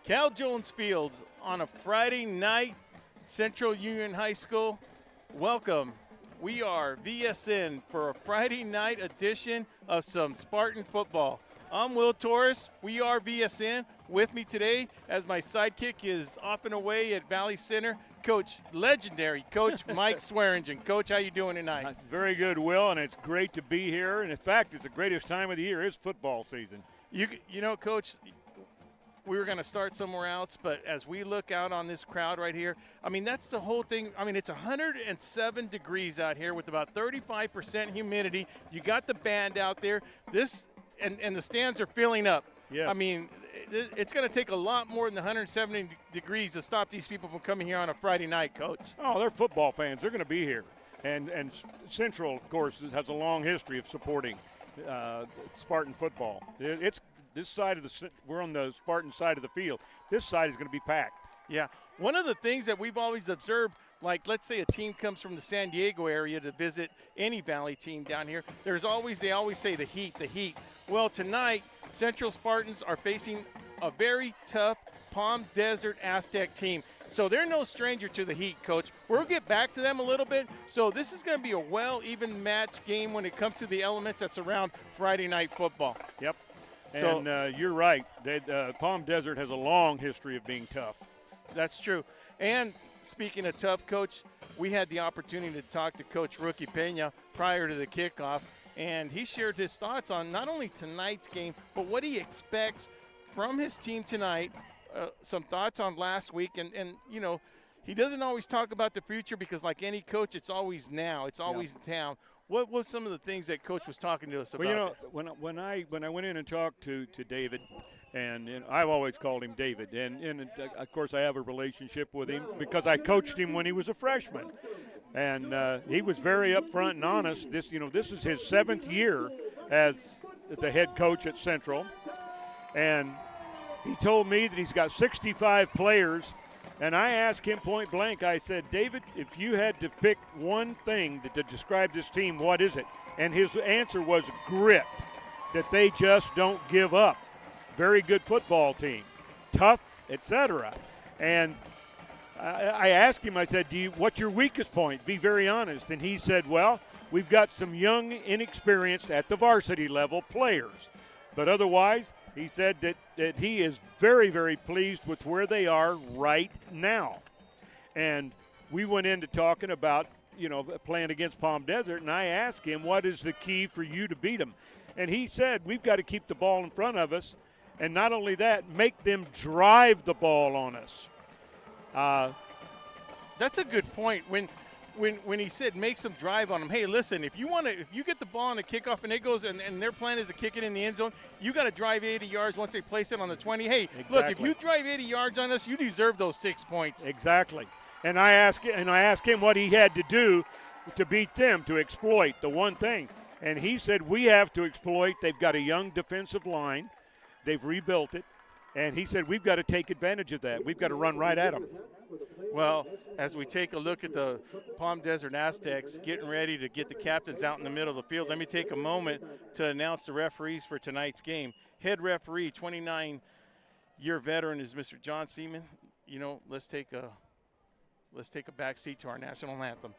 Cal Jones Fields on a Friday night, Central Union High School. Welcome. We are VSN for a Friday night edition of some Spartan football. I'm Will Torrez. We are VSN. With me today, as my sidekick is off and away at Valley Center, legendary Coach Mike Swearingen. Coach, how you doing tonight? Very good, Will, and it's great to be here. And in fact, it's the greatest time of the year. It's football season. You know, Coach, we were going to start somewhere else, but as we look out on this crowd right here, I mean, that's the whole thing. I mean, it's 107 degrees out here with about 35% humidity. You got the band out there. And the stands are filling up. Yes. I mean, it's going to take a lot more than 170 degrees to stop these people from coming here on a Friday night, Coach. Oh, they're football fans. They're going to be here. And Central, of course, has a long history of supporting Spartan football. It's this side of we're on the Spartan side of the field. This side is going to be packed. Yeah. One of the things that we've always observed, like let's say a team comes from the San Diego area to visit any Valley team down here, they always say the heat. Well, tonight, Central Spartans are facing a very tough Palm Desert Aztec team. So they're no stranger to the heat, Coach. We'll get back to them a little bit. So this is going to be a well-even match game when it comes to the elements that surround Friday night football. Yep. And you're right. Palm Desert has a long history of being tough. That's true. And speaking of tough, Coach, we had the opportunity to talk to Coach Rookie Pena prior to the kickoff, and he shared his thoughts on not only tonight's game, but what he expects from his team tonight, some thoughts on last week, and you know, he doesn't always talk about the future because like any coach, it's always now. It's always in town. What was some of the things that Coach was talking to us about? Well, you know, when I went in and talked to David, and I've always called him David, and of course I have a relationship with him because I coached him when he was a freshman, and he was very upfront and honest. This is his 7th year as the head coach at Central, and he told me that he's got 65 players. And I asked him point blank, I said, David, if you had to pick one thing to describe this team, what is it? And his answer was grit, that they just don't give up. Very good football team, tough, etc. And I asked him, I said, what's your weakest point? Be very honest. And he said, well, we've got some young, inexperienced at the varsity level players. But otherwise, he said that he is very, very pleased with where they are right now. And we went into talking about, playing against Palm Desert, and I asked him, what is the key for you to beat them? And he said, we've got to keep the ball in front of us, and not only that, make them drive the ball on us. That's a good point. When he said make some drive on them, hey, listen, if you get the ball on the kickoff and it goes and their plan is to kick it in the end zone, you got to drive 80 yards once they place it on the 20. Hey, exactly. Look, if you drive 80 yards on us, you deserve those 6 points. Exactly. And I asked him what he had to do to beat them, to exploit the one thing. And he said we have to exploit. They've got a young defensive line. They've rebuilt it. And he said we've got to take advantage of that. We've got to run right at them. Well, as we take a look at the Palm Desert Aztecs getting ready to get the captains out in the middle of the field, let me take a moment to announce the referees for tonight's game. Head referee, 29-year veteran, is Mr. John Seaman. Let's take a back seat to our national anthem.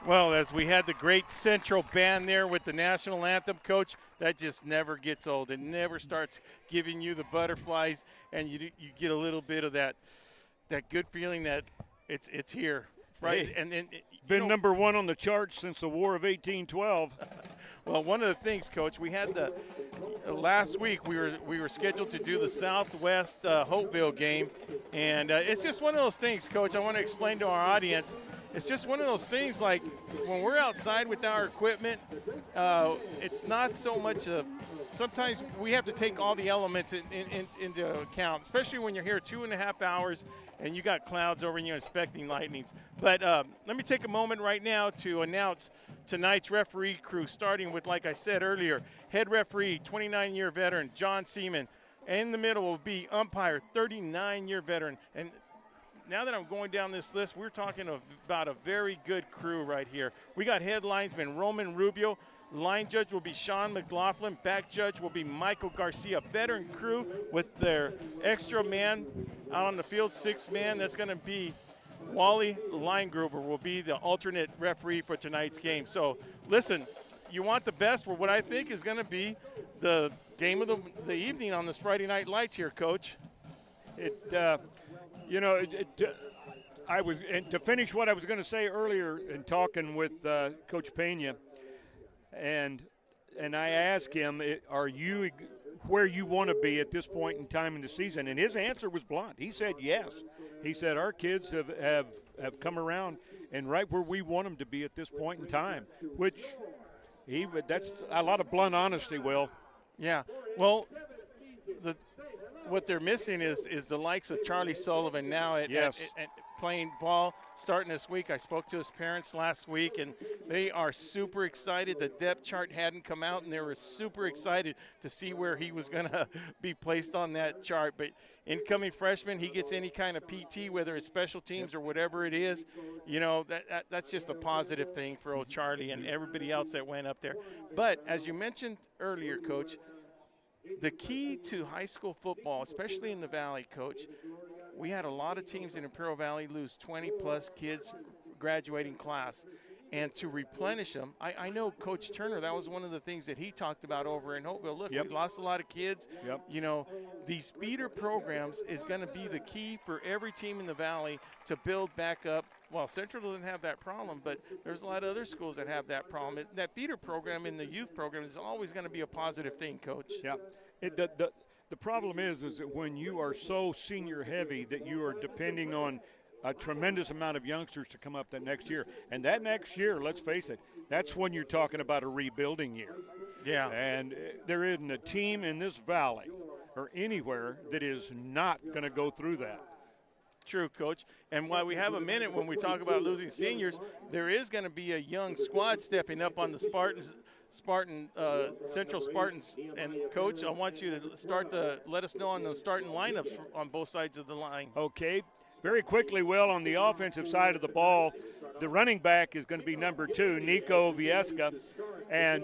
Well, as we had the great Centro band there with the national anthem, Coach, that just never gets old. It never starts giving you the butterflies, and you get a little bit of that good feeling that it's here, right? Hey, and been number one on the charts since the War of 1812. Well, one of the things, Coach, we had last week we were scheduled to do the Southwest Hopeville game, and it's just one of those things, Coach. I want to explain to our audience. It's just one of those things, like when we're outside with our equipment, it's not so much sometimes we have to take all the elements into account, especially when you're here 2.5 hours and you got clouds over and you're inspecting lightnings. But let me take a moment right now to announce tonight's referee crew, starting with, like I said earlier, head referee, 29-year veteran, John Seaman. In the middle will be umpire, 39-year veteran. And now that I'm going down this list, we're talking about a very good crew right here. We got head linesman Roman Rubio. Line judge will be Sean McLaughlin. Back judge will be Michael Garcia. Veteran crew with their extra man out on the field, 6 man. That's going to be Wally Liengruber will be the alternate referee for tonight's game. So, listen, you want the best for what I think is going to be the game of the evening on this Friday Night Lights here, Coach. And to finish what I was going to say earlier in talking with Coach Pena, and I asked him, are you where you want to be at this point in time in the season? And his answer was blunt. He said yes. He said our kids have come around and right where we want them to be at this point in time, which that's a lot of blunt honesty, Will. Yeah. Well, what they're missing is the likes of Charlie Sullivan now at playing ball starting this week. I spoke to his parents last week, and they are super excited. The depth chart hadn't come out, and they were super excited to see where he was going to be placed on that chart. But incoming freshman, he gets any kind of PT, whether it's special teams or whatever it is. You know, that's just a positive thing for old Charlie and everybody else that went up there. But as you mentioned earlier, Coach, the key to high school football, especially in the Valley, Coach, we had a lot of teams in Imperial Valley lose 20-plus kids graduating class. And to replenish them, I know Coach Turner, that was one of the things that he talked about over in Hopeville. Look, we lost a lot of kids. You know, these feeder programs is going to be the key for every team in the Valley to build back up. Well, Central doesn't have that problem, but there's a lot of other schools that have that problem. That feeder program in the youth program is always going to be a positive thing, Coach. Yeah. The problem is that when you are so senior heavy that you are depending on a tremendous amount of youngsters to come up that next year. And that next year, let's face it, that's when you're talking about a rebuilding year. Yeah. And there isn't a team in this valley or anywhere that is not going to go through that. True, Coach. And while we have a minute when we talk about losing seniors, there is going to be a young squad stepping up on the Central Spartans. And, Coach, I want you to let us know on the starting lineups on both sides of the line. Okay. Very quickly, Will, on the offensive side of the ball, the running back is going to be number 2, Nico Viesca. And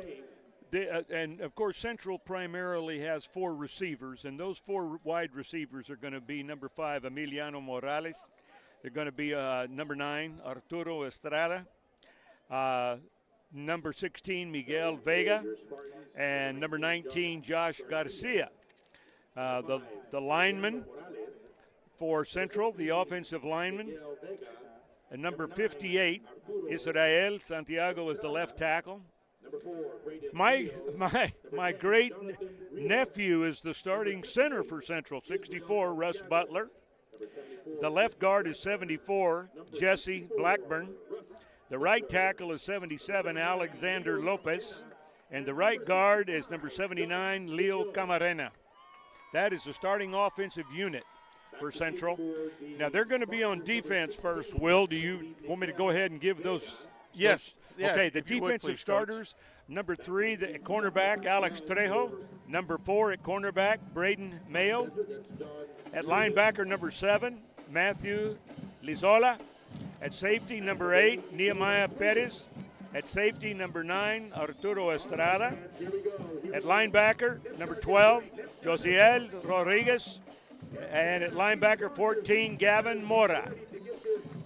of course, Central primarily has 4 receivers, and those 4 wide receivers are going to be number 5, Emiliano Morales. They're going to be number 9, Arturo Estrada. Number 16, Miguel Vega. And number 19, Josh Garcia. The lineman for Central, the offensive lineman. And number 58, Israel Santiago is the left tackle. My great nephew is the starting center for Central, 64, Russ Butler. The left guard is 74, Jesse Blackburn. The right tackle is 77, Alexander Lopez. And the right guard is number 79, Leo Camarena. That is the starting offensive unit for Central. Now, they're going to be on defense first. Will, do you want me to go ahead and give those? Yes. Yeah, okay, the defensive starters, Coach. Number 3, the cornerback, Alex Trejo. Number 4 at cornerback, Braden Mayo. At linebacker, number 7, Matthew Lizola. At safety, number 8, Nehemiah Perez. At safety, number 9, Arturo Estrada. At linebacker, number 12, Josiel Rodriguez. And at linebacker 14, Gavin Mora.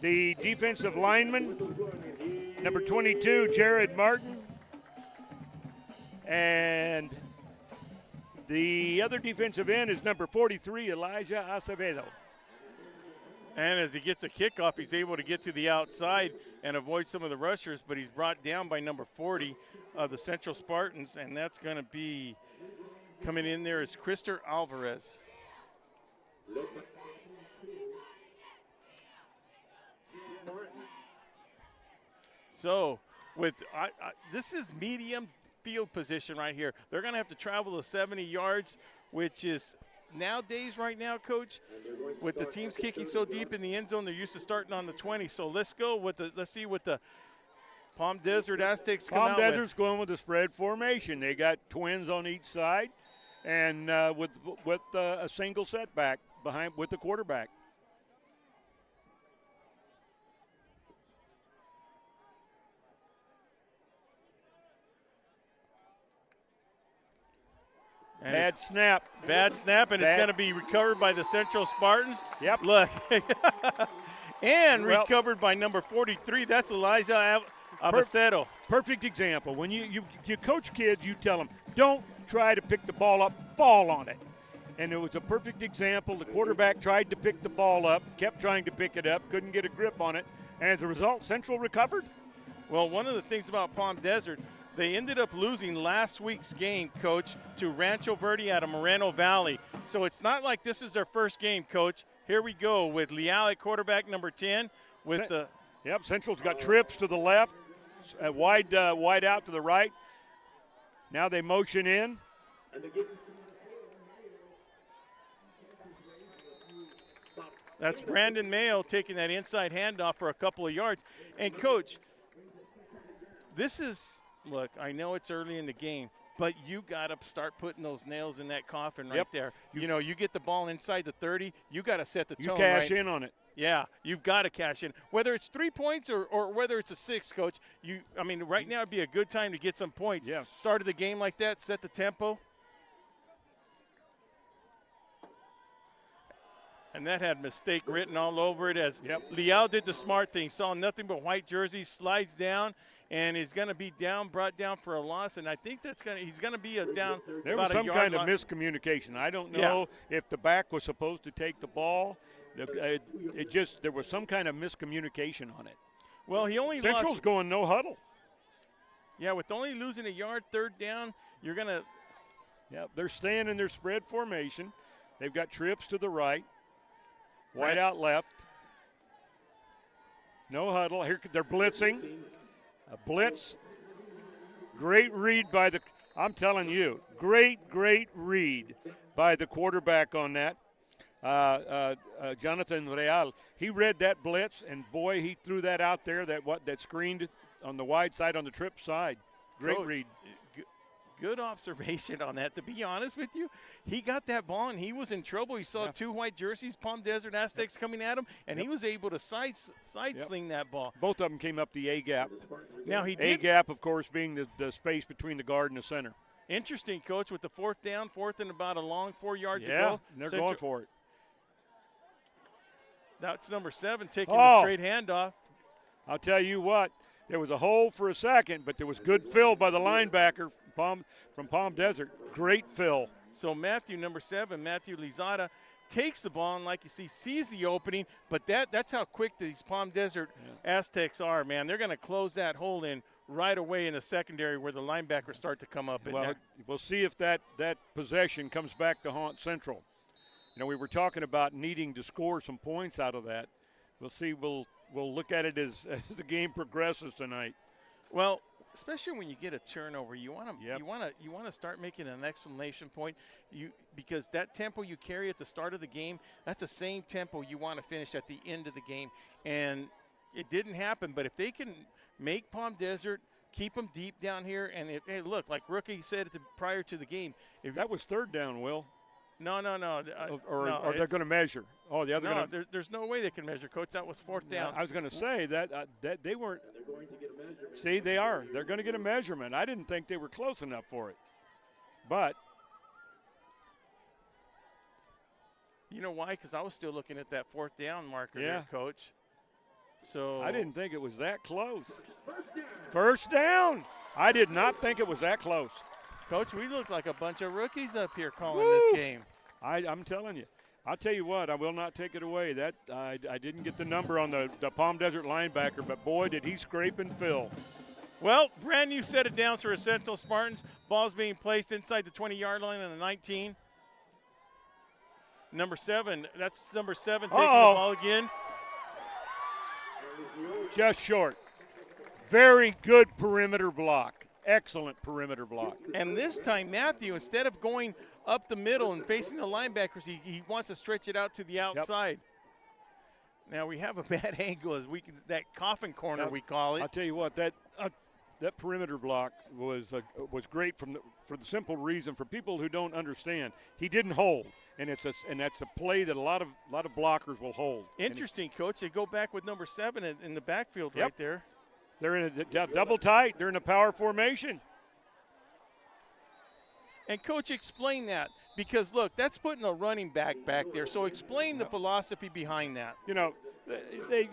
The defensive linemen, Number 22, Jared Martin. And the other defensive end is number 43, Elijah Acevedo. And as he gets a kickoff, he's able to get to the outside and avoid some of the rushers, but he's brought down by number 40 of the Central Spartans, and that's going to be coming in there is Krister Alvarez. So with this is medium field position right here. They're going to have to travel the 70 yards, which is nowadays right now, Coach, with the teams kicking so deep in the end zone, they're used to starting on the 20. So let's go with let's see what the Palm Desert Aztecs come out with. Palm Desert's going with the spread formation. They got twins on each side, and with a single setback behind with the quarterback. Bad snap, and it's going to be recovered by the Central Spartans. Yep. Look, and recovered by number 43. That's Elijah Acevedo. Perfect example. When you coach kids, you tell them, don't try to pick the ball up, fall on it. And it was a perfect example. The quarterback tried to pick the ball up, kept trying to pick it up, couldn't get a grip on it, and as a result, Central recovered. Well, one of the things about Palm Desert, they ended up losing last week's game, Coach, to Rancho Verde out of Moreno Valley. So it's not like this is their first game, Coach. Here we go with Leal at quarterback, number 10. Yep, Central's got trips to the left, wide out to the right. Now they motion in. That's Brandon Mayo taking that inside handoff for a couple of yards. And, Coach, this is – look, I know it's early in the game, but you got to start putting those nails in that coffin right there. You get the ball inside the 30, you got to set the tone. You cash in on it. Yeah, you've got to cash in. Whether it's 3 points or whether it's a 6, Coach, right now would be a good time to get some points. Yeah. Started the game like that, set the tempo. And that had mistake written all over it as Leal did the smart thing, saw nothing but white jerseys, slides down, and is going to be brought down for a loss. And I think he's going to be down. There was some kind of miscommunication. I don't know if the back was supposed to take the ball. There was some kind of miscommunication on it. Well, Central's going no huddle. Yeah, with only losing a yard, third down, you're going to. Yeah, they're staying in their spread formation. They've got trips to the right. Wide out left. No huddle. Here they're blitzing. A blitz. Great read by I'm telling you, great read by the quarterback on that. Jonathan Real. He read that blitz, and boy, he threw that out there that screened on the wide side on the trip side. Great read. Good observation on that. To be honest with you, he got that ball and he was in trouble. He saw 2 white jerseys, Palm Desert Aztecs coming at him, and he was able to side sling that ball. Both of them came up the A gap. Now A gap, of course, being the space between the guard and the center. Interesting, Coach, with the fourth and about a long 4 yards ago. Yeah, they're going for it. That's number 7 taking the straight handoff. I'll tell you what, there was a hole for a second, but there was good fill by the linebacker from Palm Desert. Great fill. So number 7, Matthew Lizada, takes the ball and, like you see, sees the opening. But that's how quick these Palm Desert Aztecs are, man. They're going to close that hole in right away in the secondary where the linebackers start to come up. We'll see if that possession comes back to haunt Central. We were talking about needing to score some points out of that. We'll see. We'll look at it as the game progresses tonight. Well, especially when you get a turnover, you want to start making an exclamation point. Because that tempo you carry at the start of the game, that's the same tempo you want to finish at the end of the game. And it didn't happen, but if they can make Palm Desert, keep them deep down here, and hey, look, like Rookie said prior to the game, if that was third down, Will. No. Or they're going to measure. Oh, the other. No, there's no way they can measure, Coach. That was fourth down. I was going to say that they weren't. See, they are. They're going to get a measurement. I didn't think they were close enough for it. But. You know why? Because I was still looking at that fourth down marker there, Coach. So I didn't think it was that close. First down. I did not think it was that close. Coach, we look like a bunch of rookies up here calling Woo! this game. I'm telling you. I'll tell you what, I will not take it away. That I didn't get the number on the Palm Desert linebacker, but boy, did he scrape and fill. Well, brand new set of downs for Centro Spartans. Ball's being placed inside the 20-yard line on the 19. Number 7, that's number 7 taking the ball again. Just short. Very good perimeter block. Excellent perimeter block. And this time, Matthew, instead of going up the middle and facing the linebackers, he wants to stretch it out to the outside. Yep. Now we have a bad angle as that coffin corner we call it. I'll tell you what, that perimeter block was great for the simple reason, for people who don't understand, he didn't hold, and that's a play that a lot of blockers will hold. Interesting, Coach. They go back with number 7 in the backfield right there. They're in a double tight. They're in a power formation. And, Coach, explain that. Because, look, that's putting a running back there. So explain the philosophy behind that. You know,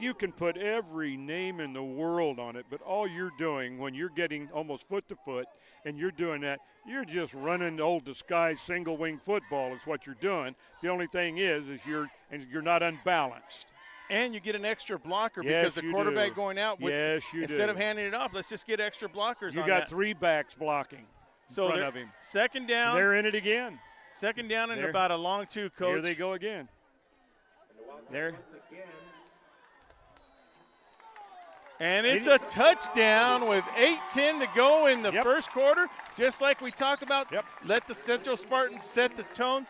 you can put every name in the world on it, but all you're doing when you're getting almost foot to foot and you're doing that, you're just running old disguised single wing football is what you're doing. The only thing is you're not unbalanced. And you get an extra blocker because the quarterback going out with, instead of handing it off, let's just get extra blockers you on got that. 3 backs blocking in front of him. Second down. They're in it again. Second down and about a long 2, Coach. Here they go again. There. And it's a touchdown with 8:10 to go in the first quarter. Just like we talk about, let the Centro Spartans set the tone.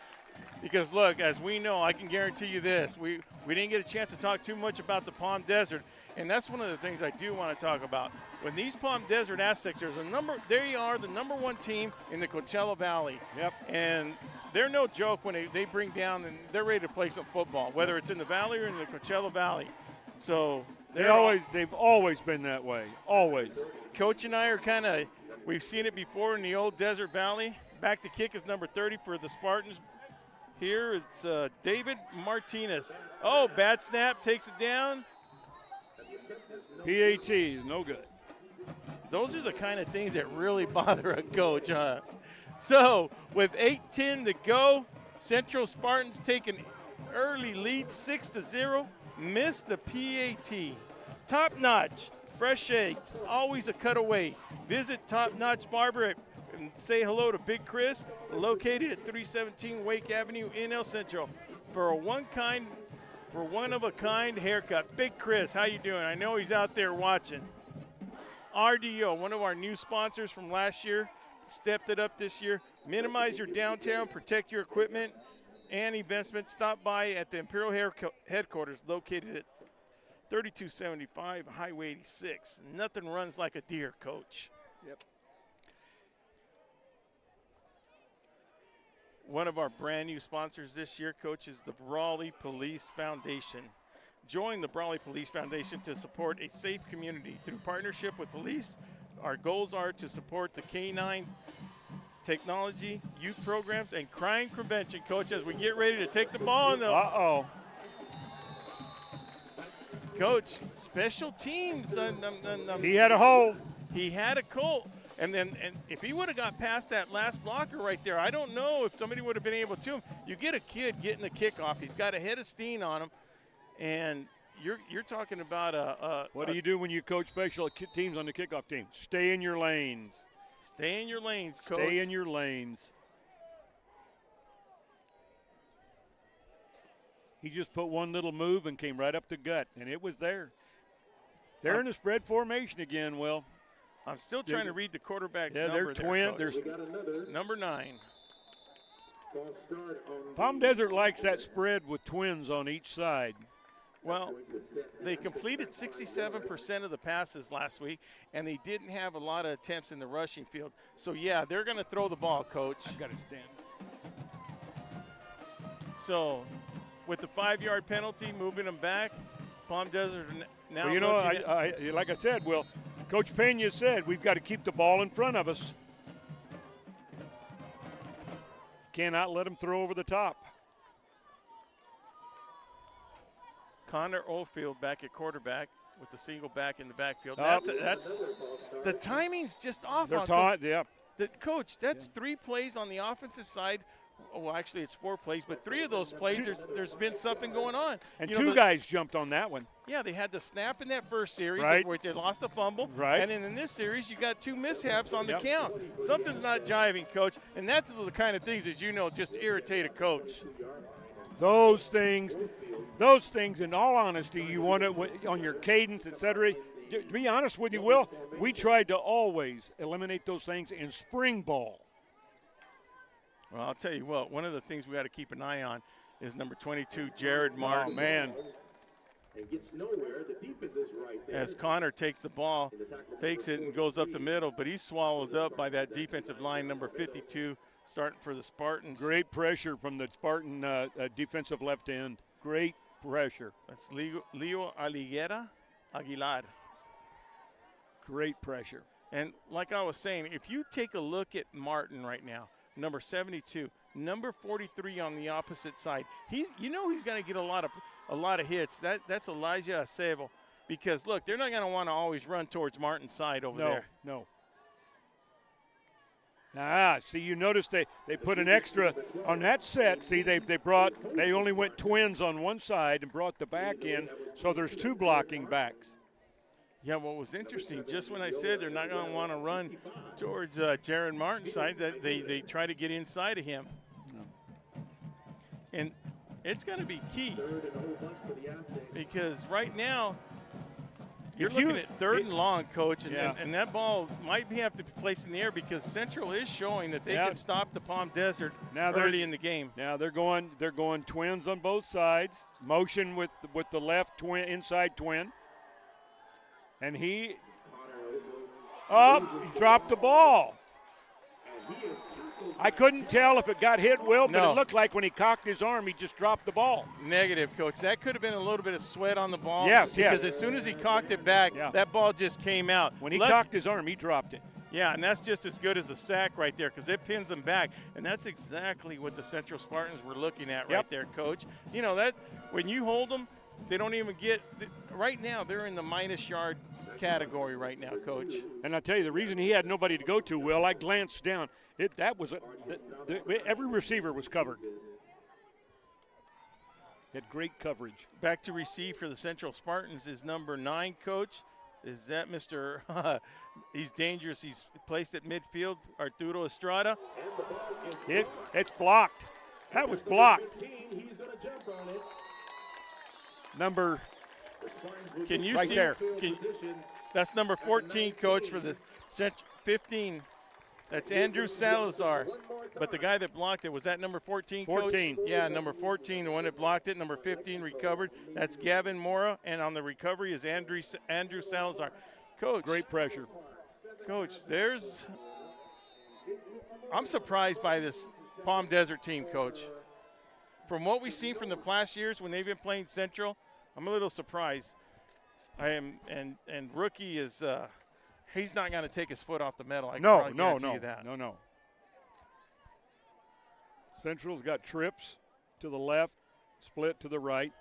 Because, look, as we know, I can guarantee you this. We didn't get a chance to talk too much about the Palm Desert, and that's one of the things I do want to talk about. When these Palm Desert Aztecs, they are the number 1 team in the Coachella Valley. Yep. And they're no joke when they bring down and they're ready to play some football, whether it's in the Valley or in the Coachella Valley. So they've always been that way, always. Coach and I are we've seen it before in the old Desert Valley. Back to kick is number 30 for the Spartans. Here it's David Martinez. Oh, bad snap, takes it down. PAT is no good. Those are the kind of things that really bother a coach, huh? So with 8:10 to go, Central Spartans take an early lead, 6-0. Missed the PAT. Top Notch, fresh eggs, always a cutaway. Visit Top Notch Barber and say hello to Big Chris, located at 317 Wake Avenue in El Centro, for a one-of-a-kind haircut. Big Chris, how you doing? I know he's out there watching. RDO, one of our new sponsors from last year, stepped it up this year. Minimize your downtime, protect your equipment and investment. Stop by at the Imperial Hair headquarters, located at 3275 Highway 86. Nothing runs like a deer, Coach. Yep. One of our brand new sponsors this year, Coach, is the Brawley Police Foundation. Join the Brawley Police Foundation to support a safe community. Through partnership with police, our goals are to support the K-9 technology, youth programs, and crime prevention, Coach, as we get ready to take the ball. Uh-oh. Coach, special teams. He had a hole. He had a hole. And if he would have got past that last blocker right there, I don't know if somebody would have been able to. You get a kid getting the kickoff. He's got a head of steam on him. And you're talking about what do you do when you coach special teams on the kickoff team? Stay in your lanes. Stay in your lanes, Coach. Stay in your lanes. He just put one little move and came right up the gut, and it was there. They're in a spread formation again, Will. I'm still trying to read the quarterback's number. They're twin. There's number 9. Palm Desert likes that spread with twins on each side. Well, they completed 67% of the passes last week, and they didn't have a lot of attempts in the rushing field. So, yeah, they're going to throw the ball, Coach. I've got to stand. So, with the 5-yard penalty, moving them back, Palm Desert now. Well, you know, like I said, Will, Coach Pena said we've got to keep the ball in front of us. Cannot let them throw over the top. Connor Oldfield back at quarterback with the single back in the backfield. That's the timing's just off. They're taught, yeah. Coach, that's 3 plays on the offensive side. Well, actually, it's 4 plays, but 3 of those plays, there's been something going on. And 2 guys jumped on that one. Yeah, they had the snap in that first series where they lost a fumble. Right. And then in this series, you got 2 mishaps on the count. Something's not jiving, Coach. And that's the kind of things, as you know, just irritate a coach. Those things, in all honesty, you want it on your cadence, et cetera. To be honest with you, Will, we tried to always eliminate those things in spring ball. Well, I'll tell you what, one of the things we got to keep an eye on is number 22, Jared Martin. Oh, man. As Connor takes the ball, takes it and goes up the middle, but he's swallowed up by that defensive line, number 52, starting for the Spartans. Great pressure from the Spartan defensive left end. Great pressure. That's Leo Aguilar. Great pressure. And like I was saying, if you take a look at Martin right now, number 72, number 43 on the opposite side, he's going to get a lot of hits. That's Elijah Acebo, because look, they're not going to want to always run towards Martin's side over there. No. See, you notice they put an extra on that set. See, they only went twins on one side and brought the back in, so there's 2 blocking backs. Yeah, what was interesting, just when I said they're not going to want to run towards Jaron Martin's side, that they try to get inside of him. And it's going to be key, because right now you're looking at 3rd and long, Coach, and that ball might have to be placed in the air, because Central is showing that they can stop the Palm Desert early in the game. Now they're going twins on both sides, motion with the left twin, inside twin. And he dropped the ball. I couldn't tell if it got hit, Will, but it looked like when he cocked his arm, he just dropped the ball. Negative, Coach. That could have been a little bit of sweat on the ball. Yes. Because as soon as he cocked it back, that ball just came out. When he cocked his arm, he dropped it. Yeah, and that's just as good as a sack right there, because it pins him back. And that's exactly what the Central Spartans were looking at right there, Coach. You know, that when you hold them, they don't even get – right now they're in the minus yard category right now, Coach. And I'll tell you, the reason he had nobody to go to, Will, I glanced down. Every receiver was covered. Had great coverage. Back to receive for the Central Spartans is number 9, Coach. Is that Mr. He's dangerous. He's placed at midfield, Arturo Estrada. It's blocked. That was blocked. Number, can you right see there? That's number 14, Coach, for the 15. That's Andrew Salazar. But the guy that blocked it, was that number 14, Coach? 14. Yeah, number 14, the one that blocked it. Number 15 recovered. That's Gavin Mora, and on the recovery is Andrew Salazar. Coach. Great pressure. Coach, I'm surprised by this Palm Desert team, Coach. From what we've seen from the past years when they've been playing Central, I'm a little surprised. I am, and rookie is he's not going to take his foot off the metal. I can guarantee you that. No. Central's got trips to the left, split to the right.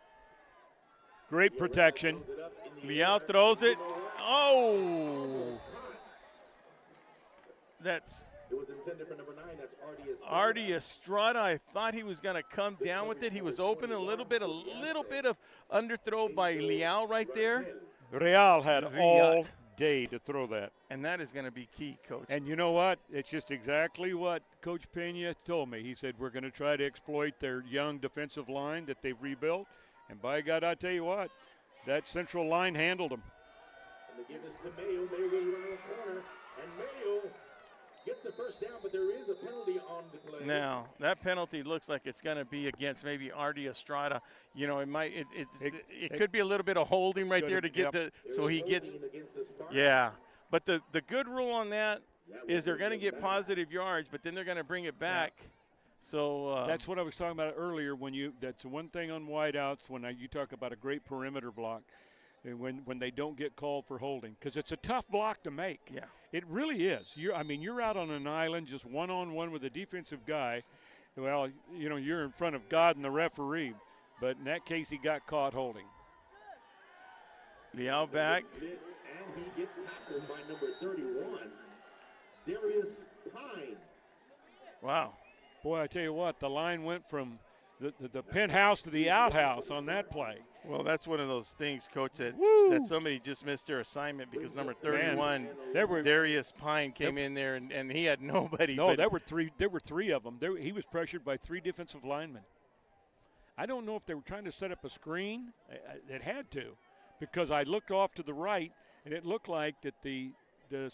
Great protection. Liao throws it. Oh! That's It was intended for number 9. That's Artie Estrada. I thought he was going to come down with it. He was open a little bit of underthrow by Liao right there. Real had all day to throw that. And that is going to be key, Coach. And you know what? It's just exactly what Coach Pena told me. He said, we're going to try to exploit their young defensive line that they've rebuilt. And by God, I tell you what, that Central line handled them. And they give this to Mayo. Mayo goes around the corner. And Mayo gets the first down, but there is a penalty on the play. Now, that penalty looks like it's going to be against maybe Artie Estrada. You know, it could be a little bit of holding right there to get so he gets – yeah. But the good rule on that is they're going to get positive yards, but then they're going to bring it back. So that's what I was talking about earlier. That's one thing on wideouts when you talk about a great perimeter block, and when they don't get called for holding, because it's a tough block to make. Yeah, it really is. You're out on an island just one-on-one with a defensive guy. Well, you're in front of God and the referee, but in that case he got caught holding. Liao back. And he gets tackled by number 31, Darius Pine. Wow. Boy, I tell you what, the line went from the penthouse to the outhouse on that play. Well, that's one of those things, Coach, that somebody just missed their assignment because number 31, Darius Pine, came in there and he had nobody. No, there were three of them. He was pressured by 3 defensive linemen. I don't know if they were trying to set up a screen. It had to, because I looked off to the right and it looked like that the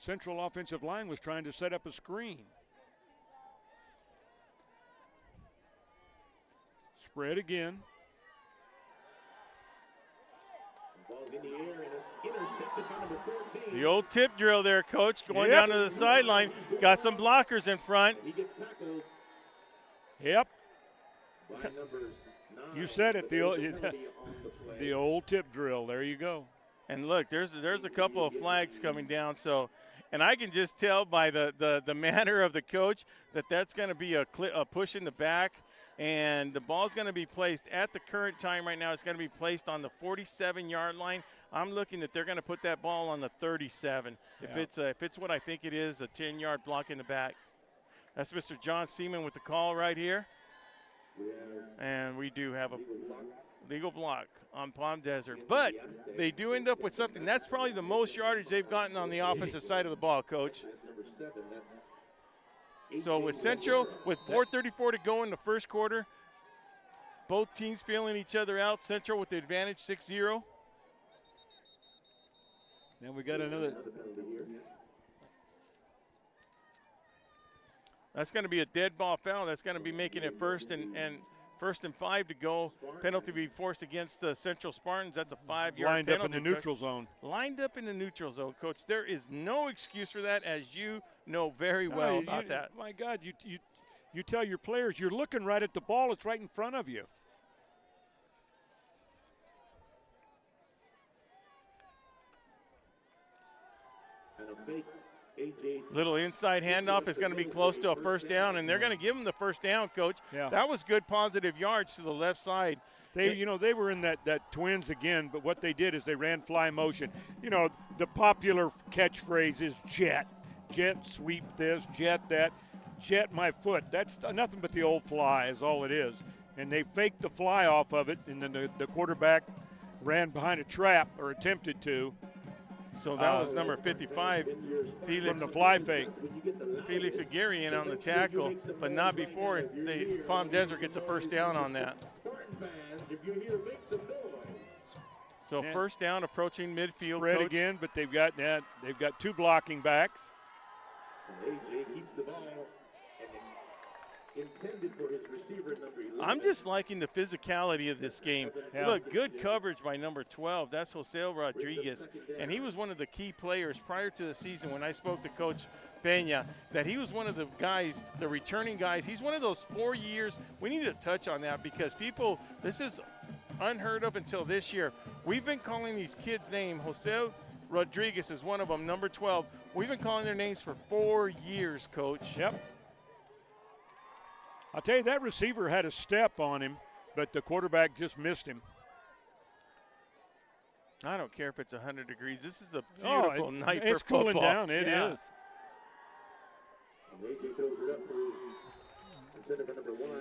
Central offensive line was trying to set up a screen. Spread again. Ball's in the air and it's intercepted by number 14. The old tip drill there, Coach, going down to the sideline. Got some blockers in front. He gets tackled. Yep. By numbers 9. You said it, the old tip drill. There you go. And look, there's a couple of flags coming down. So, and I can just tell by the manner of the coach that that's going to be a push in the back. And the ball's going to be placed at the current time right now. It's going to be placed on the 47-yard line. I'm looking that they're going to put that ball on the 37. Yeah. If it's what I think it is, a 10-yard block in the back. That's Mr. John Seaman with the call right here. And we do have a legal block on Palm Desert. But they do end up with something. That's probably the most yardage they've gotten on the offensive side of the ball, Coach. So with Centro, with 4:34 to go in the first quarter, both teams feeling each other out. Centro with the advantage, 6-0. Now we got another. That's going to be a dead ball foul. That's going to be making it first and 5 to go. Penalty be forced against the Central Spartans. That's a 5-yard penalty. Lined up in the neutral zone. Lined up in the neutral zone, Coach. There is no excuse for that, as you know very well about that. My God, you tell your players, you're looking right at the ball. It's right in front of you. And a fake AJ. Little inside handoff is going to be close to a first down, and they're going to give them the first down, Coach. Yeah. That was good positive yards to the left side. They were in that twins again, but what they did is they ran fly motion. You know, the popular catchphrase is jet. Jet sweep this, jet that, jet my foot. That's nothing but the old fly is all it is. And they faked the fly off of it, and then the quarterback ran behind a trap, or attempted to. So that was number 55, Felix. From the fly fake. Felix Aguirre in on the tackle, but not before Palm Desert gets a first down on that. So first down approaching midfield. Spread again, but they've got 2 blocking backs. AJ keeps the ball and intended for his receiver number 11. I'm just liking the physicality of this game. Yeah. Look, good coverage by number 12. That's Jose Rodriguez, and he was one of the key players prior to the season when I spoke to Coach Pena, that he was one of the guys, the returning guys. He's one of those 4 years. We need to touch on that because people, this is unheard of until this year. We've been calling these kids' names. Jose Rodriguez is one of them, number 12. We've been calling their names for 4 years, Coach. Yep. I'll tell you, that receiver had a step on him, but the quarterback just missed him. I don't care if it's 100 degrees. This is a beautiful night for football. It's cooling down. It is.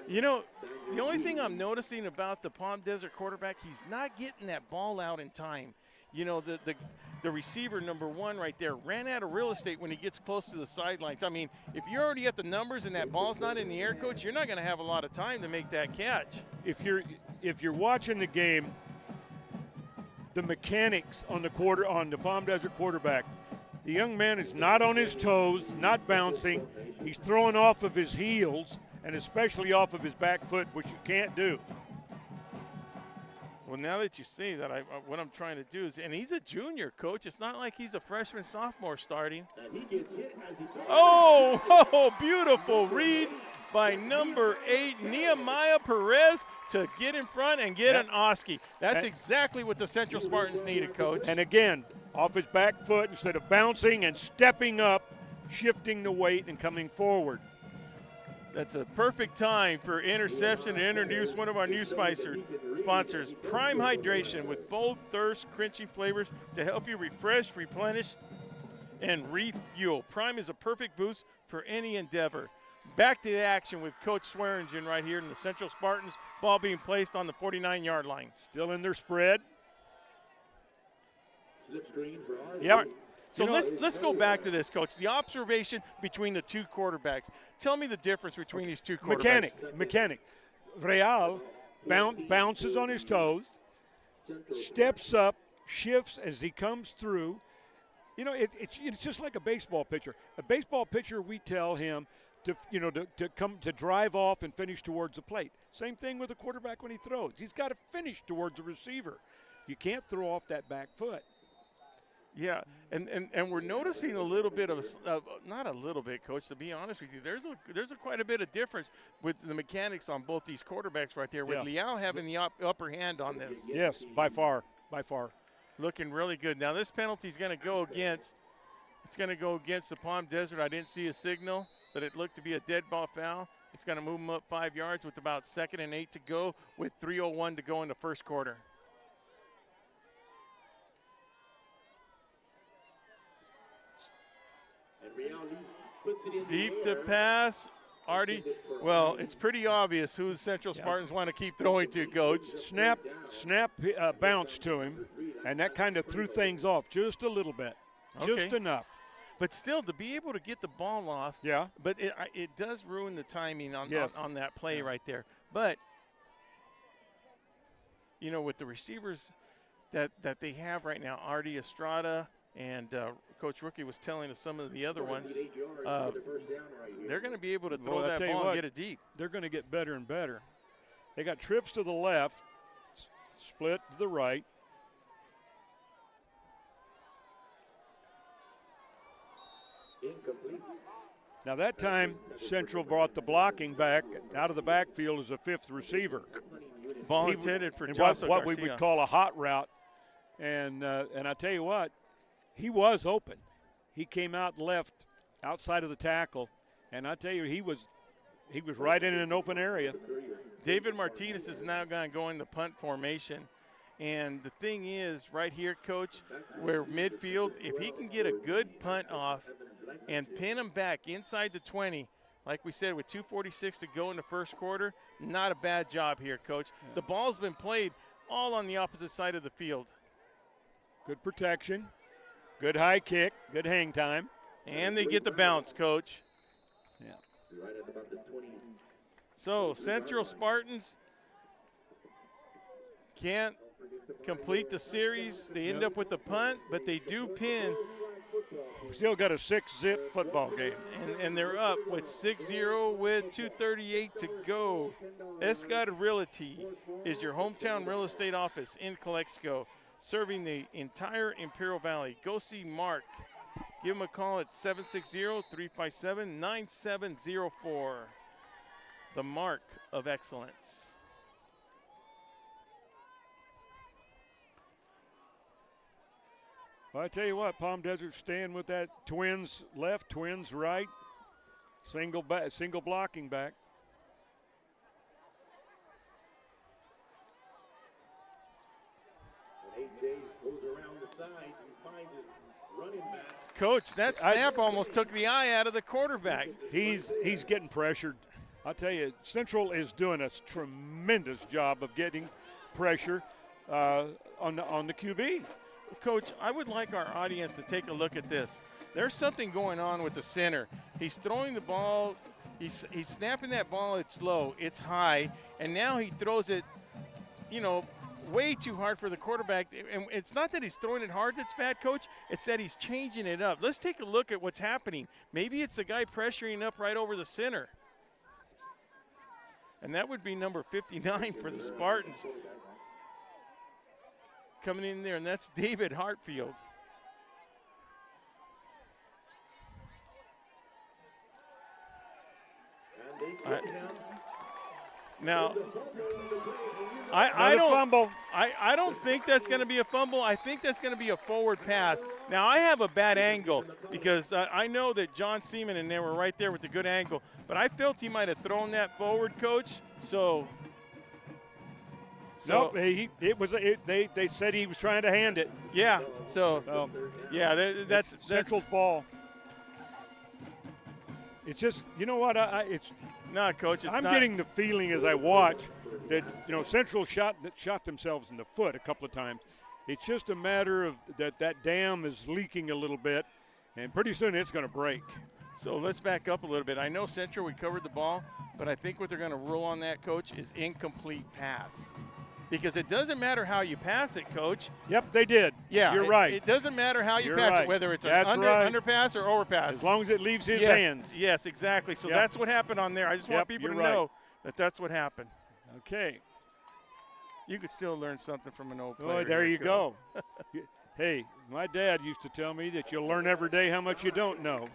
You know, the only thing I'm noticing about the Palm Desert quarterback, he's not getting that ball out in time. You know, the receiver, number 1 right there, ran out of real estate when he gets close to the sidelines. I mean, if you're already at the numbers and that ball's not in the air, Coach, you're not going to have a lot of time to make that catch. If you're watching the game, the mechanics on the Palm Desert quarterback, the young man is not on his toes, not bouncing. He's throwing off of his heels and especially off of his back foot, which you can't do. Well, now that you say that, what I'm trying to do is, and he's a junior, Coach. It's not like he's a freshman, sophomore starting. And he gets hit as he Oh, beautiful read by number 8, Nehemiah Perez, to get in front and get an Oski. That's exactly what the Central Spartans needed, Coach. And again, off his back foot, instead of bouncing and stepping up, shifting the weight and coming forward. That's a perfect time for Interception to introduce one of our new sponsors, Prime Hydration, with bold, thirst-quenching flavors to help you refresh, replenish, and refuel. Prime is a perfect boost for any endeavor. Back to the action with Coach Swearingen right here in the Central Spartans. Ball being placed on the 49-yard line. Still in their spread. Slip screen for our Yep. So let's go back to this, Coach. The observation between the two quarterbacks. Tell me the difference between these two quarterbacks. Mechanic. Real bounces on his toes, steps up, shifts as he comes through. You know, it's just like a baseball pitcher. A baseball pitcher, we tell him to drive off and finish towards the plate. Same thing with a quarterback when he throws. He's got to finish towards the receiver. You can't throw off that back foot. Yeah, and we're noticing a little bit of not a little bit, Coach. To be honest with you, there's quite a bit of difference with the mechanics on both these quarterbacks right there. With Lyon having the upper hand on this. Yes, by far. Looking really good. Now this penalty is going to go against. It's going to go against the Palm Desert. I didn't see a signal, but it looked to be a dead ball foul. It's going to move them up 5 yards with about 2nd and 8 to go, with 3:01 to go in the first quarter. Deep to pass. Artie, well, it's pretty obvious who the Central Spartans want to keep throwing to, Coach. Snap bounce to him, and that kind of threw things off just a little bit, just enough. But still, to be able to get the ball off, but it does ruin the timing on that play right there. But, you know, with the receivers that they have right now, Artie, Estrada, and Coach Rookie was telling us some of the other ones, they're going to be able to throw that ball and get it deep. They're going to get better and better. They got trips to the left, split to the right. Now that time, Central brought the blocking back out of the backfield as a 5th receiver. Ball intended for what we would call a hot route. And I tell you what, he was open. He came out left outside of the tackle, and I tell you, he was right in an open area. David Martinez is now going to go in the punt formation. And the thing is, right here, Coach, where midfield, if he can get a good punt off and pin him back inside the 20, like we said, with 2:46 to go in the first quarter, not a bad job here, Coach. The ball's been played all on the opposite side of the field. Good protection. Good high kick, good hang time. And they get the bounce, Coach. Yeah. So Central Spartans can't complete the series. They end up with the punt, but they do pin. We still got a 6-zip football game. And they're up with 6-0 with 2:38 to go. Escad Realty is your hometown real estate office in Calexico, serving the entire Imperial Valley. Go see Mark. Give him a call at 760-357-9704. The Mark of Excellence. Well, I tell you what, Palm Desert staying with that twins left, twins right, single blocking back. Coach, that snap almost took the eye out of the quarterback. He's getting pressured. I'll tell you, Central is doing a tremendous job of getting pressure on the QB. Coach, I would like our audience to take a look at this. There's something going on with the center. He's throwing the ball. He's snapping that ball. It's low. It's high. And now he throws it, way too hard for the quarterback. And it's not that he's throwing it hard that's bad, Coach. It's that he's changing it up. Let's take a look at what's happening. Maybe it's the guy pressuring up right over the center. And that would be number 59 for the Spartans. Coming in there, and that's David Hartfield. Now, Another fumble. I don't think that's going to be a fumble. I think that's going to be a forward pass. Now, I have a bad angle because I know that John Seaman and they were right there with the good angle, but I felt he might have thrown that forward, Coach. So nope, they said he was trying to hand it. Yeah, so yeah, that's Central's ball. It's just, you know what, it's no, Coach. I'm getting the feeling as I watch that, Central shot themselves in the foot a couple of times. It's just a matter of that dam is leaking a little bit, and pretty soon it's going to break. So let's back up a little bit. I know Central, we covered the ball, but I think what they're going to rule on that, Coach, is incomplete pass. Because it doesn't matter how you pass it, Coach. Yep, they did. Yeah, you're right. It doesn't matter how you You're pass right. it, whether it's an That's right. underpass or overpass. As long as it leaves his Yes, hands. Yes, exactly. So Yep. that's what happened on there. I just want Yep, people to you're right. know that that's what happened. Okay. You could still learn something from an old player. Oh, there here, you Coach. go. Hey, my dad used to tell me that you'll learn every day how much you don't know.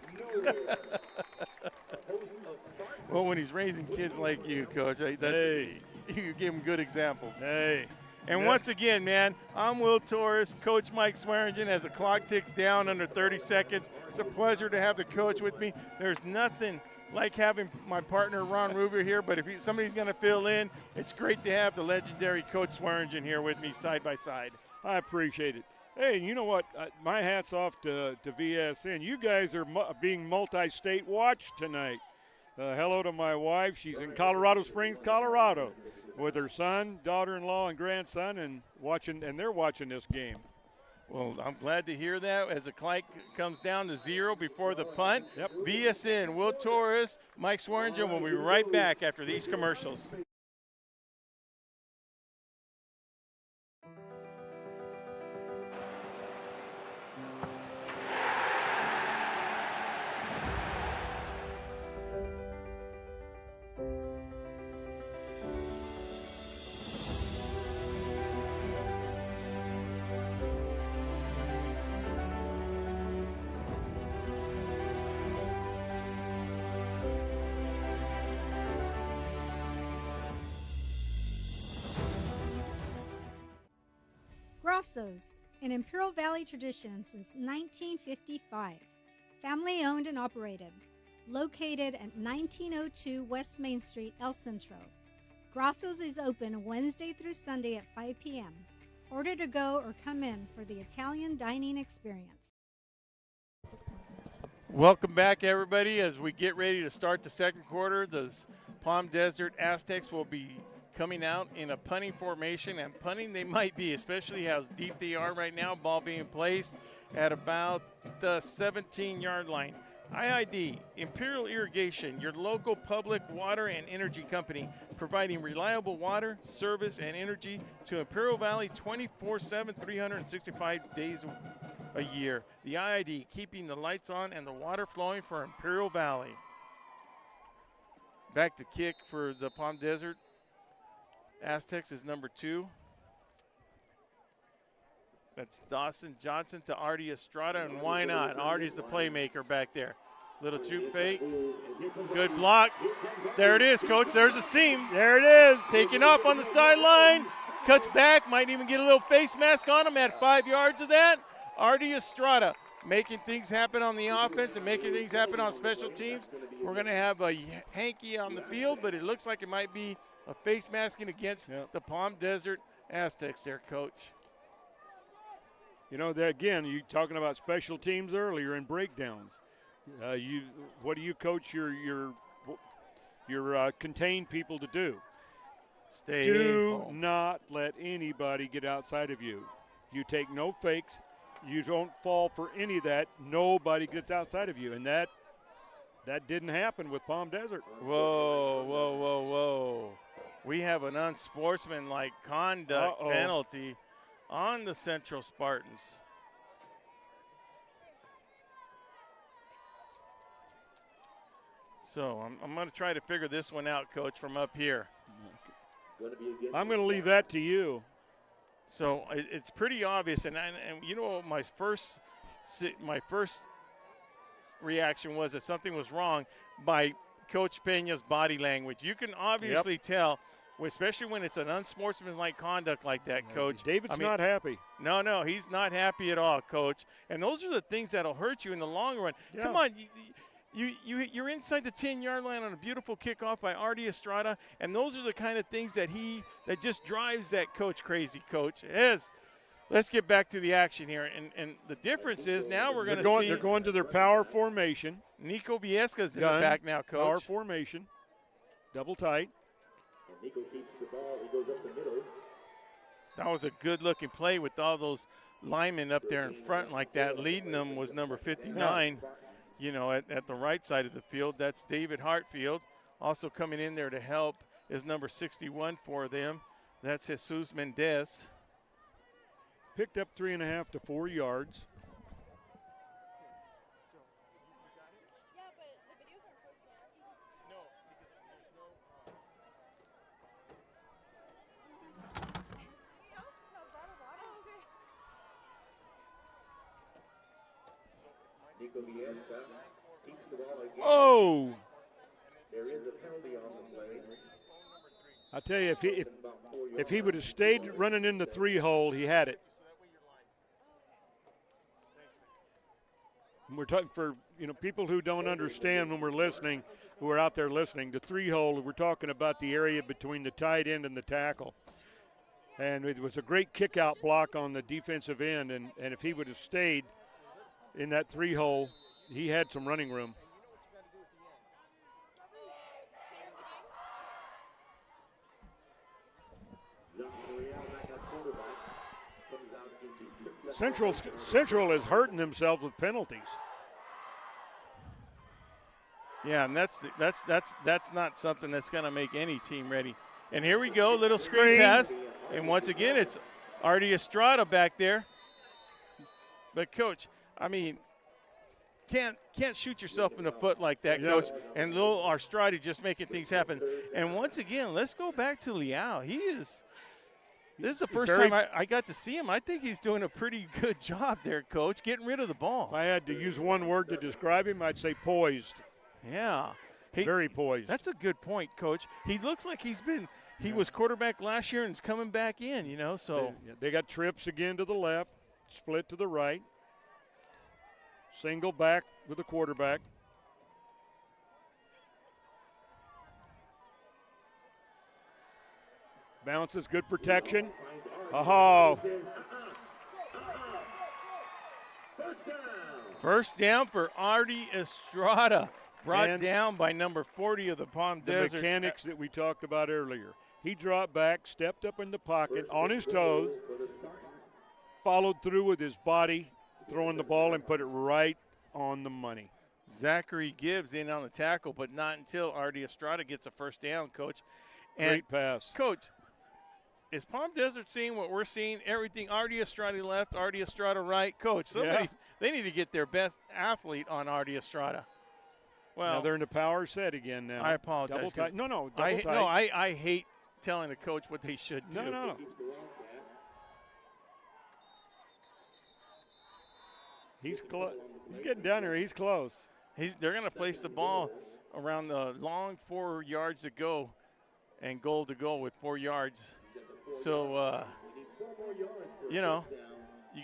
Well, when he's raising kids like you, Coach, you give him good examples. Hey. And Yeah. once again, man, I'm Will Torrez, Coach Mike Swearingen. As the clock ticks down under 30 seconds, it's a pleasure to have the coach with me. There's nothing like having my partner Ron Ruber here, but if somebody's going to fill in, it's great to have the legendary Coach Swearingen here with me side by side. I appreciate it. Hey, you know what? My hat's off to VSN. You guys are being multi-state watched tonight. Hello to my wife. She's in Colorado Springs, Colorado, with her son, daughter-in-law, and grandson, and they're watching this game. Well, I'm glad to hear that as the clock comes down to 0 before the punt. Yep. VSN, Will Torrez, Mike Swearingen will be right back after these commercials. Grosso's, an Imperial Valley tradition since 1955. Family owned and operated. Located at 1902 West Main Street, El Centro. Grosso's is open Wednesday through Sunday at 5 p.m. Order to go or come in for the Italian dining experience. Welcome back, everybody. As we get ready to start the second quarter, the Palm Desert Aztecs will be coming out in a punting formation, and punting they might be, especially how deep they are right now. Ball being placed at about the 17-yard line. IID, Imperial Irrigation, your local public water and energy company, providing reliable water, service, and energy to Imperial Valley 24/7, 365 days a year. The IID, keeping the lights on and the water flowing for Imperial Valley. Back to kick for the Palm Desert Aztecs is number 2. That's Dawson Johnson to Artie Estrada, and why not? Artie's the playmaker back there. Little juke fake. Good block. There it is, Coach. There's a seam. There it is. Taking off on the sideline. Cuts back. Might even get a little face mask on him at 5 yards of that. Artie Estrada making things happen on the offense and making things happen on special teams. We're going to have a hanky on the field, but it looks like it might be a face masking against the Palm Desert Aztecs there, Coach. You know, again, you talking about special teams earlier and breakdowns. What do you coach your contained people to do? Do not let anybody get outside of you. You take no fakes. You don't fall for any of that. Nobody gets outside of you, and that didn't happen with Palm Desert. Whoa, whoa, whoa, whoa. We have an unsportsmanlike conduct penalty on the Central Spartans. So I'm going to try to figure this one out, Coach, from up here. I'm going to leave that to you. So it's pretty obvious, and you know, my first reaction was that something was wrong by Coach Pena's body language. You can obviously tell, especially when it's an unsportsmanlike conduct like that, Coach. David's not happy. No, he's not happy at all, Coach. And those are the things that'll hurt you in the long run. Yeah. Come on, you're inside the 10-yard line on a beautiful kickoff by Artie Estrada, and those are the kind of things that just drives that coach crazy, Coach. Let's get back to the action here. And the difference is now we're going to see. They're going to their power formation. Nico Viesca's in the back now, Coach. Power formation. Double tight. Nico keeps the ball. He goes up the middle. That was a good-looking play with all those linemen up there in front like that. Leading them was number 59, at the right side of the field. That's David Hartfield. Also coming in there to help is number 61 for them. That's Jesus Mendez. Picked up 3.5 to 4 yards. Oh! There is a penalty on the play. I tell you, if he would have stayed running in the 3-hole, he had it. And we're talking for people who don't understand when we're listening, who are out there listening. The 3-hole, we're talking about the area between the tight end and the tackle. And it was a great kick-out block on the defensive end. And if he would have stayed in that 3-hole, he had some running room. Central is hurting themselves with penalties. Yeah, and that's not something that's going to make any team ready. And here we go, little screen pass, and once again it's Artie Estrada back there. But Coach, I mean, can't shoot yourself in the foot like that, Coach. And little Estrada just making things happen. And once again, let's go back to Liao. This is the first time I got to see him. I think he's doing a pretty good job there, Coach, getting rid of the ball. If I had to use one word to describe him, I'd say poised. Yeah. Very poised. That's a good point, Coach. He looks like he was quarterback last year and is coming back in, so. They got trips again to the left, split to the right. Single back with the quarterback. Bounces, good protection. Oh. First down for Artie Estrada. Brought down by number 40 of the Palm Desert. The mechanics that we talked about earlier. He dropped back, stepped up in the pocket, on his toes, followed through with his body, throwing the ball and put it right on the money. Zachary Gibbs in on the tackle, but not until Artie Estrada gets a first down, Coach. And great pass. Coach, is Palm Desert seeing what we're seeing? Everything, Artie Estrada left, Artie Estrada right. Coach, they need to get their best athlete on Artie Estrada. Well, now they're in the power set again now. I apologize. Double tight. No, double tight. No, I hate telling a coach what they should do. No. He's getting down there. He's close. They're going to place the ball around the long 4 yards to go and goal to go with 4 yards. So, you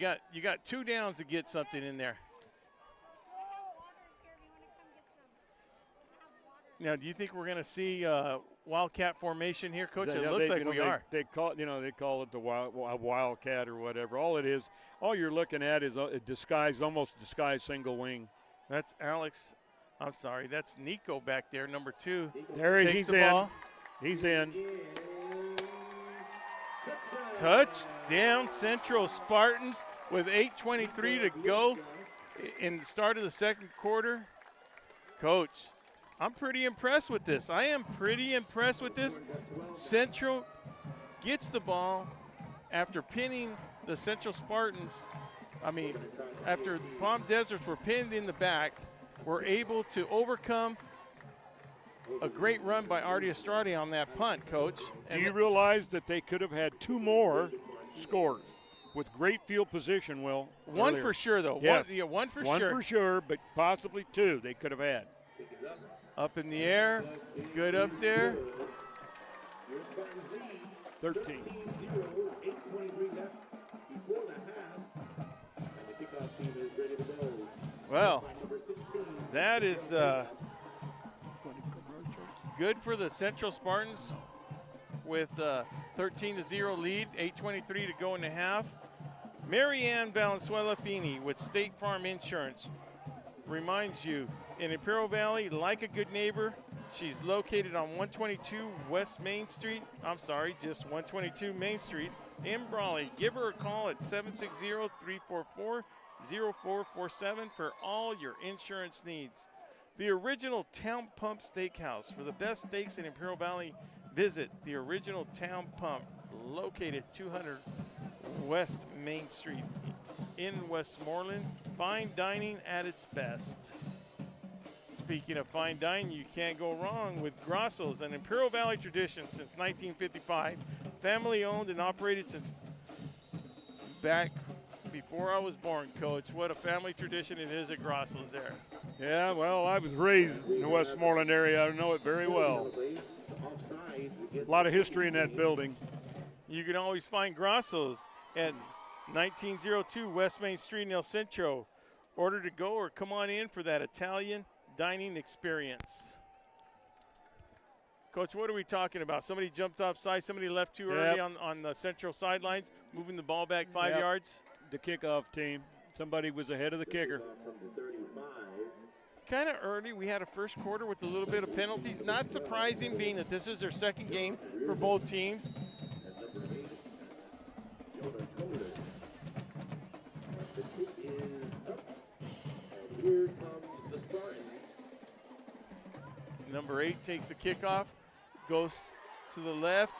got 2 downs to get something in there. Now, do you think we're going to see Wildcat formation here, Coach? It looks like we are. They call it the Wildcat or whatever. All you're looking at is a almost disguised single wing. That's that's Nico back there, number 2. There he's in. He's in. Touchdown, Central Spartans with 8:23 to go in the start of the second quarter. Coach, I'm pretty impressed with this. I am pretty impressed with this. Central gets the ball after pinning the Central Spartans. After Palm Deserts were pinned in the back, we're able to overcome a great run by Artie Estrada on that punt, Coach. Do you realize that they could have had 2 more scores with great field position, One for sure, though. Yes. One for sure. One for sure, but possibly 2 they could have had. Up in the air. Good up there. Your Spartans lead 13. 13-0, 8:23 left before the half. And the kickoff team is ready to go. Well, Number 16. that is good for the Central Spartans with 13-0 lead, 8:23 to go in the half. Marianne Valenzuela Feeney with State Farm Insurance reminds you, in Imperial Valley, like a good neighbor, she's located on 122 West Main Street. I'm sorry, just 122 Main Street in Brawley. Give her a call at 760-344-0447 for all your insurance needs. The Original Town Pump Steakhouse. For the best steaks in Imperial Valley, visit the Original Town Pump, located 200 West Main Street in Westmoreland. Fine dining at its best. Speaking of fine dining, you can't go wrong with Grosso's, an Imperial Valley tradition since 1955. Family owned and operated since back before I was born, Coach. What a family tradition it is at Grosso's there. Yeah, well, I was raised in the Westmoreland area. I know it very well. A lot of history in that building. You can always find Grosso's at 1902 West Main Street in El Centro. Order to go or come on in for that Italian dining experience. Coach, what are we talking about? Somebody jumped offside, somebody left too early on the Central sidelines, moving the ball back 5 yards. The kickoff team. Somebody was ahead of the kicker. Kind of early. We had a first quarter with a little bit of penalties. Not surprising, being that this is their second game for both teams. Here comes the Spartans. Number 8 takes a kickoff, goes to the left.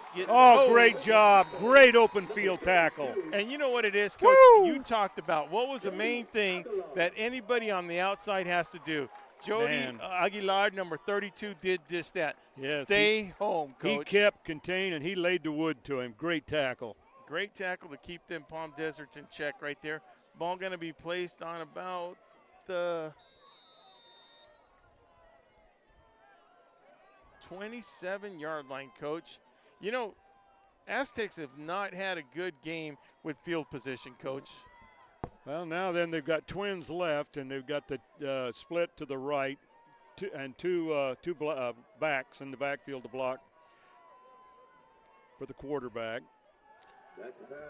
Great job. Great open field tackle. And you know what it is, Coach? Woo! You talked about what was the main thing that anybody on the outside has to do. Jody Aguilar, number 32, did just that. Yes, Stay home, Coach. He kept contained, and he laid the wood to him. Great tackle. Great tackle to keep them Palm Deserts in check right there. Ball going to be placed on about the 27-yard line, Coach. You know, Aztecs have not had a good game with field position, Coach. Well, now then they've got twins left, and they've got the split to the right, two backs in the backfield to block for the quarterback.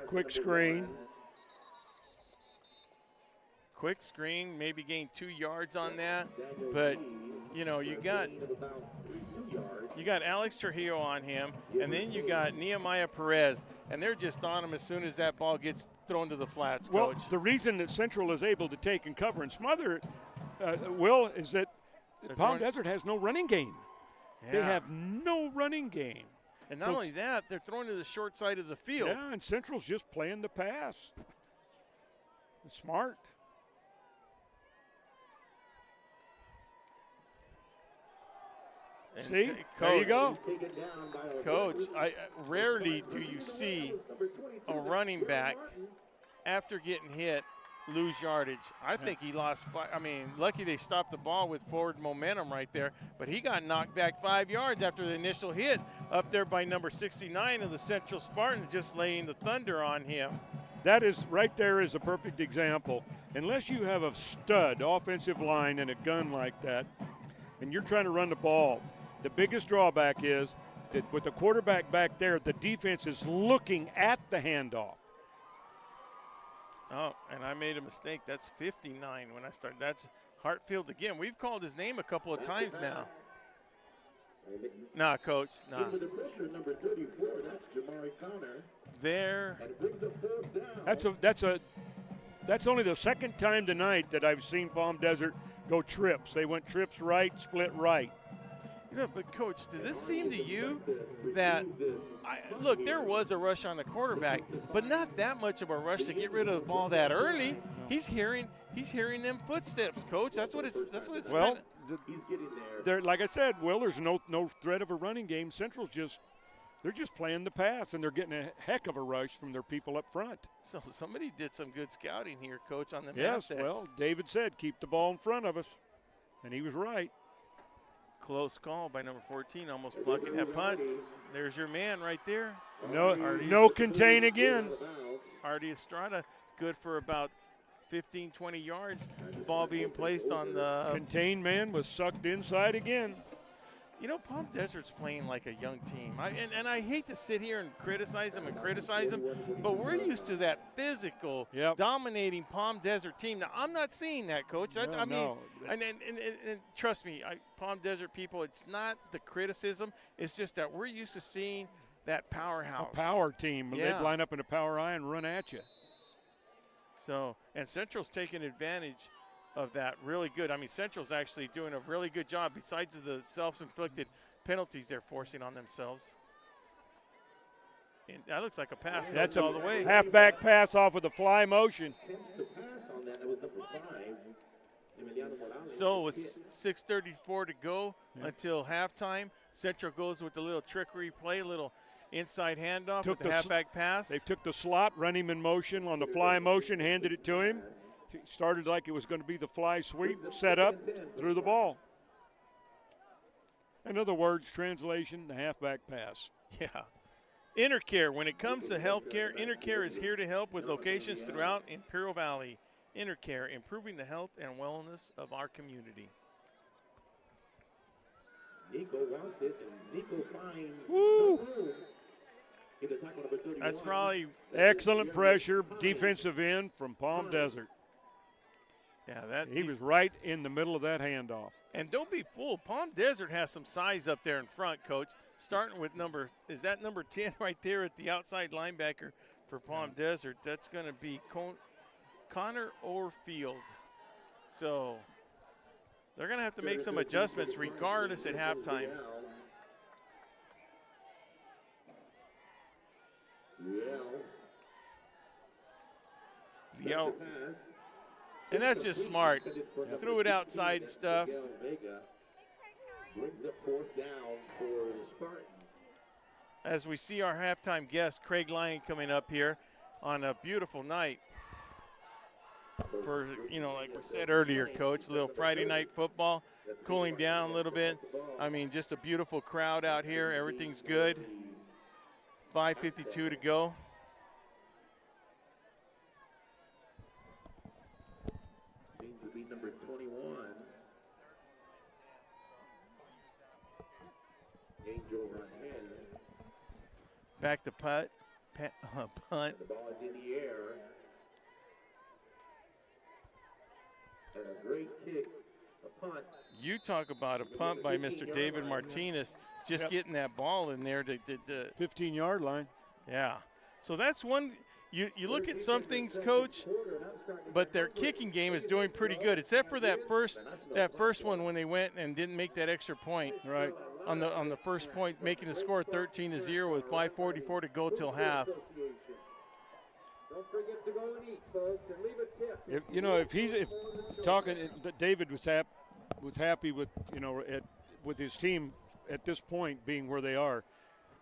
Quick screen. Quick screen, maybe gain 2 yards on that, but you know, you got Alex Trujillo on him, and then you got Nehemiah Perez, and they're just on him as soon as that ball gets thrown to the flats, Coach. Well, the reason that Central is able to take and cover and smother it, Will, is that Palm Desert has no running game. Yeah. They have no running game. And not only that, they're throwing to the short side of the field. Yeah, and Central's just playing the pass. It's smart. And See, Coach, there you go. Coach, rarely do you see a running back, after getting hit, lose yardage. I think he lost, lucky they stopped the ball with forward momentum right there, but he got knocked back 5 yards after the initial hit up there by number 69 of the Central Spartans, just laying the thunder on him. That is, right there is a perfect example. Unless you have a stud offensive line and a gun like that, and you're trying to run the ball, the biggest drawback is that with the quarterback back there, the defense is looking at the handoff. Oh, and I made a mistake. That's 59 when I started. That's Hartfield again. We've called his name a couple of times now. Nah, Coach, nah. Into the pressure, number 34, that's Jamari Connor. There. And it brings a fourth down. That's only the second time tonight that I've seen Palm Desert go trips. They went trips right, split right. Yeah, but Coach, does it seem to you that look, there was a rush on the quarterback, but not that much of a rush to get rid of the ball that early. He's hearing them footsteps, Coach. That's what it's. Well, He's getting there. like I said, Will, there's no threat of a running game. Central's they're just playing the pass, and they're getting a heck of a rush from their people up front. So somebody did some good scouting here, Coach, on the Yes, Aztecs. well, David said keep the ball in front of us, and he was right. Close call by number 14, almost blocking that punt. There's your man right there. No contain again. Artie Estrada, good for about 15, 20 yards. Ball being placed on the Contained man was sucked inside again. You know, Palm Desert's playing like a young team. And I hate to sit here and criticize them, but we're used to that physical, dominating Palm Desert team. Now, I'm not seeing that, Coach. And trust me, Palm Desert people, it's not the criticism. It's just that we're used to seeing that powerhouse. A power team. Yeah. They'd line up in a power eye and run at you. So, and Central's taking advantage of that really good. I mean, Central's actually doing a really good job besides the self-inflicted penalties they're forcing on themselves. And that looks like a pass. That's all the way. Halfback pass off with a fly motion. So with 6:34 to go until halftime, Central goes with a little trickery play, a little inside handoff with the halfback pass. They took the slot, run him in motion on the fly motion, handed it to him. He started like it was going to be the fly sweep, set up, threw the ball. In other words, translation, the halfback pass. Yeah. Intercare, when it comes to healthcare, Intercare is here to help with locations throughout Imperial Valley. Intercare, improving the health and wellness of our community. Nico wants it, and Nico finds Woo! That's probably excellent pressure, defensive end from Palm Desert. Yeah, he was right in the middle of that handoff. And don't be fooled. Palm Desert has some size up there in front, Coach. Starting with number 10 right there at the outside linebacker for Palm Desert. That's going to be Connor Orfield. So they're going to have to make some adjustments regardless at halftime. Liel. And that's just smart. Threw it outside and stuff. Brings up fourth down for Spartans. As we see our halftime guest, Craig Lyon, coming up here on a beautiful night. For, like we said earlier, Coach, a little Friday night football, cooling down a little bit. I mean, just a beautiful crowd out here. Everything's good. 5:52 to go. Seems to be number 21. Angel Ryan. Back to punt. Punt. The ball is in the air. And a great kick, a punt. You talk about a punt by Mr. David Martinez, just getting that ball in there to 15-yard line. Yeah. So that's one. You look at some things, Coach, but their kicking game is doing pretty good, except for that first one when they went and didn't make that extra point. Right. On the first point, making the score 13-0 with 5:44 to go till half. Don't forget to go and eat, folks, and leave a tip. If David was happy with with his team at this point being where they are,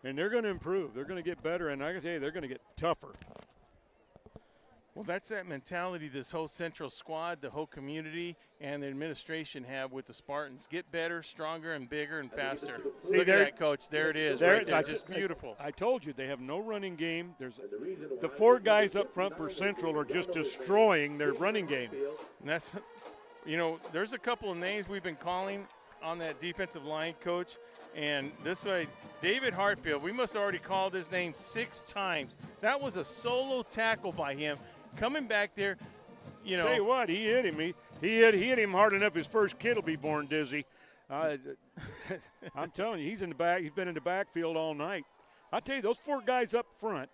and they're going to improve. They're going to get better, and I can tell you, they're going to get tougher. Well, that's that mentality this whole Central squad, the whole community, and the administration have with the Spartans. Get better, stronger, and bigger and faster. See, look at that, Coach. There it is. Right there. Just beautiful. I told you they have no running game. The four guys up front for Central are just destroying their running game. And that's, there's a couple of names we've been calling on that defensive line, Coach. And this way, David Hartfield, we must have already called his name 6 times. That was a solo tackle by him. Coming back there, Tell you what, he hit him. He hit him hard enough. His first kid will be born dizzy. I'm telling you, he's in the back. He's been in the backfield all night. I tell you, those 4 guys up front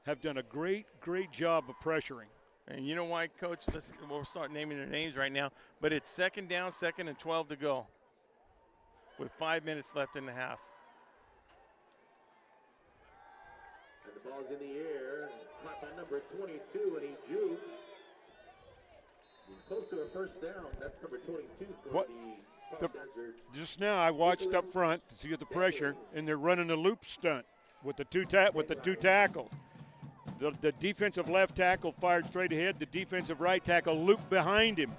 have done a great job of pressuring. And you know why, Coach? We'll start naming their names right now. But it's second down, 2nd and 12 to go, with 5 minutes left in the half. And the ball's in the air. Caught by number 22, and he jukes. He's close to a first down. That's number 22 for the Just now, I watched up front to see the pressure, and they're running a loop stunt with the two tackles. The defensive left tackle fired straight ahead. The defensive right tackle looped behind him.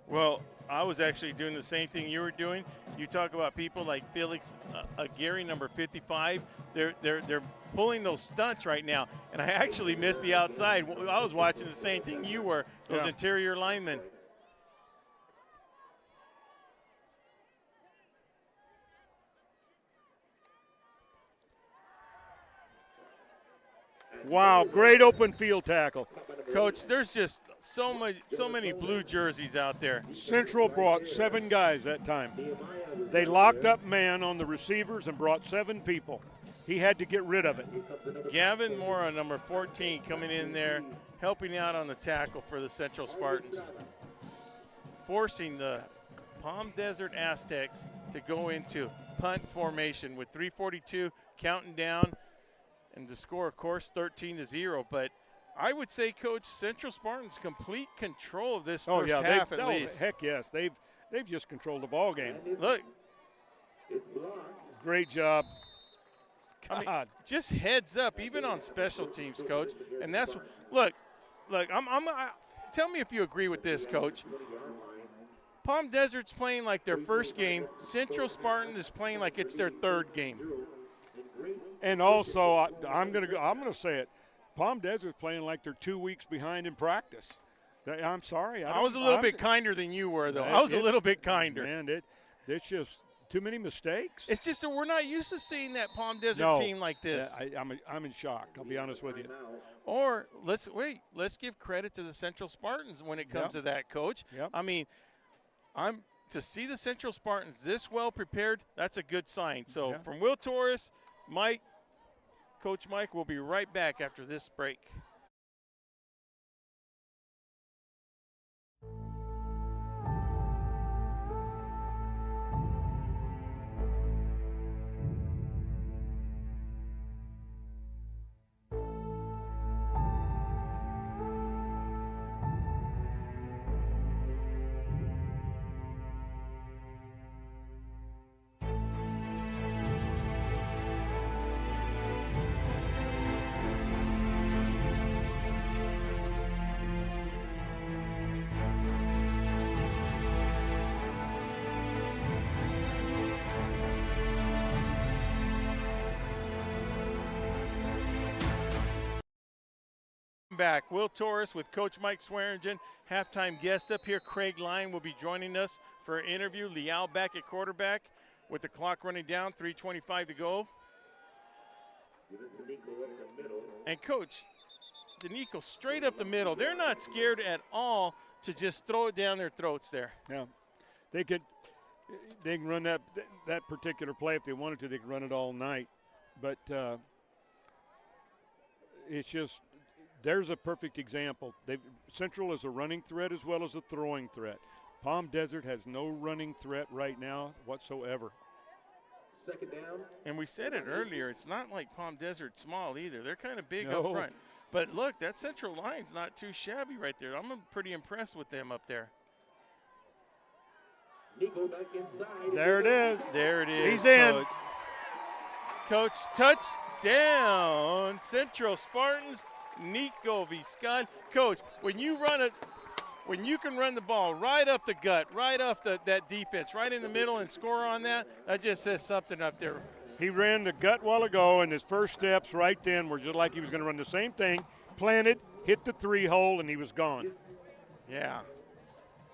Well, I was actually doing the same thing you were doing. You talk about people like Felix Aguirre, number 55. They're pulling those stunts right now, and I actually missed the outside. I was watching the same thing you were. Those interior linemen. Wow, great open field tackle. Coach, there's just so many blue jerseys out there. Central brought 7 guys that time. They locked up man on the receivers and brought 7 people. He had to get rid of it. Gavin Mora, number 14, coming in there, helping out on the tackle for the Central Spartans, forcing the Palm Desert Aztecs to go into punt formation with 3:42 counting down, and the score, of course, 13-0. But I would say, Coach, Central Spartans complete control of this first half at least. Heck yes, they've just controlled the ball game. Look, great job. I mean, just heads up, even on special teams, Coach. And that's look. Tell me if you agree with this, Coach. Palm Desert's playing like their first game. Central Spartan is playing like it's their third game. And also, I'm gonna say it. Palm Desert's playing like they're 2 weeks behind in practice. I'm sorry. I was a little bit kinder than you were, though. I was a little bit kinder. Man, it's just too many mistakes. It's just that we're not used to seeing that Palm Desert team like this. I'm in shock. I'll be honest with you. Or let's give credit to the Central Spartans when it comes to that, Coach. Yep. I mean, to see the Central Spartans this well prepared, that's a good sign. So from Will Torres, Coach Mike, we'll be right back after this break. Back. Will Torres with Coach Mike Swearingen. Halftime guest up here, Craig Lyon, will be joining us for an interview. Liao back at quarterback with the clock running down, 3:25 to go. And Coach, Danico straight up the middle. They're not scared at all to just throw it down their throats there. Yeah, they can run that particular play if they wanted to. They could run it all night, but it's just. There's a perfect example. Central is a running threat as well as a throwing threat. Palm Desert has no running threat right now whatsoever. Second down. And we said it earlier, it's not like Palm Desert small either. They're kind of big up front. But look, that Central line's not too shabby right there. I'm pretty impressed with them up there. Nico back inside. There it is. There it is. He's in. Coach, touchdown, Central Spartans. Nico Viscan. Coach, when you can run the ball right up the gut, right off that defense, right in the middle and score on that just says something up there. He ran the gut while ago, and his first steps right then were just like he was going to run the same thing, planted, hit the 3-hole, and he was gone. Yeah.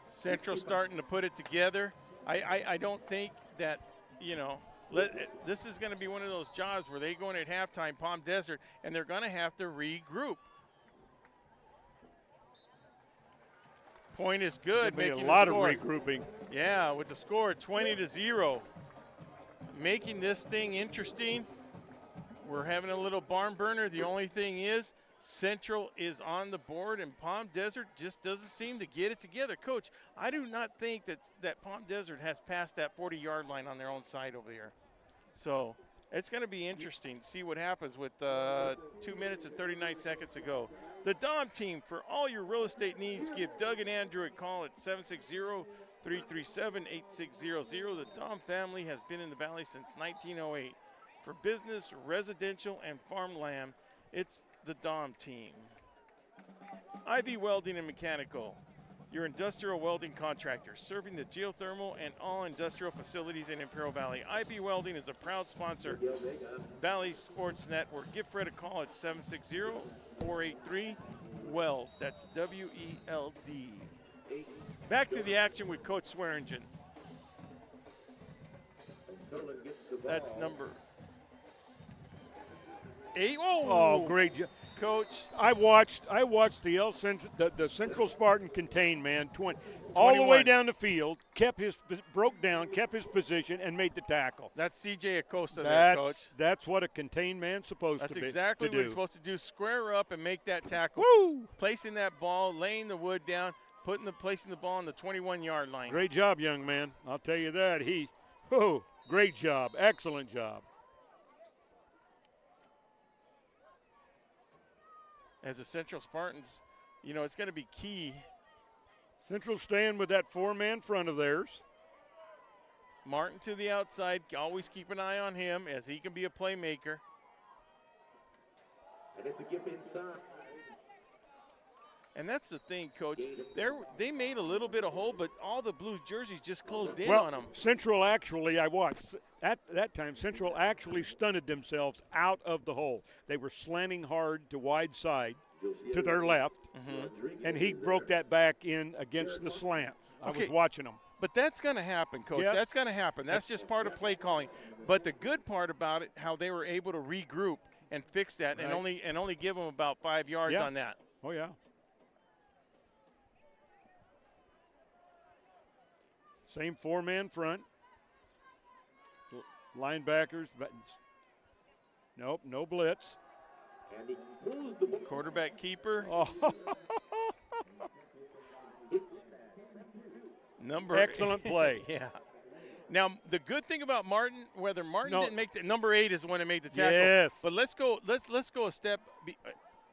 Central starting to put it together. I don't think that, this is going to be one of those jobs where they go in at halftime, Palm Desert, and they're going to have to regroup. Point is good. Making a lot of regrouping. Yeah, with the score 20-0. Making this thing interesting. We're having a little barn burner. The only thing is Central is on the board, and Palm Desert just doesn't seem to get it together. Coach, I do not think that Palm Desert has passed that 40-yard line on their own side over here. So it's going to be interesting to see what happens with 2 minutes and 39 seconds to go. The Dom team, for all your real estate needs, give Doug and Andrew a call at 760-337-8600. The Dom family has been in the Valley since 1908. For business, residential, and farmland, it's the Dom team. IV Welding and Mechanical. your industrial welding contractor, serving the geothermal and all industrial facilities in Imperial Valley. IB Welding is a proud sponsor. Valley Sports Network. Give Fred a call at 760-483-WELD. That's W-E-L-D. Back to the action with Coach Swearingen. That's number 8. Oh, great job. Coach. I watched the Central Spartan contain, man, all the way down the field, broke down, kept his position, and made the tackle. That's C.J. Acosta there, Coach. That's what a contained man's supposed That's to be. That's exactly to what do. he's supposed to do, square up and make that tackle. Woo! Placing that ball, laying the wood down, placing the ball on the 21-yard line. Great job, young man. I'll tell you that. Great job. Excellent job. As the Central Spartans, you know, it's going to be key. Central staying with that 4-man front of theirs. Martin to the outside. Always keep an eye on him as he can be a playmaker. And it's a give inside. And that's the thing, Coach. They made a little bit of hole, but all the blue jerseys just closed in on them. Central actually, I watched. At that time, Central actually stunted themselves out of the hole. They were slanting hard to wide side to their left, and he broke that back in against the slant. I was watching them. But that's going to happen, Coach. Yep. That's going to happen. That's just part of play calling. But the good part about it, how they were able to regroup and fix that, and only give them about 5 yards on that. Oh, yeah. Same 4-man front. Linebackers, nope, no blitz. And he pulls the ball. Quarterback keeper. Oh. Excellent play. Yeah. Now, the good thing about Martin, whether Martin didn't make number 8 is the one that made the tackle. Yes. But let's go a step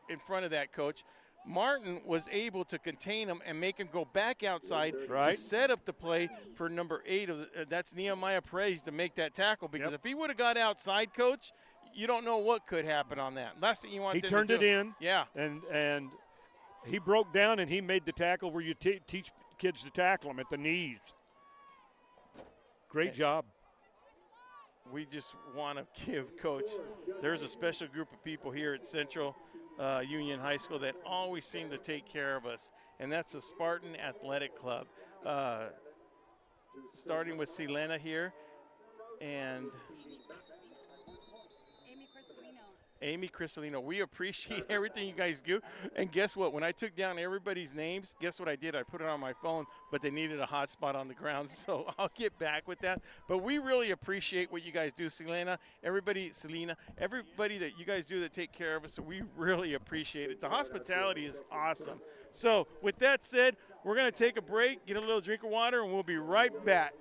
in front of that, Coach. Martin was able to contain him and make him go back outside to set up the play for number 8. That's Nehemiah Praise to make that tackle, because if he would have got outside, Coach, you don't know what could happen on that. Last thing you want He them turned to do. it in. Yeah. And he broke down and he made the tackle where you teach kids to tackle them at the knees. Great job. We just want to give Coach, there's a special group of people here at Central Union High School that always seem to take care of us, and that's the Spartan Athletic Club. Starting with Selena here, and Amy Cristalino. We appreciate everything you guys do. And guess what? When I took down everybody's names, guess what I did? I put it on my phone, but they needed a hot spot on the ground, so I'll get back with that. But we really appreciate what you guys do, Selena, everybody that you guys do that take care of us, so we really appreciate it. The hospitality is awesome. So with that said, we're going to take a break, get a little drink of water, and we'll be right back.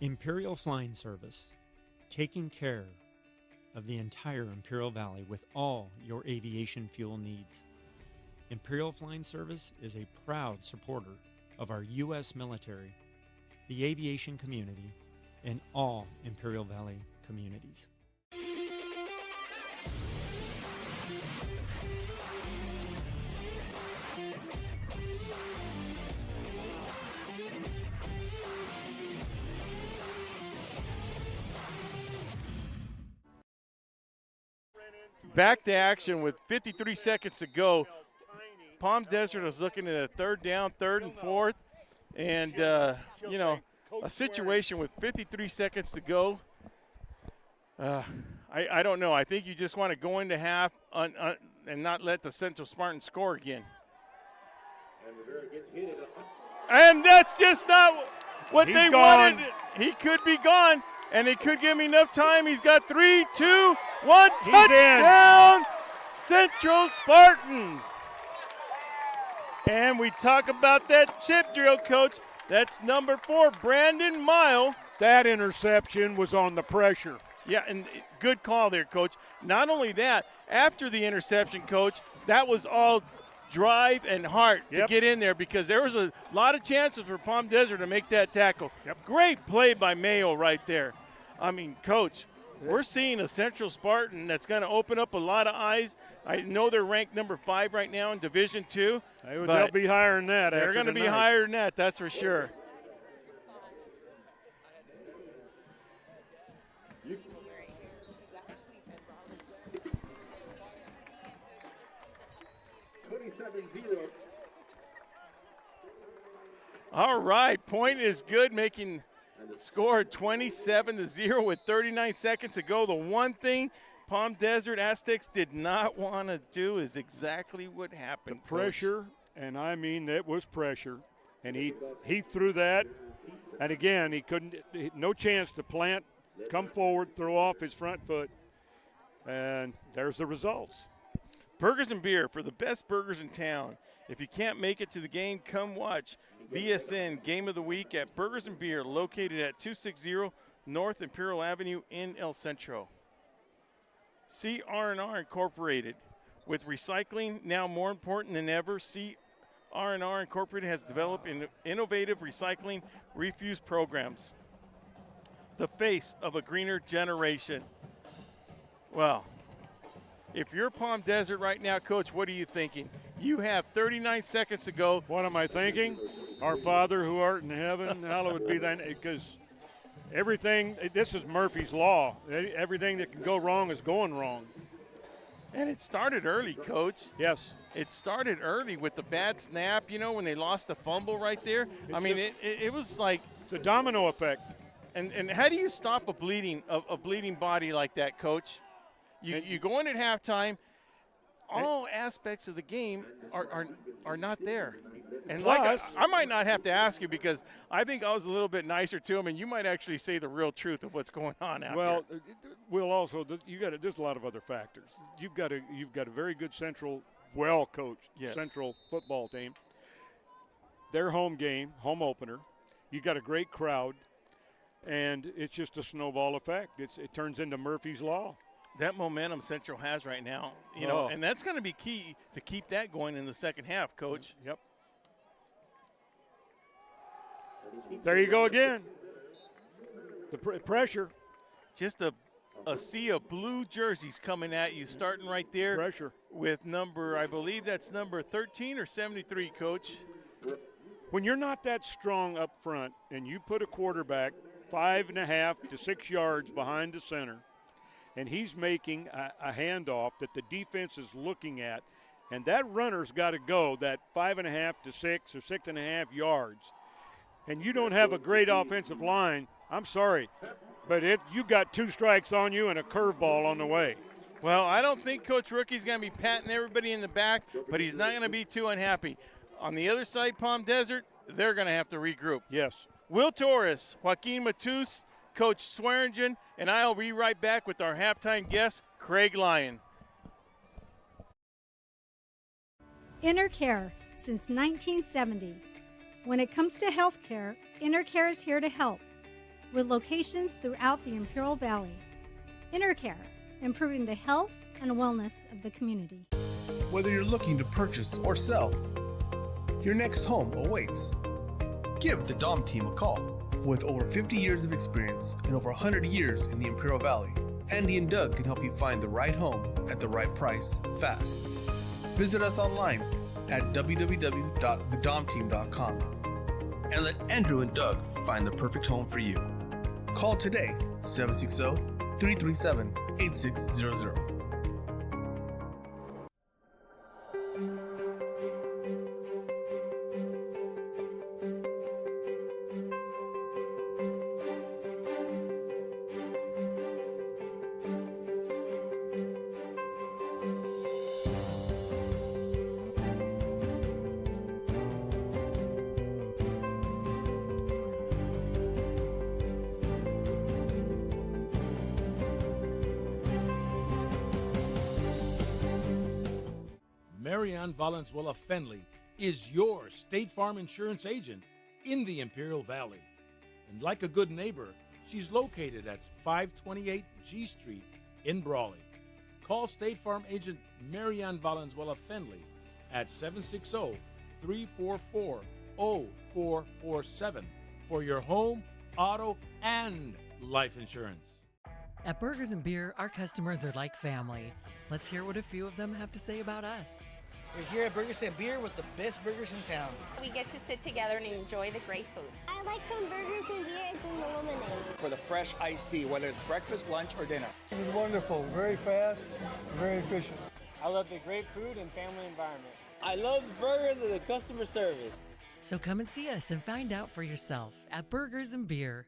Imperial Flying Service, taking care of the entire Imperial Valley with all your aviation fuel needs. Imperial Flying Service is a proud supporter of our U.S. military, the aviation community, and all Imperial Valley communities. Back to action with 53 seconds to go. Palm Desert is looking at a third down, 3rd and 4th. And, you know, a situation with 53 seconds to go. I don't know. I think you just want to go into half and not let the Central Spartans score again. And that's just not what they wanted. He could be gone, and they could give him enough time. He's got 3, 2, 1, touchdown, Central Spartans. And we talk about that chip drill, Coach. That's number 4, Brandon Mile. That interception was on the pressure. Yeah, and good call there, Coach. Not only that, after the interception, Coach, that was all drive and heart to get in there, because there was a lot of chances for Palm Desert to make that tackle. Great play by Mayo right there. I mean, Coach, We're seeing a Central Spartan that's going to open up a lot of eyes. I know they're ranked number 5 right now in Division II. They'll be higher than that. They're going to be higher than that, that's for sure. All right, point is good, making score 27-0 with 39 seconds to go. The one thing Palm Desert Aztecs did not want to do is exactly what happened. The pressure, and I mean it was pressure, and he threw that, and again he couldn't, no chance to plant, come forward, throw off his front foot, and there's the results. Burgers and Beer, for the best burgers in town. If you can't make it to the game, come watch VSN Game of the Week at Burgers and Beer, located at 260 North Imperial Avenue in El Centro. CR&R Incorporated. With recycling now more important than ever, CR&R Incorporated has developed innovative recycling refuse programs. The face of a greener generation. Well, if you're Palm Desert right now, Coach, what are you thinking? You have 39 seconds to go. What am I thinking? Our Father who art in heaven, hallowed be thy name. Because everything, this is Murphy's Law. Everything that can go wrong is going wrong. And it started early, Coach. Yes. It started early with the bad snap, you know, when they lost the fumble right there. It was like. It's a domino effect. And how do you stop a bleeding body like that, Coach? You go in at halftime. All aspects of the game are not there. And plus, I might not have to ask you because I think I was a little bit nicer to him, and you might actually say the real truth of what's going on out there. We'll also there's a lot of other factors. You've got a very good Central, well-coached Central football team. Their home game, home opener. You got a great crowd, and it's just a snowball effect. It turns into Murphy's Law. That momentum Central has right now, you know, and that's going to be key to keep that going in the second half, Coach. Yep. There you go again. The pressure. Just a sea of blue jerseys coming at you, starting right there. Pressure. With I believe that's number 13 or 73, Coach. When you're not that strong up front and you put a quarterback 5.5 to 6 yards behind the center, and he's making a handoff that the defense is looking at, and that runner's got to go that 5.5 to 6 or 6.5 yards, and you don't have a great offensive line, I'm sorry, but you got 2 strikes on you and a curveball on the way. Well, I don't think Coach Rookie's going to be patting everybody in the back, but he's not going to be too unhappy. On the other side, Palm Desert, they're going to have to regroup. Yes. Will Torrez, Joaquin Matus, Coach Swearingen, and I'll be right back with our halftime guest, Craig Lyon. Intercare since 1970. When it comes to healthcare, Intercare is here to help, with locations throughout the Imperial Valley. Intercare, improving the health and wellness of the community. Whether you're looking to purchase or sell, your next home awaits. Give the Dom team a call. With over 50 years of experience and over 100 years in the Imperial Valley, Andy and Doug can help you find the right home at the right price fast. Visit us online at www.thedomteam.com and let Andrew and Doug find the perfect home for you. Call today, 760-337-8600. Marianne Valenzuela Fenley is your State Farm insurance agent in the Imperial Valley. And like a good neighbor, she's located at 528 G Street in Brawley. Call State Farm agent Marianne Valenzuela Fenley at 760-344-0447 for your home, auto, and life insurance. At Burgers and Beer, our customers are like family. Let's hear what a few of them have to say about us. We're here at Burgers and Beer with the best burgers in town. We get to sit together and enjoy the great food. I like from Burgers and Beers and the lemonade. For the fresh iced tea, whether it's breakfast, lunch, or dinner. This is wonderful, very fast, very efficient. I love the great food and family environment. I love the burgers and the customer service. So come and see us and find out for yourself at Burgers and Beer.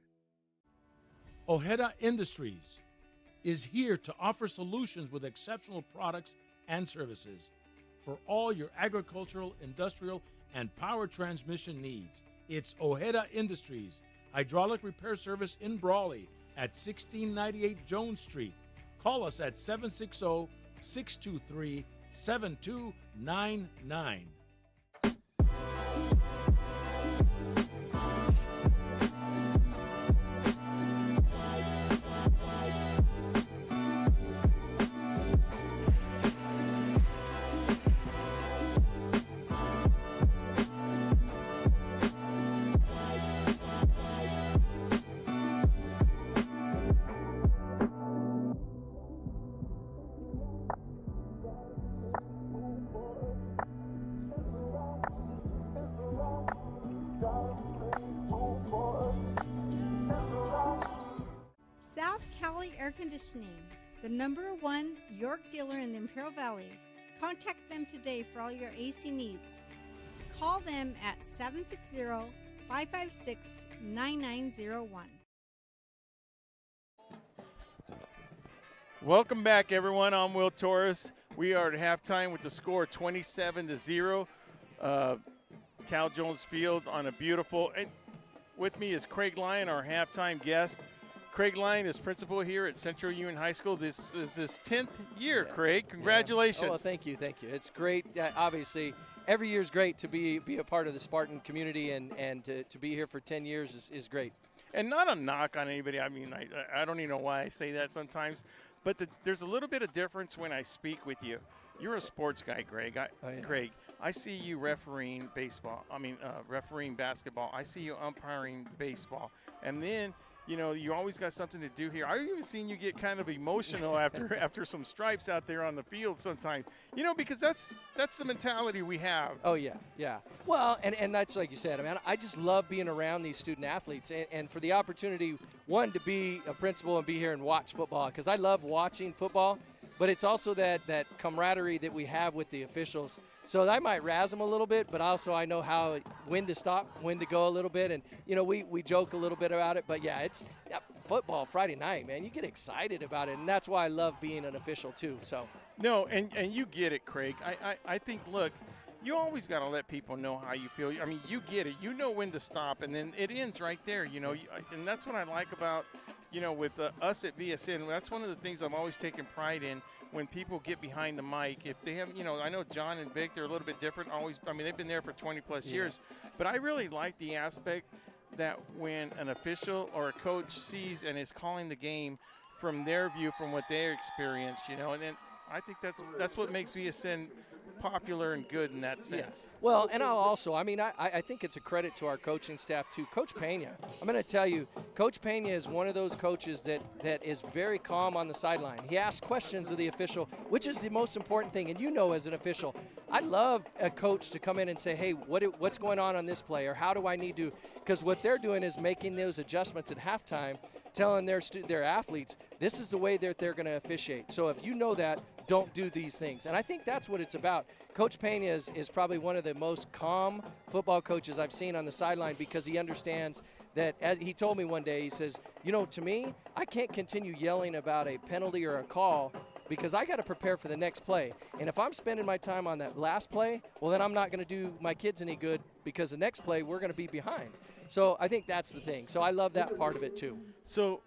Ojeda Industries is here to offer solutions with exceptional products and services for all your agricultural, industrial, and power transmission needs. It's Ojeda Industries, hydraulic repair service in Brawley at 1698 Jones Street. Call us at 760-623-7299. South Cali Air Conditioning, the #1 York dealer in the Imperial Valley. Contact them today for all your AC needs. Call them at 760-556-9901. Welcome back, everyone. I'm Will Torrez. We are at halftime with the score 27-0. Cal Jones Field on a beautiful. And with me is Craig Lyon, our halftime guest. Craig Lyon is principal here at Centro Union High School. This is his 10th year, Craig. Congratulations. Yeah. Oh, well, thank you. It's great. Obviously, every year is great to be a part of the Spartan community, and to be here for 10 years is great. And not a knock on anybody. I mean, I don't even know why I say that sometimes. But there's a little bit of difference when I speak with you. You're a sports guy, Greg. Craig, I see you refereeing refereeing basketball. I see you umpiring baseball. And then, you always got something to do here. I've even seen you get kind of emotional after some stripes out there on the field sometimes. Because that's the mentality we have. Oh, yeah. Well, and that's like you said. I mean, I just love being around these student athletes and for the opportunity, one, to be a principal and be here and watch football, because I love watching football. But it's also that camaraderie that we have with the officials. So I might razz them a little bit, but also I know when to stop, when to go a little bit. And, we joke a little bit about it. But, yeah, it's football Friday night, man. You get excited about it. And that's why I love being an official, too. So. No, and you get it, Craig. I think, look, you always got to let people know how you feel. I mean, you get it. You know when to stop, and then it ends right there, And that's what I like about – with us at VSN, that's one of the things I'm always taking pride in when people get behind the mic. If they have, I know John and Vic, they're a little bit different. They've been there for 20-plus years. But I really like the aspect that when an official or a coach sees and is calling the game from their view, from what they experience, and then I think that's what makes VSN popular and good in that sense. Yeah. Well, and I'll also, I think it's a credit to our coaching staff too. Coach Pena, I'm going to tell you, Coach Pena is one of those coaches that is very calm on the sideline. He asks questions of the official, which is the most important thing. And as an official, I love a coach to come in and say, hey, what's going on this play, or how do I need to, because what they're doing is making those adjustments at halftime, telling their athletes, this is the way that they're going to officiate. So if you know that, don't do these things. And I think that's what it's about. Coach Pena is probably one of the most calm football coaches I've seen on the sideline, because he understands that, as he told me one day, he says, to me, I can't continue yelling about a penalty or a call, because I got to prepare for the next play. And if I'm spending my time on that last play, well, then I'm not going to do my kids any good, because the next play we're going to be behind. So I think that's the thing. So I love that part of it too. So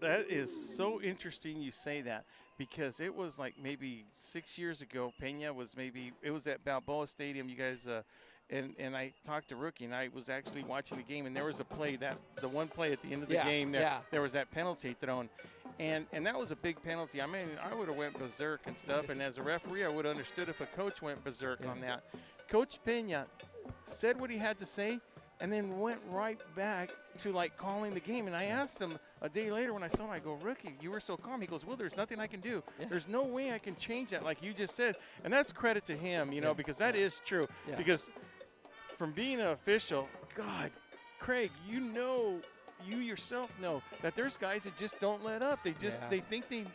that is so interesting you say that, because it was like maybe 6 years ago, Pena was it was at Balboa Stadium, you guys, and I talked to Rookie, and I was actually watching the game, and there was a play, the one play at the end of the game, there was that penalty thrown. And that was a big penalty. I mean, I would have went berserk and stuff, and as a referee, I would have understood if a coach went berserk on that. Coach Pena said what he had to say. and then went right back to like calling the game. And I asked him a day later when I saw him, I go, rookie, you were so calm. He goes, well, there's nothing I can do. Yeah. There's no way I can change that, like you just said. And that's credit to him, you know, because that is true. Yeah. Because from being an official, God, Craig, you yourself know that there's guys that just don't let up. They just, they think they,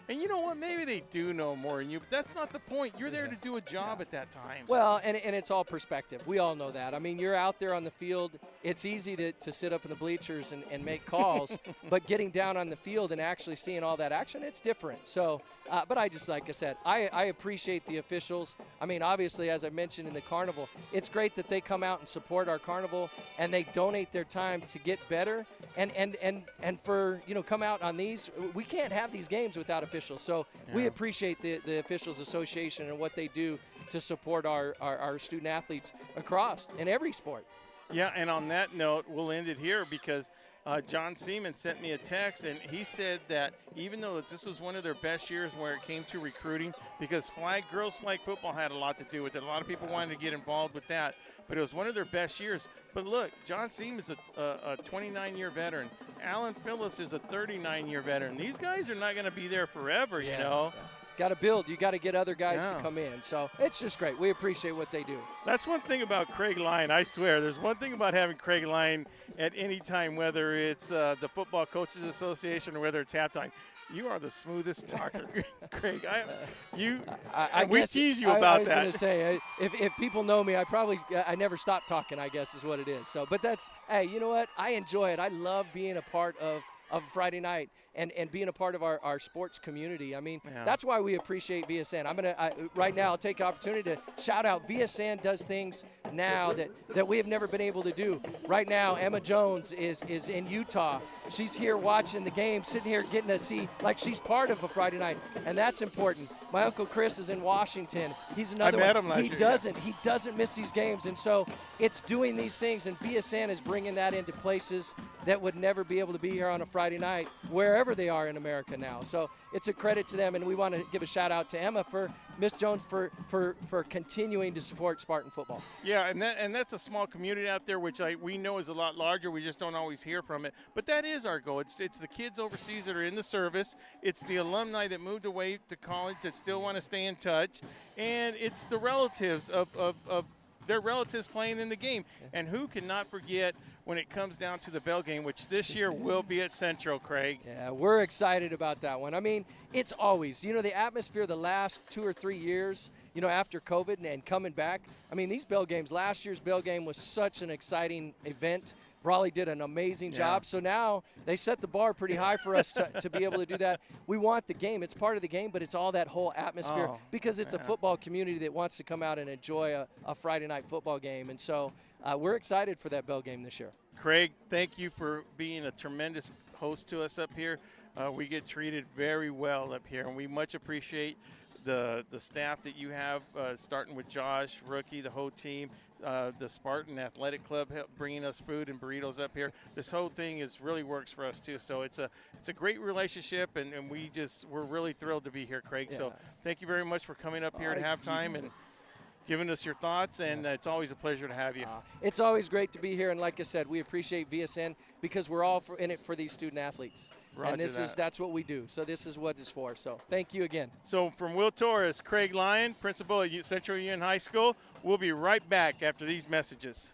and you know what? Maybe they do know more than you, but that's not the point. You're there to do a job at that time. Well, and it's all perspective. We all know that. I mean, you're out there on the field. It's easy to sit up in the bleachers and make calls, but getting down on the field and actually seeing all that action, it's different. So, but I just, like I said, I appreciate the officials. I mean, obviously, as I mentioned in the carnival, it's great that they come out and support our carnival and they donate their time to get better and for, you know, come out on these. We can't have these games without officials. So we appreciate the Officials Association and what they do to support our student athletes across in every sport. Yeah, and on that note, we'll end it here because John Seaman sent me a text, and he said that even though this was one of their best years where it came to recruiting, because girls flag football had a lot to do with it. A lot of people wanted to get involved with that, but it was one of their best years. But look, John Seaman is a 29-year veteran. Alan Phillips is a 39-year veteran. These guys are not going to be there forever, you know. Yeah. Got to build. You got to get other guys to come in. So it's just great. We appreciate what they do. That's one thing about Craig Lyon. I swear, there's one thing about having Craig Lyon at any time, whether it's the Football Coaches Association or whether it's halftime. You are the smoothest talker, Craig. We tease you about that. I was going to say, if people know me, I never stop talking, I guess is what it is. So, but that's, hey, you know what? I enjoy it. I love being a part of Friday night and being a part of our sports community. I mean, that's why we appreciate VSN. I'm going to, right now, I'll take the opportunity to shout out. VSN does things now that we have never been able to do. Right now, Emma Jones is in Utah. She's here watching the game, sitting here getting to see like she's part of a Friday night, and that's important. My Uncle Chris is in Washington. He's another one. I met him last year. He doesn't miss these games, and so it's doing these things, and VSN is bringing that into places that would never be able to be here on a Friday night, wherever they are in America now. So it's a credit to them, and we want to give a shout out to Emma for Miss Jones for continuing to support Spartan football. Yeah, and that's a small community out there, which we know is a lot larger. We just don't always hear from it. But that is our goal. It's the kids overseas that are in the service. It's the alumni that moved away to college that still want to stay in touch. And it's the relatives of their relatives playing in the game. And who cannot forget when it comes down to the bell game, which this year will be at Centro, Craig. Yeah, we're excited about that one. I mean, it's always, you know, the atmosphere the last 2 or 3 years, you know, after COVID and coming back. I mean, these bell games, last year's bell game was such an exciting event. Raleigh did an amazing job. So now they set the bar pretty high for us to be able to do that. We want the game. It's part of the game, but it's all that whole atmosphere because it's a football community that wants to come out and enjoy a Friday night football game. And so we're excited for that bell game this year. Craig, thank you for being a tremendous host to us up here. We get treated very well up here, and we much appreciate the staff that you have, starting with Josh, Rookie, the whole team, the Spartan Athletic Club bringing us food and burritos up here. This whole thing really works for us too. So it's a great relationship, and we're really thrilled to be here, Craig. Yeah. So thank you very much for coming up here at halftime and giving us your thoughts, and it's always a pleasure to have you. It's always great to be here, and like I said, we appreciate VSN because we're all in it for these student athletes. Roger and that's what we do. So this is what it's for. So thank you again. So from Will Torrez, Craig Lyon, principal at Central Union High School, we'll be right back after these messages.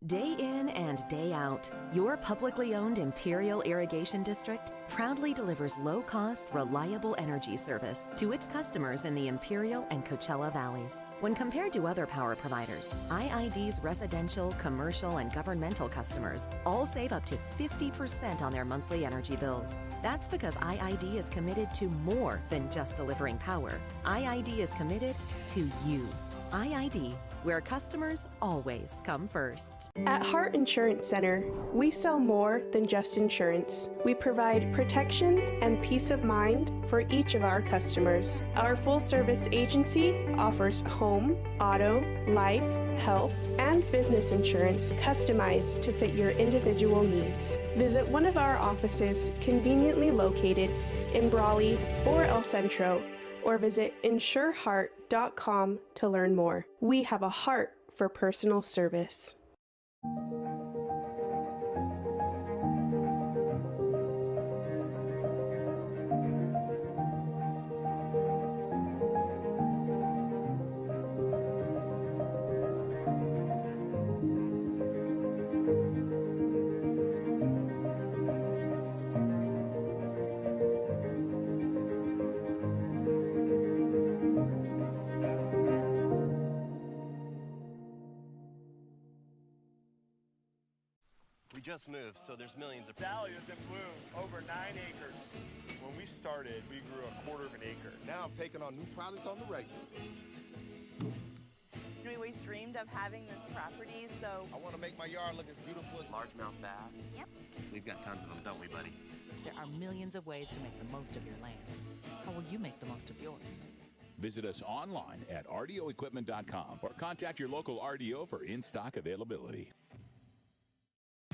Day in and day out, your publicly owned Imperial Irrigation District proudly delivers low-cost, reliable energy service to its customers in the Imperial and Coachella Valleys. When compared to other power providers, IID's residential, commercial, and governmental customers all save up to 50% on their monthly energy bills. That's because IID is committed to more than just delivering power. IID is committed to you. IID, where customers always come first. At Hart Insurance Center, we sell more than just insurance. We provide protection and peace of mind for each of our customers. Our full-service agency offers home, auto, life, health, and business insurance customized to fit your individual needs. Visit one of our offices conveniently located in Brawley or El Centro, or visit insureheart.com to learn more. We have a heart for personal service. We just moved, so there's millions of Dahlias in bloom, over 9 acres. When we started, we grew a quarter of an acre. Now I'm taking on new products on the regular. We always dreamed of having this property, so I want to make my yard look as beautiful as largemouth bass. Yep. We've got tons of them, don't we, buddy? There are millions of ways to make the most of your land. How will you make the most of yours? Visit us online at rdoequipment.com or contact your local RDO for in-stock availability.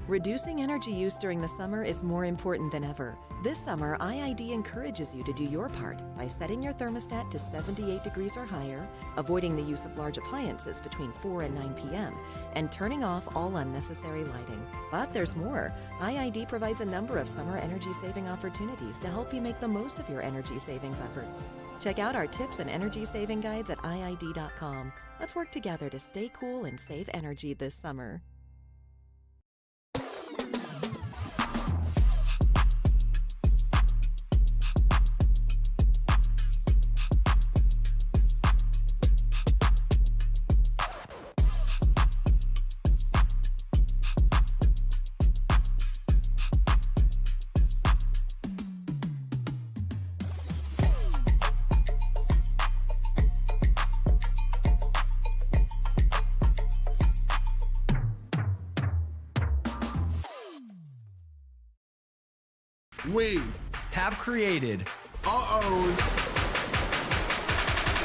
Reducing energy use during the summer is more important than ever. This summer, IID encourages you to do your part by setting your thermostat to 78 degrees or higher, avoiding the use of large appliances between 4 and 9 p.m., and turning off all unnecessary lighting. But there's more. IID provides a number of summer energy-saving opportunities to help you make the most of your energy savings efforts. Check out our tips and energy saving guides at IID.com. Let's work together to stay cool and save energy this summer. We have created our own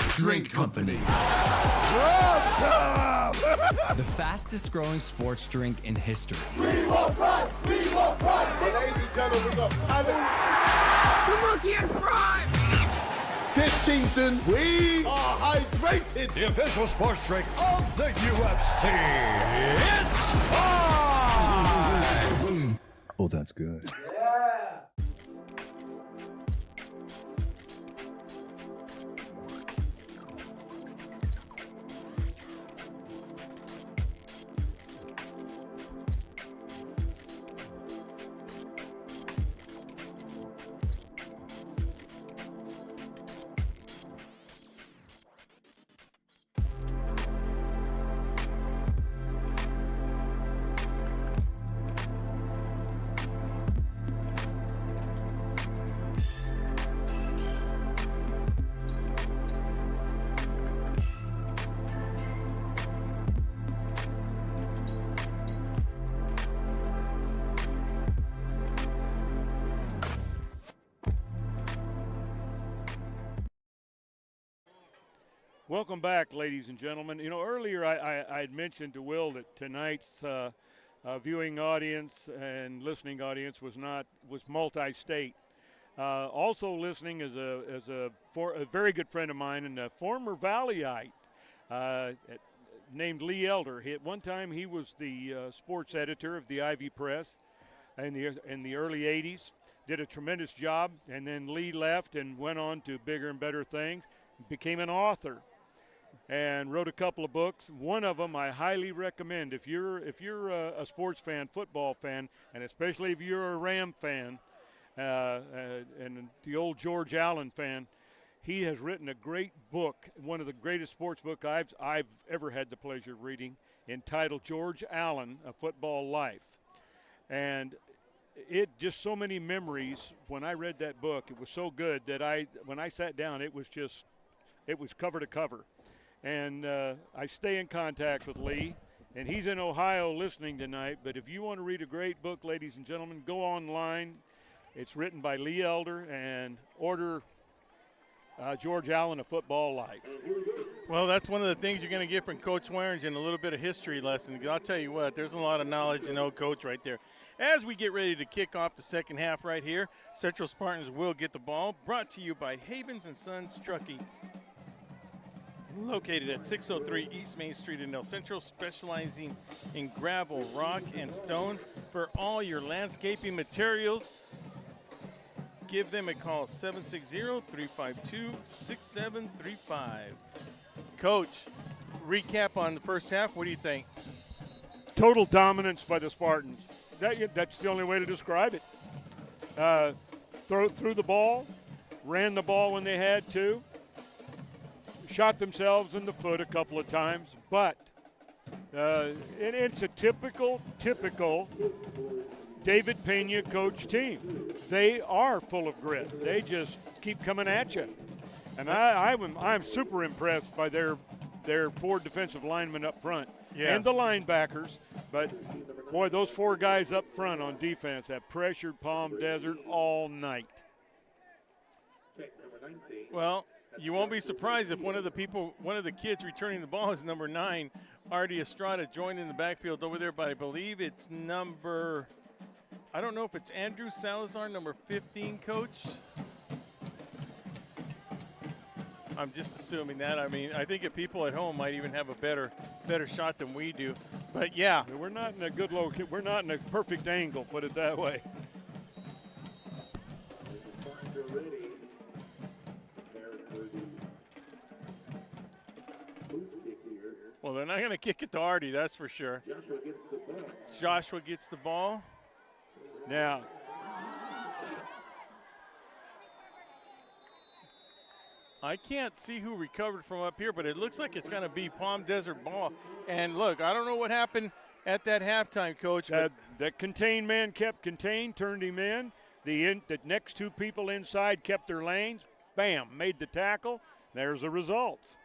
drink company. The fastest growing sports drink in history. We will pride! We will pride! Ladies and gentlemen, the rookie is prime! This season, we are hydrated! The official sports drink of the UFC. It's time! Oh, that's good. Welcome back, ladies and gentlemen. You know, earlier I had mentioned to Will that tonight's viewing audience and listening audience was multi-state. Also listening is a very good friend of mine and a former Valleyite named Lee Elder. At one time he was the sports editor of the Ivy Press in the early 80s. Did a tremendous job, and then Lee left and went on to bigger and better things. Became an author and wrote a couple of books. One of them I highly recommend if you're a sports fan, football fan, and especially if you're a Ram fan and the old George Allen fan. He has written a great book, one of the greatest sports book I've ever had the pleasure of reading, entitled George Allen, A Football Life. And it just so many memories when I read that book. It was so good that when I sat down, it was cover to cover. And I stay in contact with Lee, and he's in Ohio listening tonight. But if you want to read a great book, ladies and gentlemen, go online. It's written by Lee Elder, and order George Allen a football life. Well, that's one of the things you're going to get from Coach Swearingen, a little bit of history lesson. I'll tell you what, there's a lot of knowledge in old Coach right there. As we get ready to kick off the second half right here, Central Spartans will get the ball. Brought to you by Havens & Sons Trucking, located at 603 East Main Street in El Centro, specializing in gravel, rock, and stone. For all your landscaping materials, give them a call, 760-352-6735. Coach, recap on the first half. What do you think? Total dominance by the Spartans. That's the only way to describe it. Threw the ball, ran the ball when they had to, shot themselves in the foot a couple of times, but it's a typical David Pena coach team. They are full of grit. They just keep coming at you. And I'm super impressed by their 4 defensive linemen up front and the linebackers. But, boy, those 4 guys up front on defense have pressured Palm Desert all night. Well, you won't be surprised if one of the kids returning the ball is number 9, Artie Estrada, joined in the backfield over there, but I believe it's I don't know if it's Andrew Salazar, number 15, Coach. I'm just assuming that. I mean, I think if people at home might even have a better shot than we do. But yeah, we're not in a good location. We're not in a perfect angle, put it that way. Well, they're not going to kick it to Artie, that's for sure. Joshua gets the ball. Now, I can't see who recovered from up here, but it looks like it's going to be Palm Desert ball. And look, I don't know what happened at that halftime, Coach. That contained man kept contained, turned him in. The next 2 people inside kept their lanes. Bam, made the tackle. There's the results.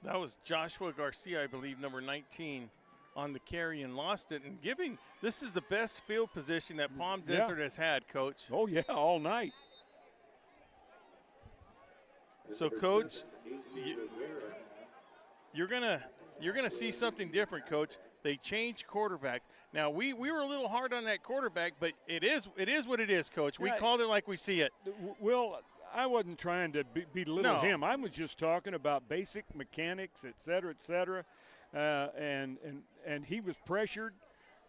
That was Joshua Garcia, I believe, number 19, on the carry and lost it. And this is the best field position that Palm Desert has had, Coach. Oh, yeah, all night. So, Coach, you're gonna see something different, Coach. They changed quarterbacks. Now we were a little hard on that quarterback, but it is what it is, Coach. We called it like we see it. Well, I wasn't trying to belittle him. I was just talking about basic mechanics, et cetera, and he was pressured,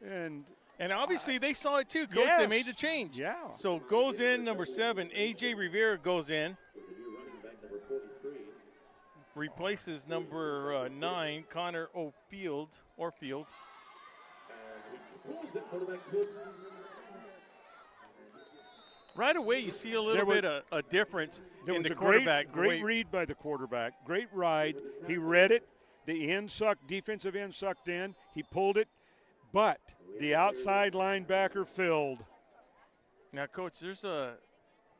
and obviously they saw it too, Coach. Yes. They made the change. Yeah. So goes in number 7, A.J. Rivera goes in. Replaces number 9, Connor Orfield. Right away, you see a little bit of a difference in the quarterback. Great read by the quarterback. Great ride. He read it. The defensive end sucked in. He pulled it, but the outside linebacker filled. Now, Coach,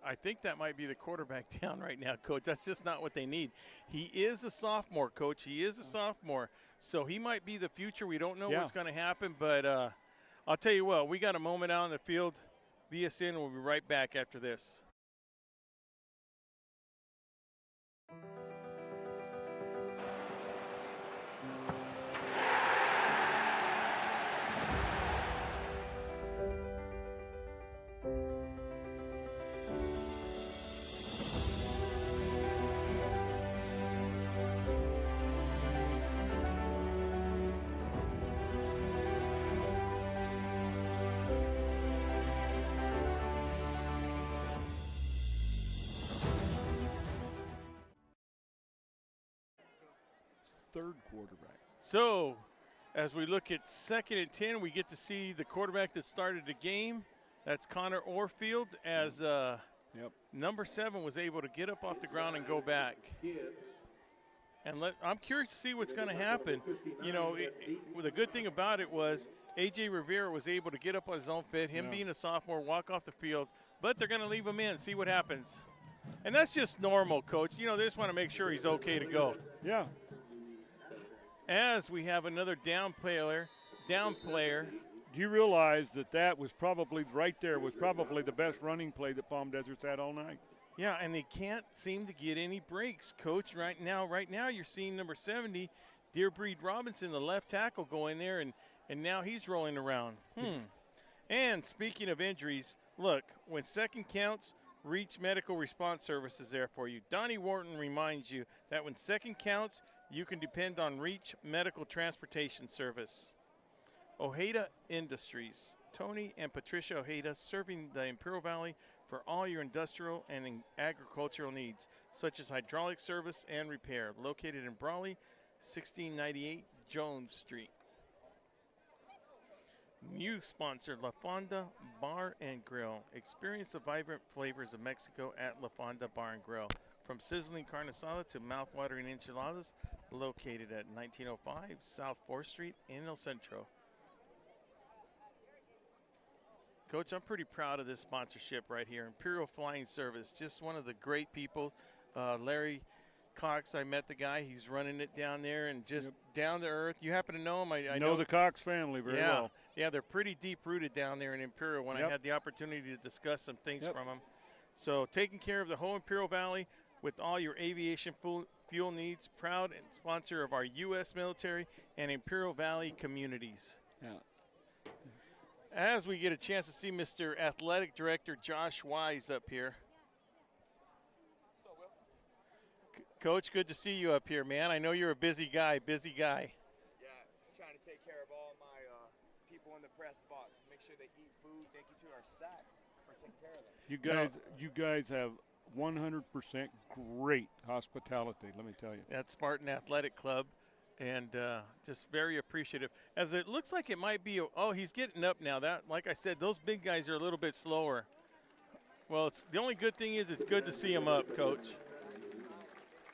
I think that might be the quarterback down right now, Coach. That's just not what they need. He is a sophomore, Coach. He is a sophomore. So he might be the future. We don't know what's going to happen. But I'll tell you what, we got a moment out on the field. VSN will be right back after this. Third quarterback. So, as we look at 2nd and 10, we get to see the quarterback that started the game. That's Connor Orfield, as number 7 was able to get up off the ground and go back. And I'm curious to see what's going to happen. You know, the good thing about it was A.J. Rivera was able to get up on his own feet, him being a sophomore, walk off the field, but they're going to leave him in, see what happens. And that's just normal, Coach. You know, they just want to make sure he's okay to go. Yeah. As we have another down player. Do you realize that was probably right there was probably the best running play that Palm Desert's had all night? Yeah, and they can't seem to get any breaks, Coach. Right now, you're seeing number 70, Dearbreed Robinson, the left tackle, go in there, and now he's rolling around. And speaking of injuries, look, when second counts, Reach Medical Response Service is there for you. Donnie Wharton reminds you that when second counts, you can depend on Reach Medical Transportation Service. Ojeda Industries, Tony and Patricia Ojeda, serving the Imperial Valley for all your industrial and agricultural needs, such as hydraulic service and repair. Located in Brawley, 1698 Jones Street. New sponsor, La Fonda Bar and Grill. Experience the vibrant flavors of Mexico at La Fonda Bar and Grill. From sizzling carne asada to mouth-watering enchiladas, located at 1905 South 4th Street in El Centro. Coach, I'm pretty proud of this sponsorship right here. Imperial Flying Service, just one of the great people. Larry Cox, I met the guy. He's running it down there and just down to earth. You happen to know him? I know the Cox family very well. Yeah, they're pretty deep-rooted down there in Imperial when I had the opportunity to discuss some things from them. So taking care of the whole Imperial Valley with all your aviation fuel needs, proud and sponsor of our U.S. military and Imperial Valley communities. Yeah. As we get a chance to see Mr. Athletic Director Josh Wise up here. Coach, good to see you up here, man. I know you're a busy guy. Yeah, just trying to take care of all my people in the press box. Make sure they eat food. Thank you to our SAC for taking care of them. You guys have 100% great hospitality, let me tell you. That's Spartan Athletic Club, and just very appreciative. As it looks like it might be, he's getting up now. That, like I said, those big guys are a little bit slower. Well, the only good thing is it's good to see him up, Coach.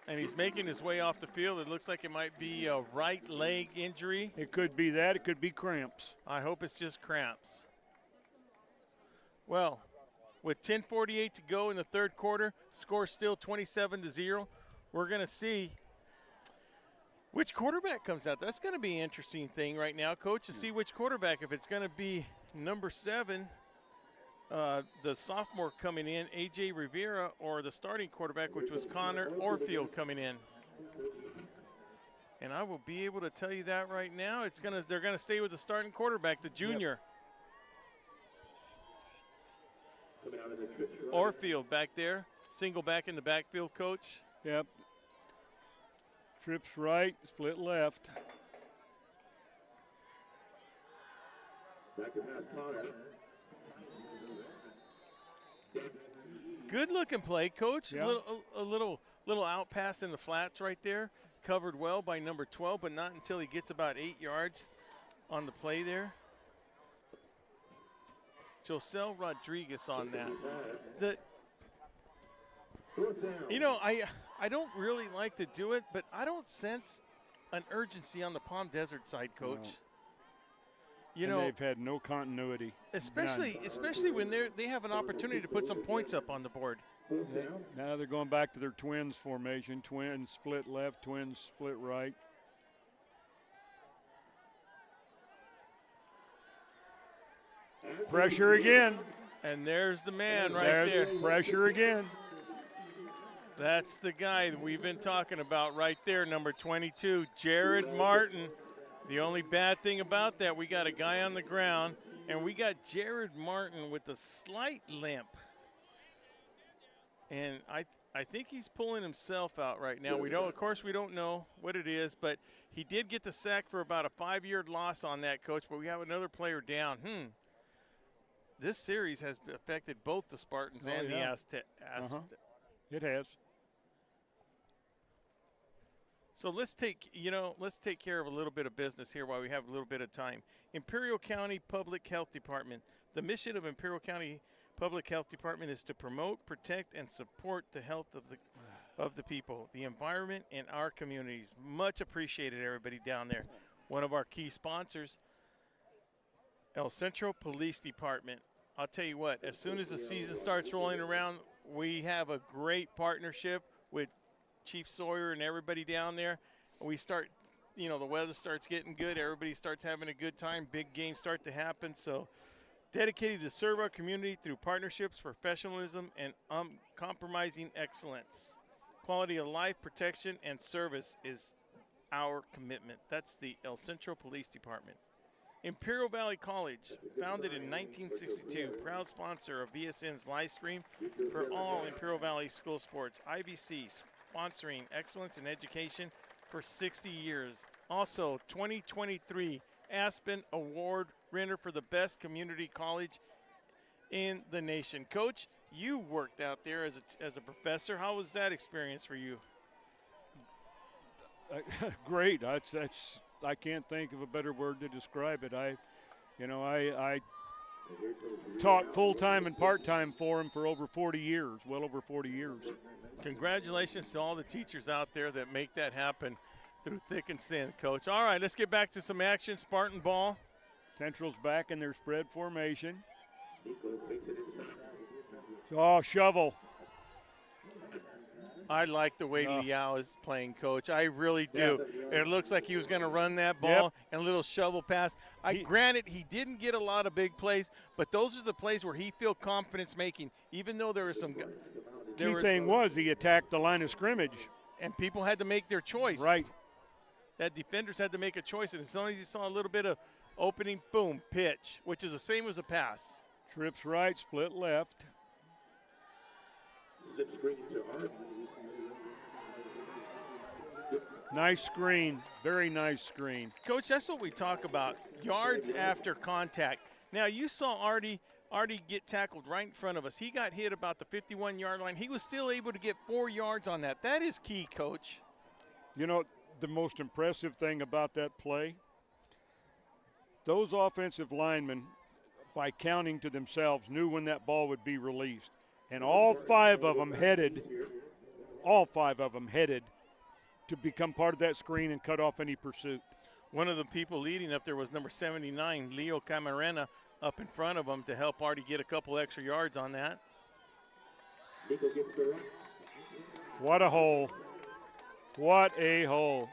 And he's making his way off the field. It looks like it might be a right leg injury. It could be that. It could be cramps. I hope it's just cramps. Well, with 10:48 to go in the third quarter, score still 27-0. We're going to see which quarterback comes out. That's going to be an interesting thing right now, Coach, to see which quarterback. If it's going to be number 7, the sophomore coming in, A.J. Rivera, or the starting quarterback, which was Connor Orfield, coming in. And I will be able to tell you that right now. They're gonna stay with the starting quarterback, the junior. Orfield back there, single back in the backfield, Coach. Yep. Trips right, split left. Back to pass Connor. Good looking play, Coach. Yeah. A little out pass in the flats right there. Covered well by number 12, but not until he gets about 8 yards on the play there. Josel Rodriguez on that. I don't really like to do it, but I don't sense an urgency on the Palm Desert side, Coach. No. They've had no continuity. Especially when they have an opportunity to put some points up on the board. Now they're going back to their twins formation. Twins split left, twins split right. Pressure again. And there's the man right there. Pressure again. That's the guy that we've been talking about right there, number 22, Jared Martin. The only bad thing about that, we got a guy on the ground, and we got Jared Martin with a slight limp. And I think he's pulling himself out right now. Of course, we don't know what it is, but he did get the sack for about a 5-yard loss on that, Coach, but we have another player down. This series has affected both the Spartans and the Aztecs. It has. So let's take care of a little bit of business here while we have a little bit of time. Imperial County Public Health Department. The mission of Imperial County Public Health Department is to promote, protect, and support the health of the people, the environment, and our communities. Much appreciated, everybody down there. One of our key sponsors, El Centro Police Department. I'll tell you what, as soon as the season starts rolling around, we have a great partnership with Chief Sawyer and everybody down there. We start, the weather starts getting good. Everybody starts having a good time. Big games start to happen. So dedicated to serve our community through partnerships, professionalism, and uncompromising excellence. Quality of life, protection, and service is our commitment. That's the El Centro Police Department. Imperial Valley College, founded in 1962, proud sponsor of VSN's live stream for all Imperial Valley school sports. IVC, sponsoring excellence in education for 60 years. Also, 2023 Aspen Award winner for the best community college in the nation. Coach, you worked out there as a professor. How was that experience for you? Great. I can't think of a better word to describe it. I taught full-time and part-time for him for over 40 years, well over 40 years. Congratulations to all the teachers out there that make that happen through thick and thin, Coach. All right, let's get back to some action. Spartan ball. Central's back in their spread formation. Oh, shovel. I like the way Liao is playing, Coach. I really do. It looks like he was going to run that ball and a little shovel pass. Granted, he didn't get a lot of big plays, but those are the plays where he feel confidence making, even though there was some – Key thing was he attacked the line of scrimmage. And people had to make their choice. Right. That defenders had to make a choice, and as soon as you saw a little bit of opening, boom, pitch, which is the same as a pass. Trips right, split left. Slip screen to Harvey. Nice screen, very nice screen. Coach, that's what we talk about, yards after contact. Now, you saw Artie get tackled right in front of us. He got hit about the 51-yard line. He was still able to get 4 yards on that. That is key, Coach. You know, the most impressive thing about that play, those offensive linemen, by counting to themselves, knew when that ball would be released. And all five of them headed to become part of that screen and cut off any pursuit. One of the people leading up there was number 79, Leo Camarena, up in front of him to help Artie get a couple extra yards on that. What a hole. What a hole.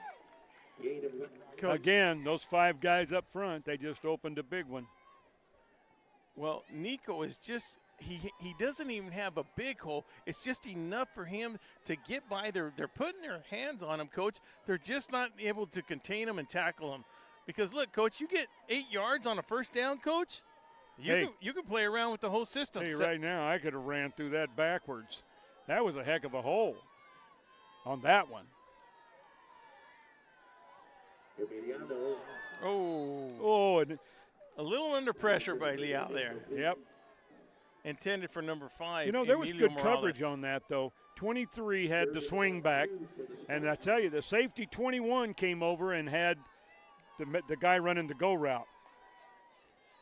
Coach, again, those 5 guys up front, they just opened a big one. Well, Nico is just he doesn't even have a big hole. It's just enough for him to get by. They're putting their hands on him, Coach. They're just not able to contain him and tackle him. Because, look, Coach, you get 8 yards on a first down, Coach. You can play around with the whole system. Hey, right now, I could have ran through that backwards. That was a heck of a hole on that one. And a little under pressure by Lee out there. Yep. Intended for number 5. You know, there was good Morales. coverage on that, though. 23 had the swing back. And I tell you, the safety 21 came over and had the guy running the go route.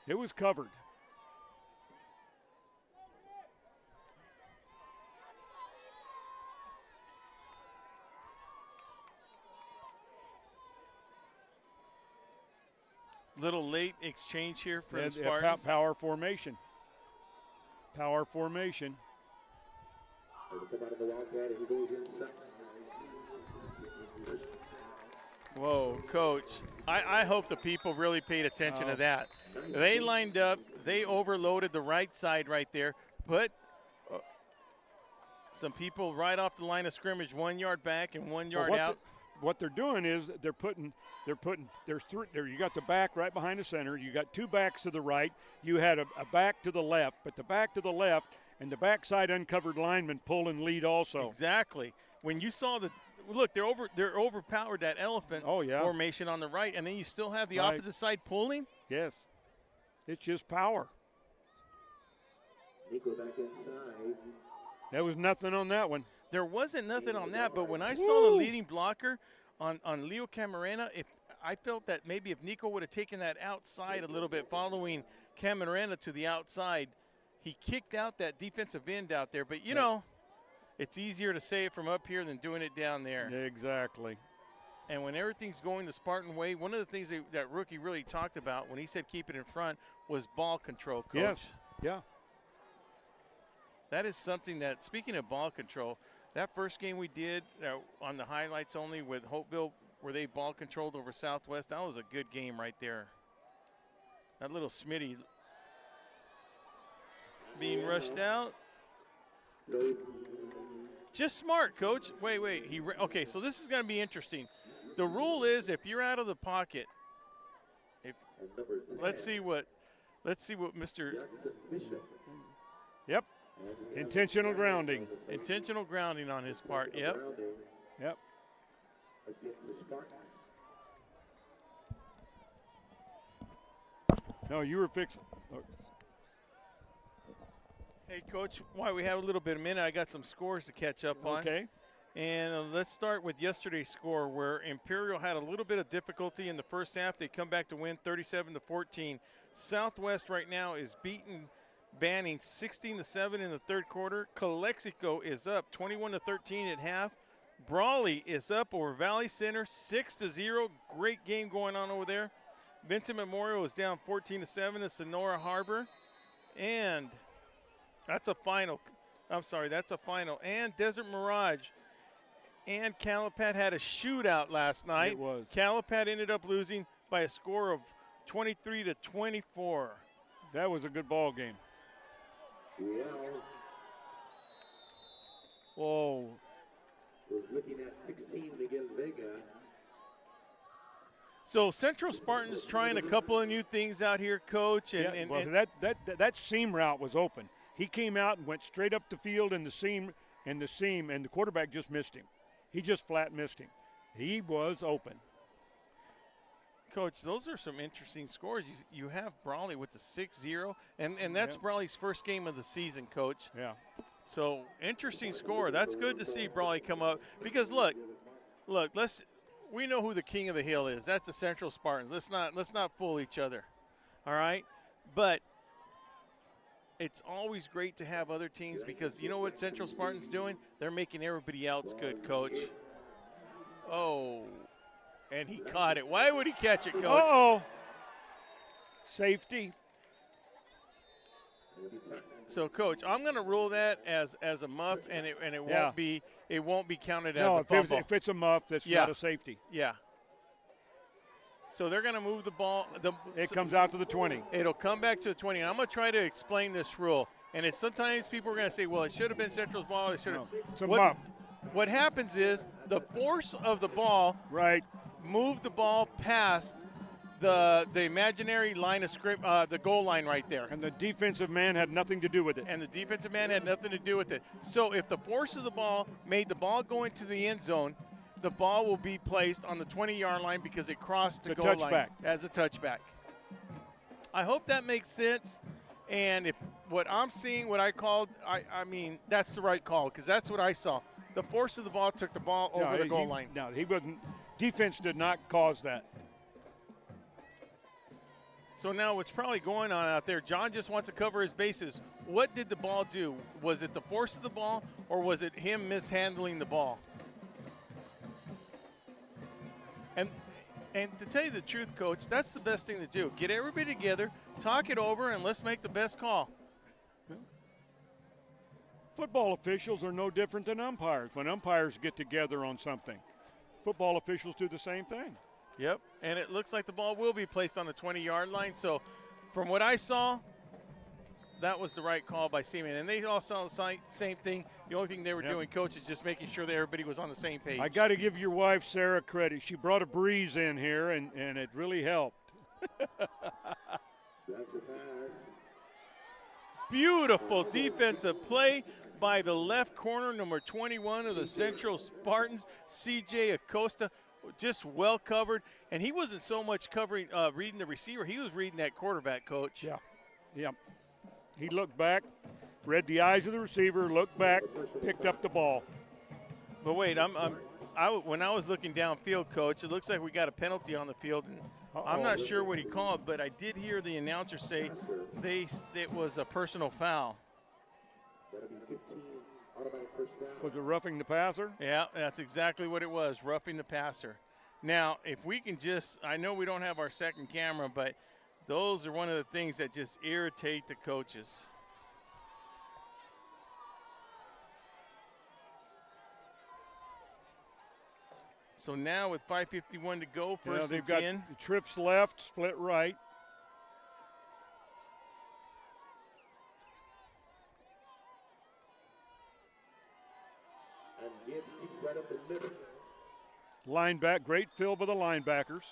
It was covered. Little late exchange here for the Spartans. Power formation. Power formation. Whoa, Coach. I hope the people really paid attention to that. They lined up. They overloaded the right side right there. Put some people right off the line of scrimmage, 1 yard back and 1 yard out. What they're doing is there's three there. You got the back right behind the center. You got 2 backs to the right. You had a back to the left, but the back to the left and the backside uncovered lineman pull and lead also. Exactly. When you saw they're overpowered that elephant formation on the right, and then you still have the opposite side pulling. Yes, it's just power. Nico back inside. There was nothing on that one. There wasn't nothing on that, but when I saw the leading blocker on Leo Camarena, I felt that maybe if Nico would have taken that outside a little bit, following Camarena to the outside, he kicked out that defensive end out there. But, you know, it's easier to say it from up here than doing it down there. Exactly. And when everything's going the Spartan way, one of the things that rookie really talked about when he said keep it in front was ball control, Coach. Yes, yeah. That is something that, speaking of ball control, that first game we did on the highlights only with Hopeville, where they ball controlled over Southwest, that was a good game right there. That little Smitty being rushed out. Just smart, Coach. Wait. Okay, so this is going to be interesting. The rule is if you're out of the pocket, let's see what Mr. Yep. Intentional grounding. Intentional grounding on his part. Yep. No, you were fixing. Hey, Coach, while we have a little bit of minute, I got some scores to catch up on. Okay. And let's start with yesterday's score, where Imperial had a little bit of difficulty in the first half. They come back to win 37-14. Southwest right now is beating Banning 16-7 in the third quarter. Calexico is up 21-13 at half. Brawley is up over Valley Center 6-0. Great game going on over there. Vincent Memorial is down 14-7 at Sonora Harbor. And that's a final. And Desert Mirage and Calapat had a shootout last night. It was. Calapat ended up losing by a score of 23-24. That was a good ball game. Whoa. Was looking at 16 Miguel Vega. So Centro Spartans trying a couple of new things out here, Coach. That seam route was open. He came out and went straight up the field in the seam, and the quarterback just missed him. He just flat missed him. He was open. Coach, those are some interesting scores. You have Brawley with the 6-0, and that's Brawley's first game of the season, Coach. Yeah. So interesting score. That's good to see Brawley come up because look, we know who the king of the hill is. That's the Central Spartans. Let's not fool each other. All right? But it's always great to have other teams because you know what Central Spartans doing? They're making everybody else good, Coach. Oh, and he caught it. Why would he catch it, Coach? Uh-oh. Safety. So, Coach, I'm going to rule that as a muff, and it won't be counted as a fumble. If it's a muff, that's not a safety. Yeah. So they're going to move the ball. It comes out to the 20. It'll come back to the 20. And I'm going to try to explain this rule. And it's sometimes people are going to say, well, it should have been Central's ball. It should have. No, it's a muff. What happens is the force of the ball moved the ball past the imaginary line of script, the goal line right there. And the defensive man had nothing to do with it. So if the force of the ball made the ball go into the end zone, the ball will be placed on the 20-yard line because it crossed the goal line as a touchback. I hope that makes sense. And if what I'm seeing, what I called, I mean, that's the right call because that's what I saw. The force of the ball took the ball over the goal line. No, he wasn't. Defense did not cause that. So now what's probably going on out there, John just wants to cover his bases. What did the ball do? Was it the force of the ball or was it him mishandling the ball? And to tell you the truth, Coach, that's the best thing to do. Get everybody together, talk it over, and let's make the best call. Football officials are no different than umpires. When umpires get together on something, football officials do the same thing. Yep, and it looks like the ball will be placed on the 20-yard line. So from what I saw, that was the right call by Seaman. And they all saw the same thing. The only thing they were doing, Coach, is just making sure that everybody was on the same page. I got to give your wife, Sarah, credit. She brought a breeze in here, and it really helped. Beautiful defensive play by the left corner, number 21 of the Central Spartans, C.J. Acosta. Just well covered, and he wasn't so much covering, reading the receiver. He was reading that quarterback, Coach. Yeah. He looked back, read the eyes of the receiver, looked back, picked up the ball. But wait, when I was looking downfield, Coach, it looks like we got a penalty on the field, and I'm not sure what he called, but I did hear the announcer say it was a personal foul. Was it roughing the passer? Yeah, that's exactly what it was, roughing the passer. Now, if we can I know we don't have our second camera, but those are one of the things that just irritate the coaches. So now with 5:51 to go, first they've and got 10. trips left, split right. Linebacker, great fill by the linebackers.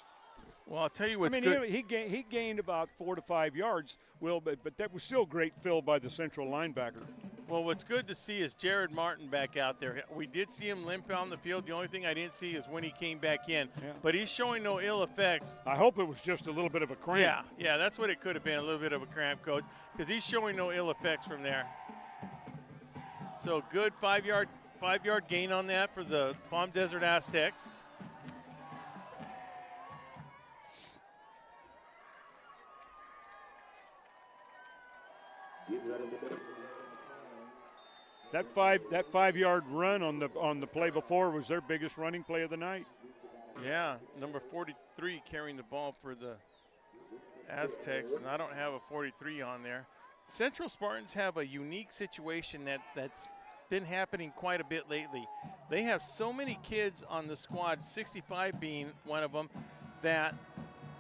Well, I'll tell you what's good. He gained about 4 to 5 yards, Will, but that was still great fill by the Central linebacker. Well, what's good to see is Jared Martin back out there. We did see him limp on the field. The only thing I didn't see is when he came back in. Yeah. But he's showing no ill effects. I hope it was just a little bit of a cramp. Yeah, that's what it could have been, a little bit of a cramp, Coach, because he's showing no ill effects from there. So good 5-yard gain on that for the Palm Desert Aztecs. That 5-yard run on the play before was their biggest running play of the night. Yeah, number 43 carrying the ball for the Aztecs, and I don't have a 43 on there. Central Spartans have a unique situation that's been happening quite a bit lately. They have so many kids on the squad, 65 being one of them, that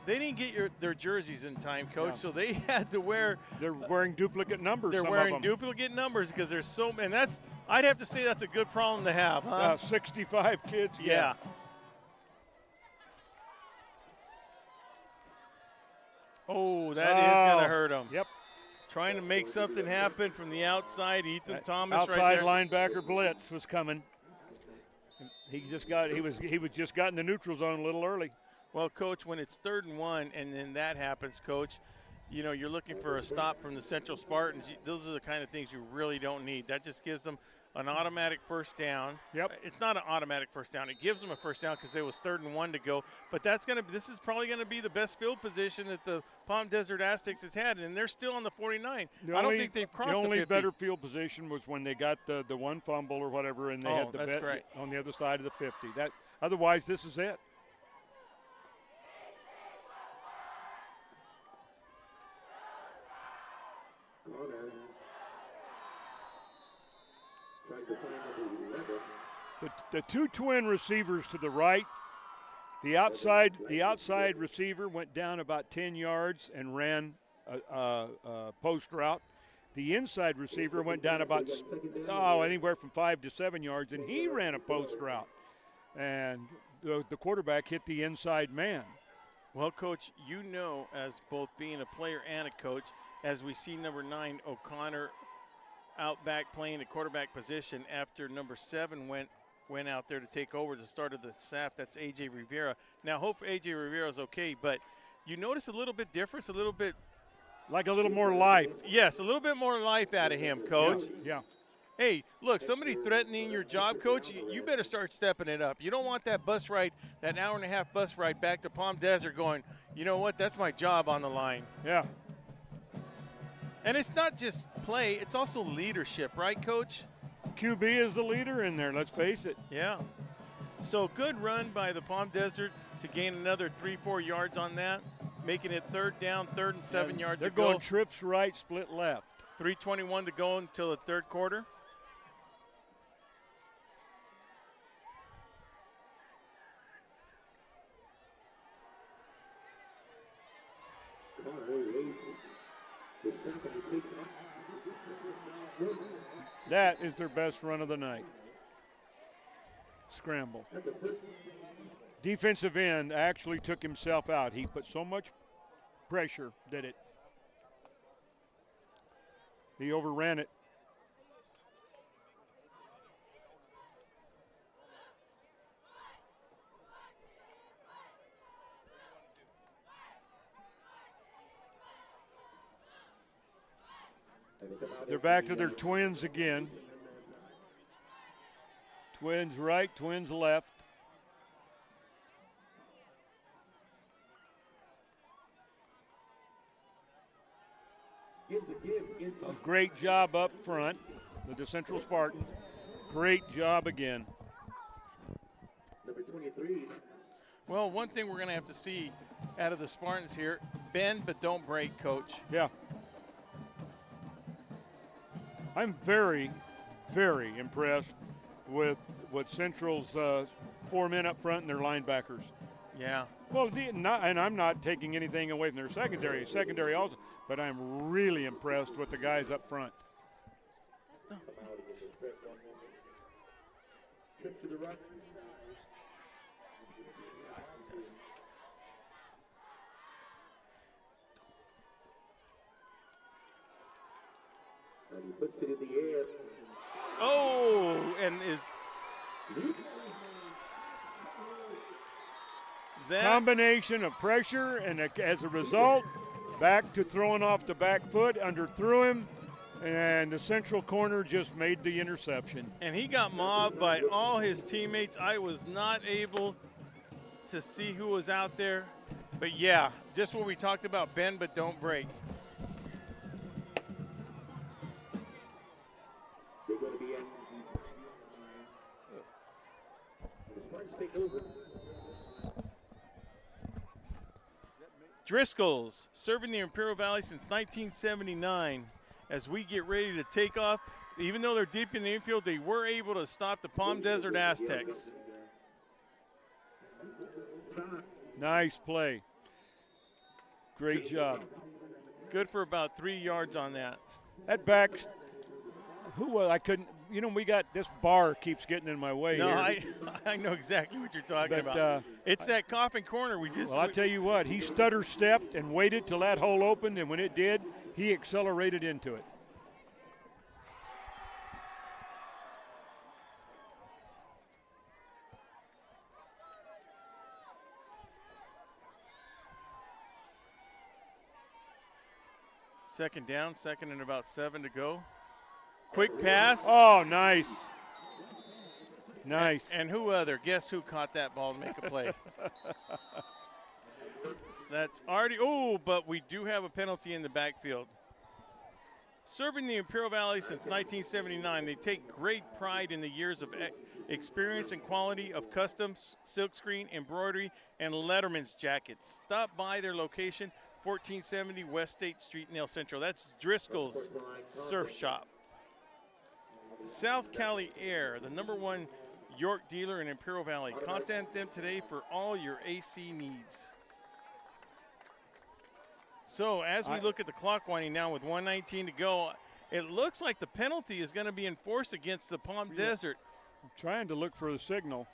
they didn't get their jerseys in time, Coach, so they had to wear. They're wearing duplicate numbers. They're wearing duplicate numbers because there's so many. And I'd have to say that's a good problem to have, huh? 65 kids. Yeah. Oh, that is going to hurt them. Yep. Trying to make something happen from the outside. Ethan Thomas outside right there. Linebacker blitz was coming. He was just got in the neutral zone a little early. Well, Coach, when it's 3rd and 1 and then that happens, Coach, you're looking for a stop from the Central Spartans. Those are the kind of things you really don't need. That just gives them an automatic first down. Yep. It's not an automatic first down. It gives them a first down because it was 3rd and 1 to go. But this is probably going to be the best field position that the Palm Desert Aztecs has had, and they're still on the 49. I don't think they've crossed the 50. The only better field position was when they got the one fumble or whatever, and they had the bet on the other side of the 50. Otherwise, this is it. The two twin receivers to the right, the outside receiver went down about 10 yards and ran a post route. The inside receiver went down about anywhere from 5 to 7 yards, and he ran a post route. And the quarterback hit the inside man. Well, Coach, as both being a player and a coach, as we see number 9, O'Connor, out back playing the quarterback position after number 7 went out there to take over the start of the staff. That's A.J. Rivera. Now, hope A.J. Rivera's okay, but you notice a little bit difference, a little bit. Like a little more life. Yes, a little bit more life out of him, Coach. Yeah. Hey, look, somebody threatening your job, Coach, you better start stepping it up. You don't want that bus ride, that hour-and-a-half bus ride back to Palm Desert going, you know what, that's my job on the line. Yeah. And it's not just play, it's also leadership, right, Coach? QB is the leader in there, let's face it. Yeah. So good run by the Palm Desert to gain another 3-4 yards on that, making it 3rd down, 3rd and 7 yards to go. They're going trips right, split left. 3:21 to go until the 3rd quarter. That is their best run of the night. Scramble. Defensive end actually took himself out. He put so much pressure that he overran it. They're back to their twins again. Twins right, twins left. A great job up front with the Central Spartans. Great job again. Number 23. Well, one thing we're going to have to see out of the Spartans here, bend but don't break, Coach. Yeah. I'm very, very impressed with Central's 4 men up front and their linebackers. Yeah. Well, and I'm not taking anything away from their secondary also, but I'm really impressed with the guys up front. Trip to the right. And he puts it in the air. Oh, and is that combination of pressure and as a result, back to throwing off the back foot, underthrew him, and the central corner just made the interception. And he got mobbed by all his teammates. I was not able to see who was out there. But yeah, just what we talked about, bend but don't break. They're going to be in. The Spartans take over. Driscoll's serving the Imperial Valley since 1979. As we get ready to take off, even though they're deep in the infield, they were able to stop the Palm Desert Aztecs. Nice play. Great job. Good for about 3 yards on that. That back, I couldn't, we got this bar keeps getting in my way No, here. I know exactly what you're talking But, about. It's that coffin corner. Well, I'll tell you what, he stutter stepped and waited till that hole opened, and when it did, he accelerated into it. Second down, second and about 7 to go. Quick pass. Oh, nice. Nice. And who other? Guess who caught that ball to make a play? That's already, but we do have a penalty in the backfield. Serving the Imperial Valley since 1979, they take great pride in the years of experience and quality of customs, silkscreen, embroidery, and letterman's jackets. Stop by their location, 1470 West State Street in El Centro. That's Driscoll's Surf Shop. South Cali Air, the #1 York dealer in Imperial Valley. Contact them today for all your AC needs. So as we look at the clock winding down with 1:19 to go, it looks like the penalty is going to be enforced against the Palm Desert. I'm trying to look for the signal.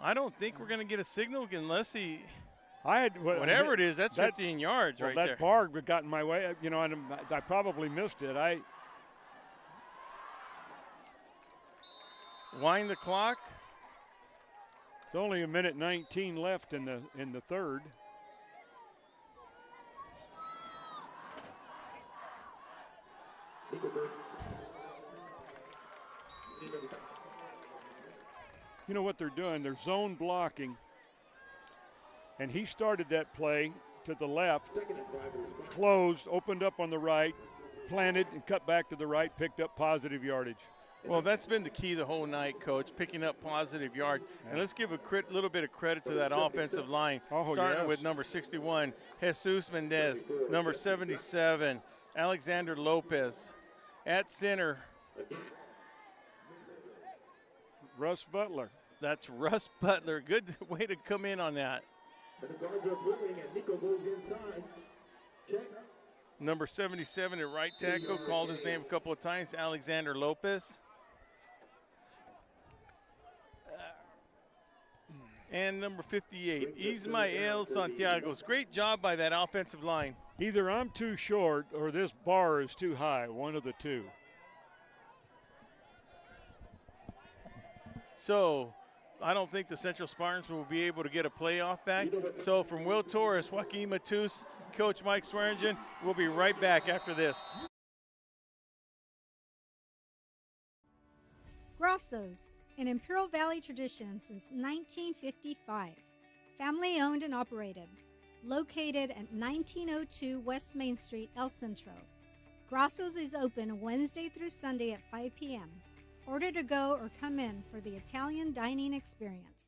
I don't think we're going to get a signal unless he – whatever it is, that's 15 yards right there. That bar got in my way, and I probably missed it. Wind the clock. It's only 1:19 left in the third. You know what they're doing? They're zone blocking. And he started that play to the left, closed, opened up on the right, planted, and cut back to the right, picked up positive yardage. Well, that's been the key the whole night, Coach, picking up positive yard. And let's give a little bit of credit to that offensive line, starting with number 61, Jesus Mendez, number 77, Alexander Lopez. At center, Russ Butler. That's Russ Butler. Good way to come in on that. And the guards are moving, and Nico goes inside. Check. Number 77 at right tackle, called his name a couple of times, Alexander Lopez. And number 58, Ismael Santiago's. Great job by that offensive line. Either I'm too short or this bar is too high, one of the two. So I don't think the Central Spartans will be able to get a playoff back. So from Will Torres, Joaquin Matus, Coach Mike Swearingen, we'll be right back after this. Grosso's, an Imperial Valley tradition since 1955. Family owned and operated. Located at 1902 West Main Street, El Centro. Grosso's is open Wednesday through Sunday at 5 p.m. Order to go or come in for the Italian dining experience.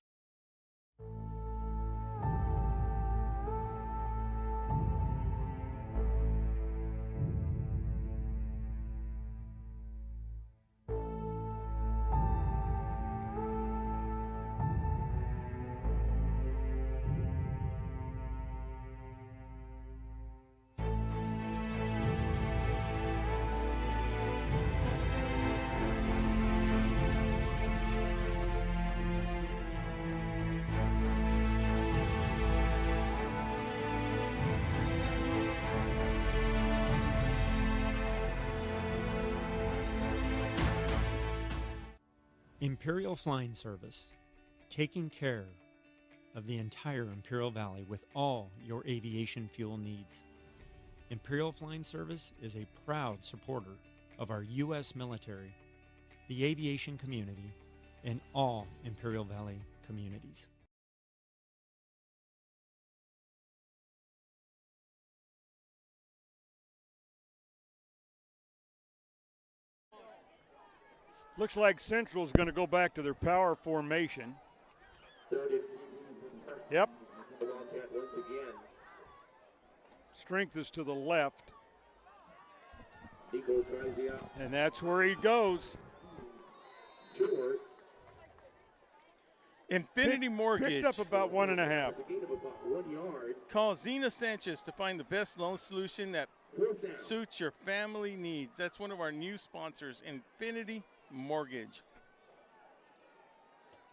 Imperial Flying Service, taking care of the entire Imperial Valley with all your aviation fuel needs. Imperial Flying Service is a proud supporter of our U.S. military, the aviation community, and all Imperial Valley communities. Looks like Central's going to go back to their power formation. Yep. Strength is to the left. And that's where he goes. Infinity Mortgage. Picked up about 1.5. Call Zena Sanchez to find the best loan solution that suits your family needs. That's one of our new sponsors, Infinity Mortgage.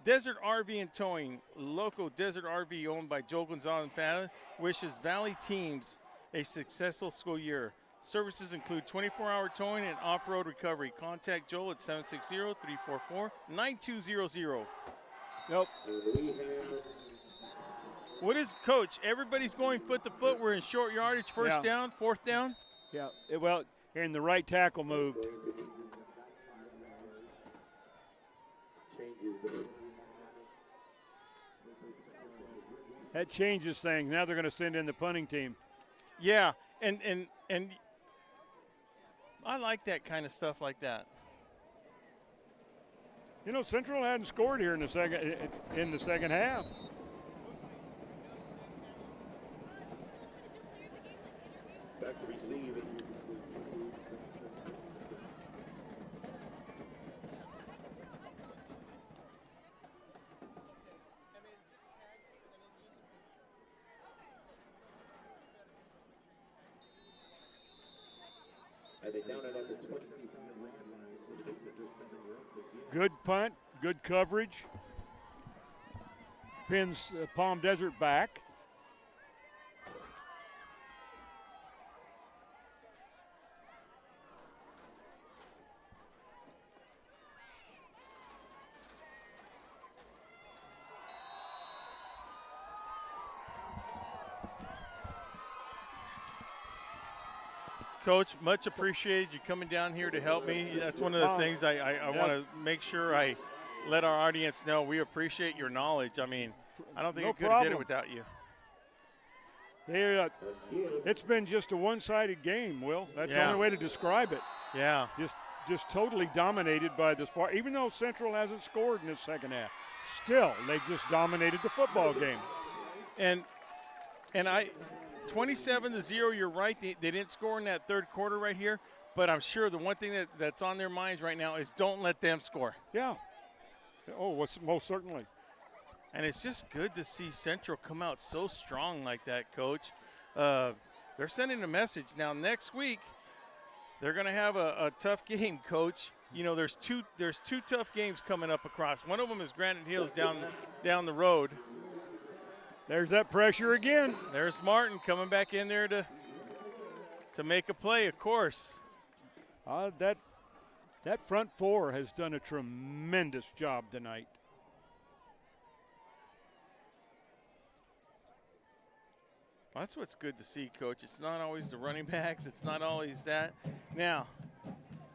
Desert RV and Towing, local Desert RV owned by Joe Gonzalez and Pena, wishes Valley teams a successful school year. Services include 24-hour towing and off-road recovery. Contact Joel at 760-344-9200. Nope. What is, Coach? Everybody's going foot to foot. We're in short yardage, first down, fourth down. Yeah, well, and the right tackle moved. That changes things. Now they're going to send in the punting team. Yeah, and I like that kind of stuff like that. You know, Central hadn't scored here in the second half. Back to receive. Good punt, good coverage. Pins Palm Desert back. Coach, much appreciated you coming down here to help me. That's one of the things I want to make sure I let our audience know. We appreciate your knowledge. I mean, I don't think I could have did it without you. It's been just a one-sided game, Will. That's the only way to describe it. Yeah. Just totally dominated by the Spartans. Even though Central hasn't scored in the second half, still they just dominated the football game. And 27-0, you're right. They didn't score in that third quarter right here, but I'm sure the one thing that's on their minds right now is don't let them score. Yeah. Oh, most certainly. And it's just good to see Central come out so strong like that, Coach. They're sending a message. Now, next week, they're going to have a tough game, Coach. You know, there's two tough games coming up across. One of them is Granite Hills down the road. There's that pressure again. There's Martin coming back in there to make a play, of course. That front four has done a tremendous job tonight. Well, that's what's good to see, Coach. It's not always the running backs. It's not always that. Now,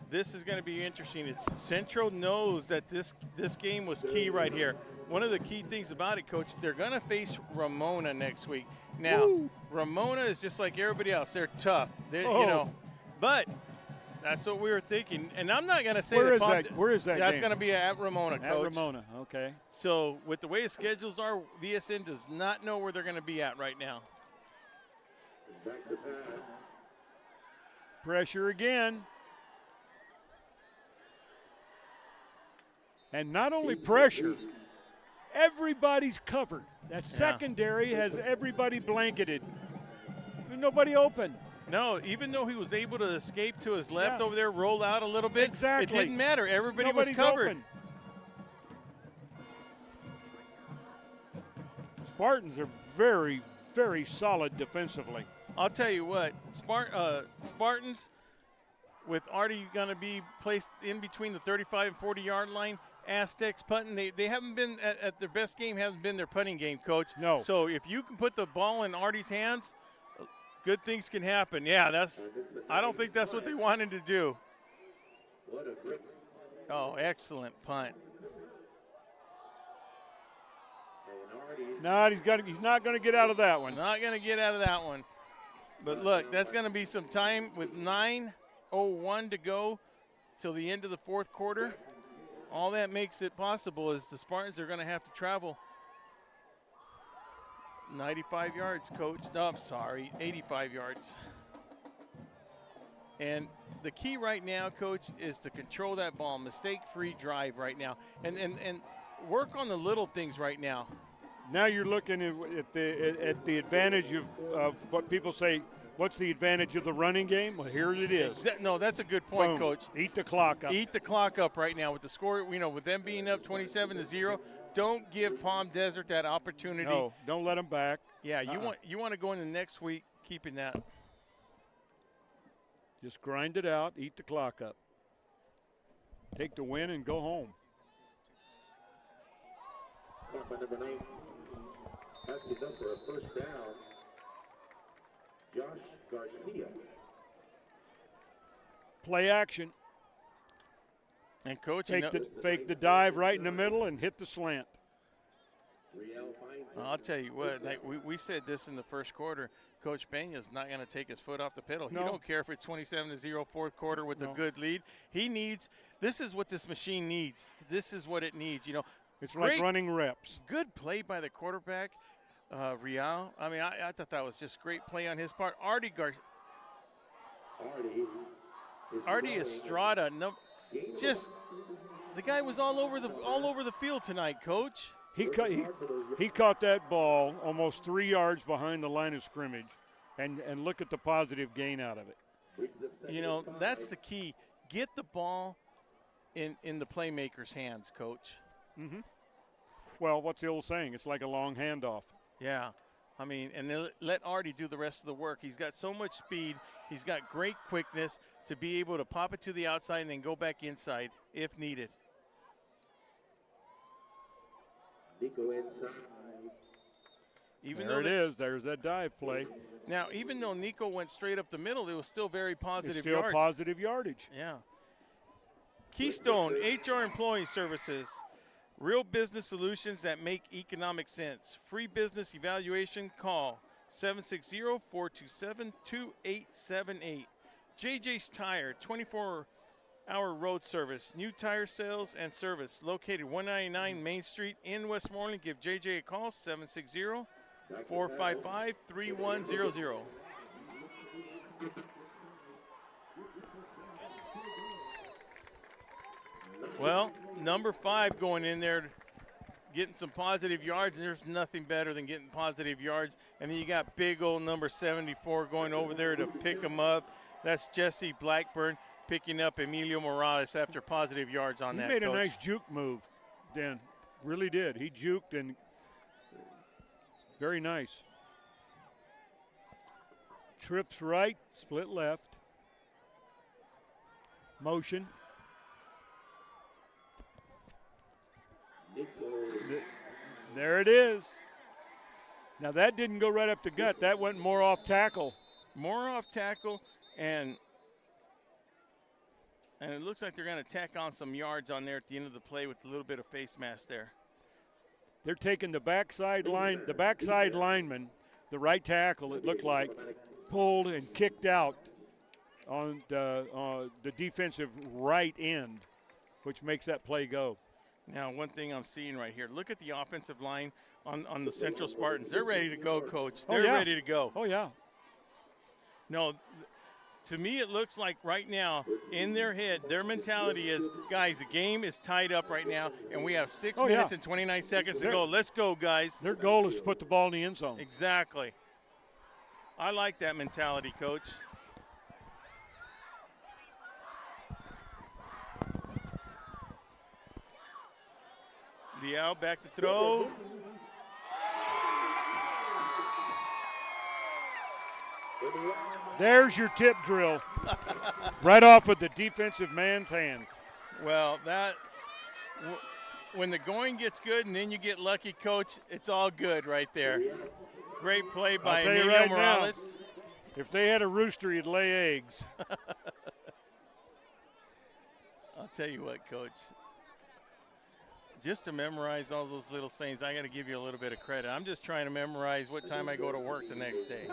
this is going to be interesting. Central knows that this game was key right here. One of the key things about it, Coach, they're going to face Ramona next week. Now, Ramona is just like everybody else. They're tough. You know, but that's what we were thinking. And I'm not going to say where is that that's game? going to be at Ramona, Coach. At Ramona, okay. So with the way the schedules are, VSN does not know where they're going to be at right now. Pressure again. And not only pressure, everybody's covered. That secondary has everybody blanketed. There's nobody open. No, even though he was able to escape to his left over there, roll out a little bit, exactly. It didn't matter. Everybody Nobody's was covered. Open. Spartans are very, very solid defensively. I'll tell you what, Spartans, with Artie going to be placed in between the 35 and 40-yard line, Aztecs punting. They haven't been at their best game. Hasn't been their punting game, Coach. No. So if you can put the ball in Artie's hands, good things can happen. Yeah, I don't think that's what they wanted to do. Oh, excellent punt. No, he's not going to get out of that one. Not going to get out of that one. But look, that's going to be some time with 9:01 to go till the end of the fourth quarter. All that makes it possible is the Spartans are going to have to travel 95 yards, Coach. No, I'm sorry, 85 yards. And the key right now, Coach, is to control that ball, mistake-free drive right now, and work on the little things right now. Now you're looking at the advantage of what people say. What's the advantage of the running game? Well, here it is. No, that's a good point, Boom. Coach. Eat the clock up. Eat the clock up right now with the score. With them being up 27-0. Don't give Palm Desert that opportunity. No, don't let them back. Yeah, you want to go into next week keeping that. Just grind it out. Eat the clock up. Take the win and go home. Number 9. That's enough for a first down. Josh Garcia. Play action. And Coach, fake the dive right in the middle and hit the slant. I'll tell you what, we said this in the first quarter. Coach Pena's not going to take his foot off the pedal. No. He don't care if it's 27-0 fourth quarter with a good lead. This is what this machine needs. This is what it needs. It's like running reps. Good play by the quarterback, Real. I mean, I thought that was just great play on his part. Artie Estrada, the guy was all over the field tonight, Coach. He caught that ball almost 3 yards behind the line of scrimmage, and look at the positive gain out of it. That's the key. Get the ball in the playmaker's hands, Coach. Mm-hmm. Well, what's the old saying? It's like a long handoff. Yeah. I mean, and then let Artie do the rest of the work. He's got so much speed. He's got great quickness to be able to pop it to the outside and then go back inside if needed. Nico inside. There it is. There's that dive play. Now, even though Nico went straight up the middle, it was still very positive yards. Still positive yardage. Yeah. Keystone HR Employee Services. Real business solutions that make economic sense. Free business evaluation. Call 760-427-2878. JJ's Tire, 24-hour road service. New tire sales and service. Located 199 Main Street in Westmoreland. Give JJ a call, 760-455-3100. Well, number 5 going in there, getting some positive yards, and there's nothing better than getting positive yards. And then you got big old number 74 going over there to pick him up. That's Jesse Blackburn picking up Emilio Morales after positive yards on that. He made a nice juke move, Dan. Really did. He juked and very nice. Trips right, split left. Motion. There it is. Now that didn't go right up the gut. That went more off tackle. More off tackle, and it looks like they're going to tack on some yards on there at the end of the play with a little bit of face mask there. They're taking the backside lineman, the right tackle, it looked like, pulled and kicked out on the defensive right end, which makes that play go. Now, one thing I'm seeing right here, look at the offensive line on the Central Spartans. They're ready to go, Coach. They're ready to go. Oh, yeah. No, to me it looks like right now in their head, their mentality is, guys, the game is tied up right now, and we have 6 minutes and 29 seconds to go. Let's go, guys. Their goal is to put the ball in the end zone. Exactly. I like that mentality, Coach. Liao back to throw. There's your tip drill. Right off of the defensive man's hands. Well, when the going gets good and then you get lucky, Coach, it's all good right there. Great play by Emilio right Morales. Now, if they had a rooster, he'd lay eggs. I'll tell you what, Coach. Just to memorize all those little sayings, I got to give you a little bit of credit. I'm just trying to memorize what time I go to work the next day.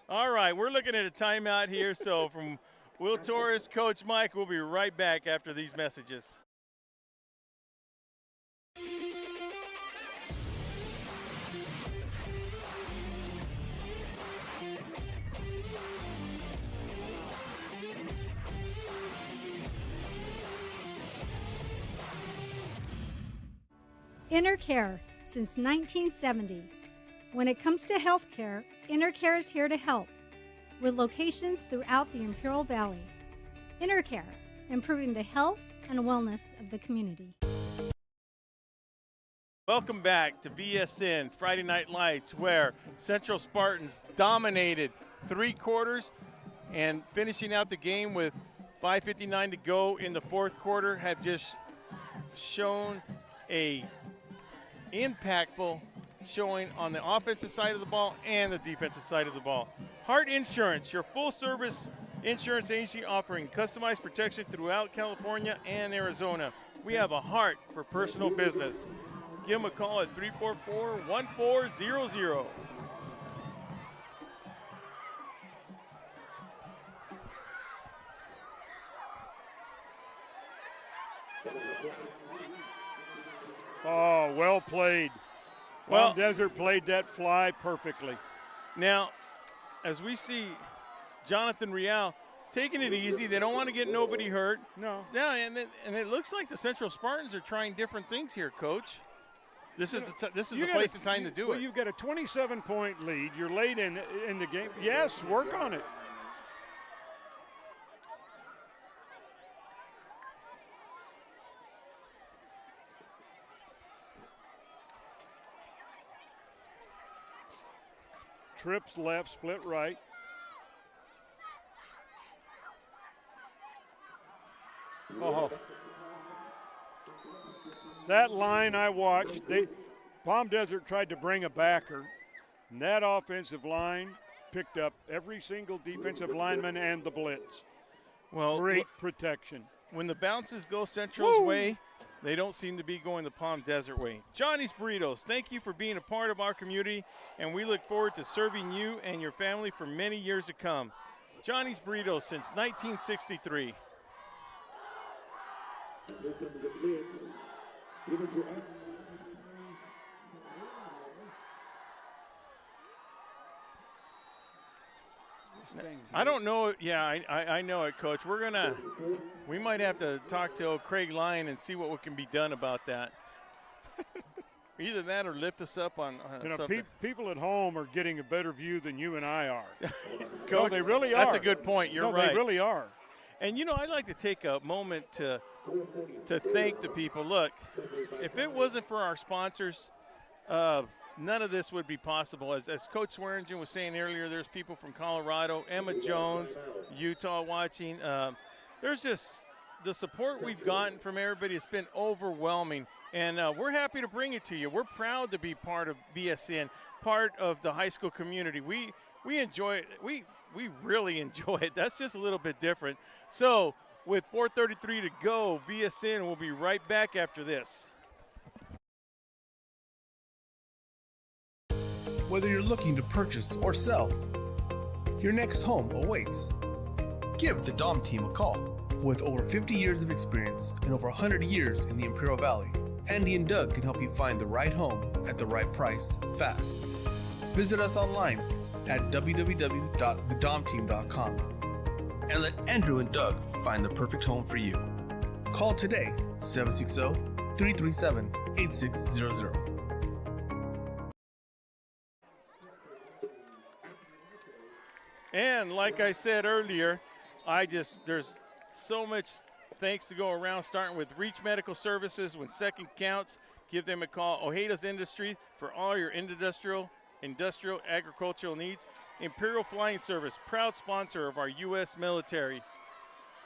All right, we're looking at a timeout here. So from Will Torres, Coach Mike, we'll be right back after these messages. Intercare since 1970. When it comes to healthcare, Intercare is here to help, with locations throughout the Imperial Valley. Intercare, improving the health and wellness of the community. Welcome back to VSN Friday Night Lights, where Central Spartans dominated 3 quarters and finishing out the game with 5:59 to go in the 4th quarter have just shown a impactful showing on the offensive side of the ball and the defensive side of the ball. Hart Insurance, your full-service insurance agency offering customized protection throughout California and Arizona. We have a heart for personal business. Give them a call at 344-1400. Oh, well played. Well, Desert played that fly perfectly. Now, as we see Jonathan Real taking it easy, they don't want to get nobody hurt. No. Yeah, and it looks like the Central Spartans are trying different things here, Coach. This is the place and time to do it. You've got a 27-point lead. You're late in the game. Yes, work on it. Trips left, split right. Oh. That line I watched, Palm Desert tried to bring a backer, and that offensive line picked up every single defensive lineman and the blitz. Well, great protection. When the bounces go Central's way, they don't seem to be going the Palm Desert way. Johnny's Burritos, thank you for being a part of our community, and we look forward to serving you and your family for many years to come. Johnny's Burritos since 1963. I don't know. Yeah, I know it, Coach. We might have to talk to Craig Lyon and see what can be done about that. Either that or lift us up on something. People at home are getting a better view than you and I are. Coach, no, they really are. That's a good point. You're right. They really are. And, I'd like to take a moment to thank the people. Look, if it wasn't for our sponsors, none of this would be possible. As Coach Swearingen was saying earlier, there's people from Colorado, Emma Jones, Utah watching. There's just the support we've gotten from everybody has been overwhelming. And we're happy to bring it to you. We're proud to be part of VSN, part of the high school community. We enjoy it. We really enjoy it. That's just a little bit different. So with 4:33 to go, VSN will be right back after this. Whether you're looking to purchase or sell, your next home awaits. Give the Dom team a call. With over 50 years of experience and over 100 years in the Imperial Valley, Andy and Doug can help you find the right home at the right price fast. Visit us online at www.thedomteam.com and let Andrew and Doug find the perfect home for you. Call today, 760-337-8600. And like I said earlier, there's so much thanks to go around, starting with Reach Medical Services. When second counts, give them a call. Ojeda's Industry for all your industrial, agricultural needs. Imperial Flying Service, proud sponsor of our U.S. military.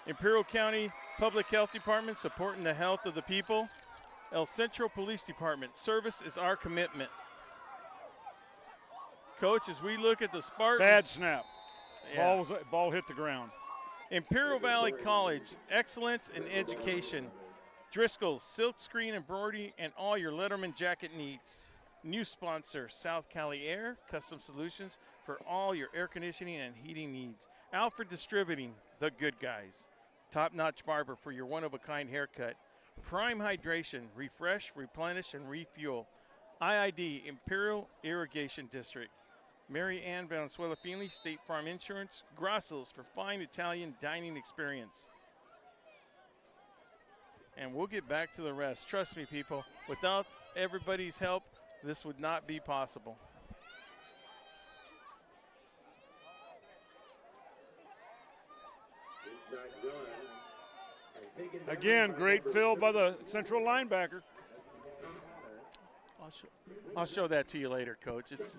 Imperial County Public Health Department, supporting the health of the people. El Centro Police Department, service is our commitment. Coach, as we look at the Spartans. Bad snap. Yeah. Ball hit the ground. Imperial Valley College, excellence in education. Driscoll's, silkscreen embroidery, and all your Letterman jacket needs. New sponsor, South Cali Air, custom solutions for all your air conditioning and heating needs. Alfred Distributing, the good guys. Top-notch barber for your one-of-a-kind haircut. Prime Hydration, refresh, replenish, and refuel. IID, Imperial Irrigation District. Mary Ann Valenzuela Finley, State Farm Insurance. Grasso's for fine Italian dining experience. And we'll get back to the rest. Trust me, people, without everybody's help, this would not be possible. Again, great fill by the Central linebacker. I'll show that to you later, Coach. It's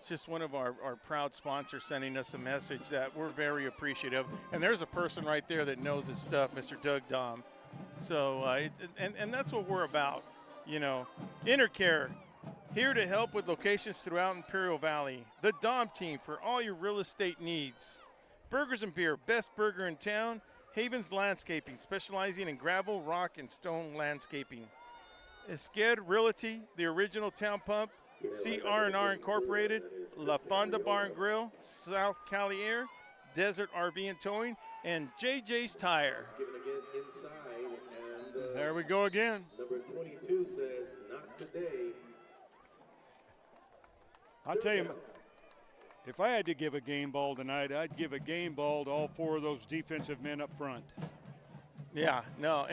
just one of our proud sponsors sending us a message that we're very appreciative. And there's a person right there that knows his stuff, Mr. Doug Dom. So, and that's what we're about, you know. Intercare, here to help with locations throughout Imperial Valley. The Dom team for all your real estate needs. Burgers and Beer, best burger in town. Havens Landscaping, specializing in gravel, rock, and stone landscaping. Esqued Realty, the original town pump. CR&R Incorporated, La Fonda Bar and Grill, South Cali Air, Desert RV and Towing, and JJ's Tire. There we go again. Number 22 says, not today. I'll tell you, if I had to give a game ball tonight, I'd give a game ball to all four of those defensive men up front. Yeah, no,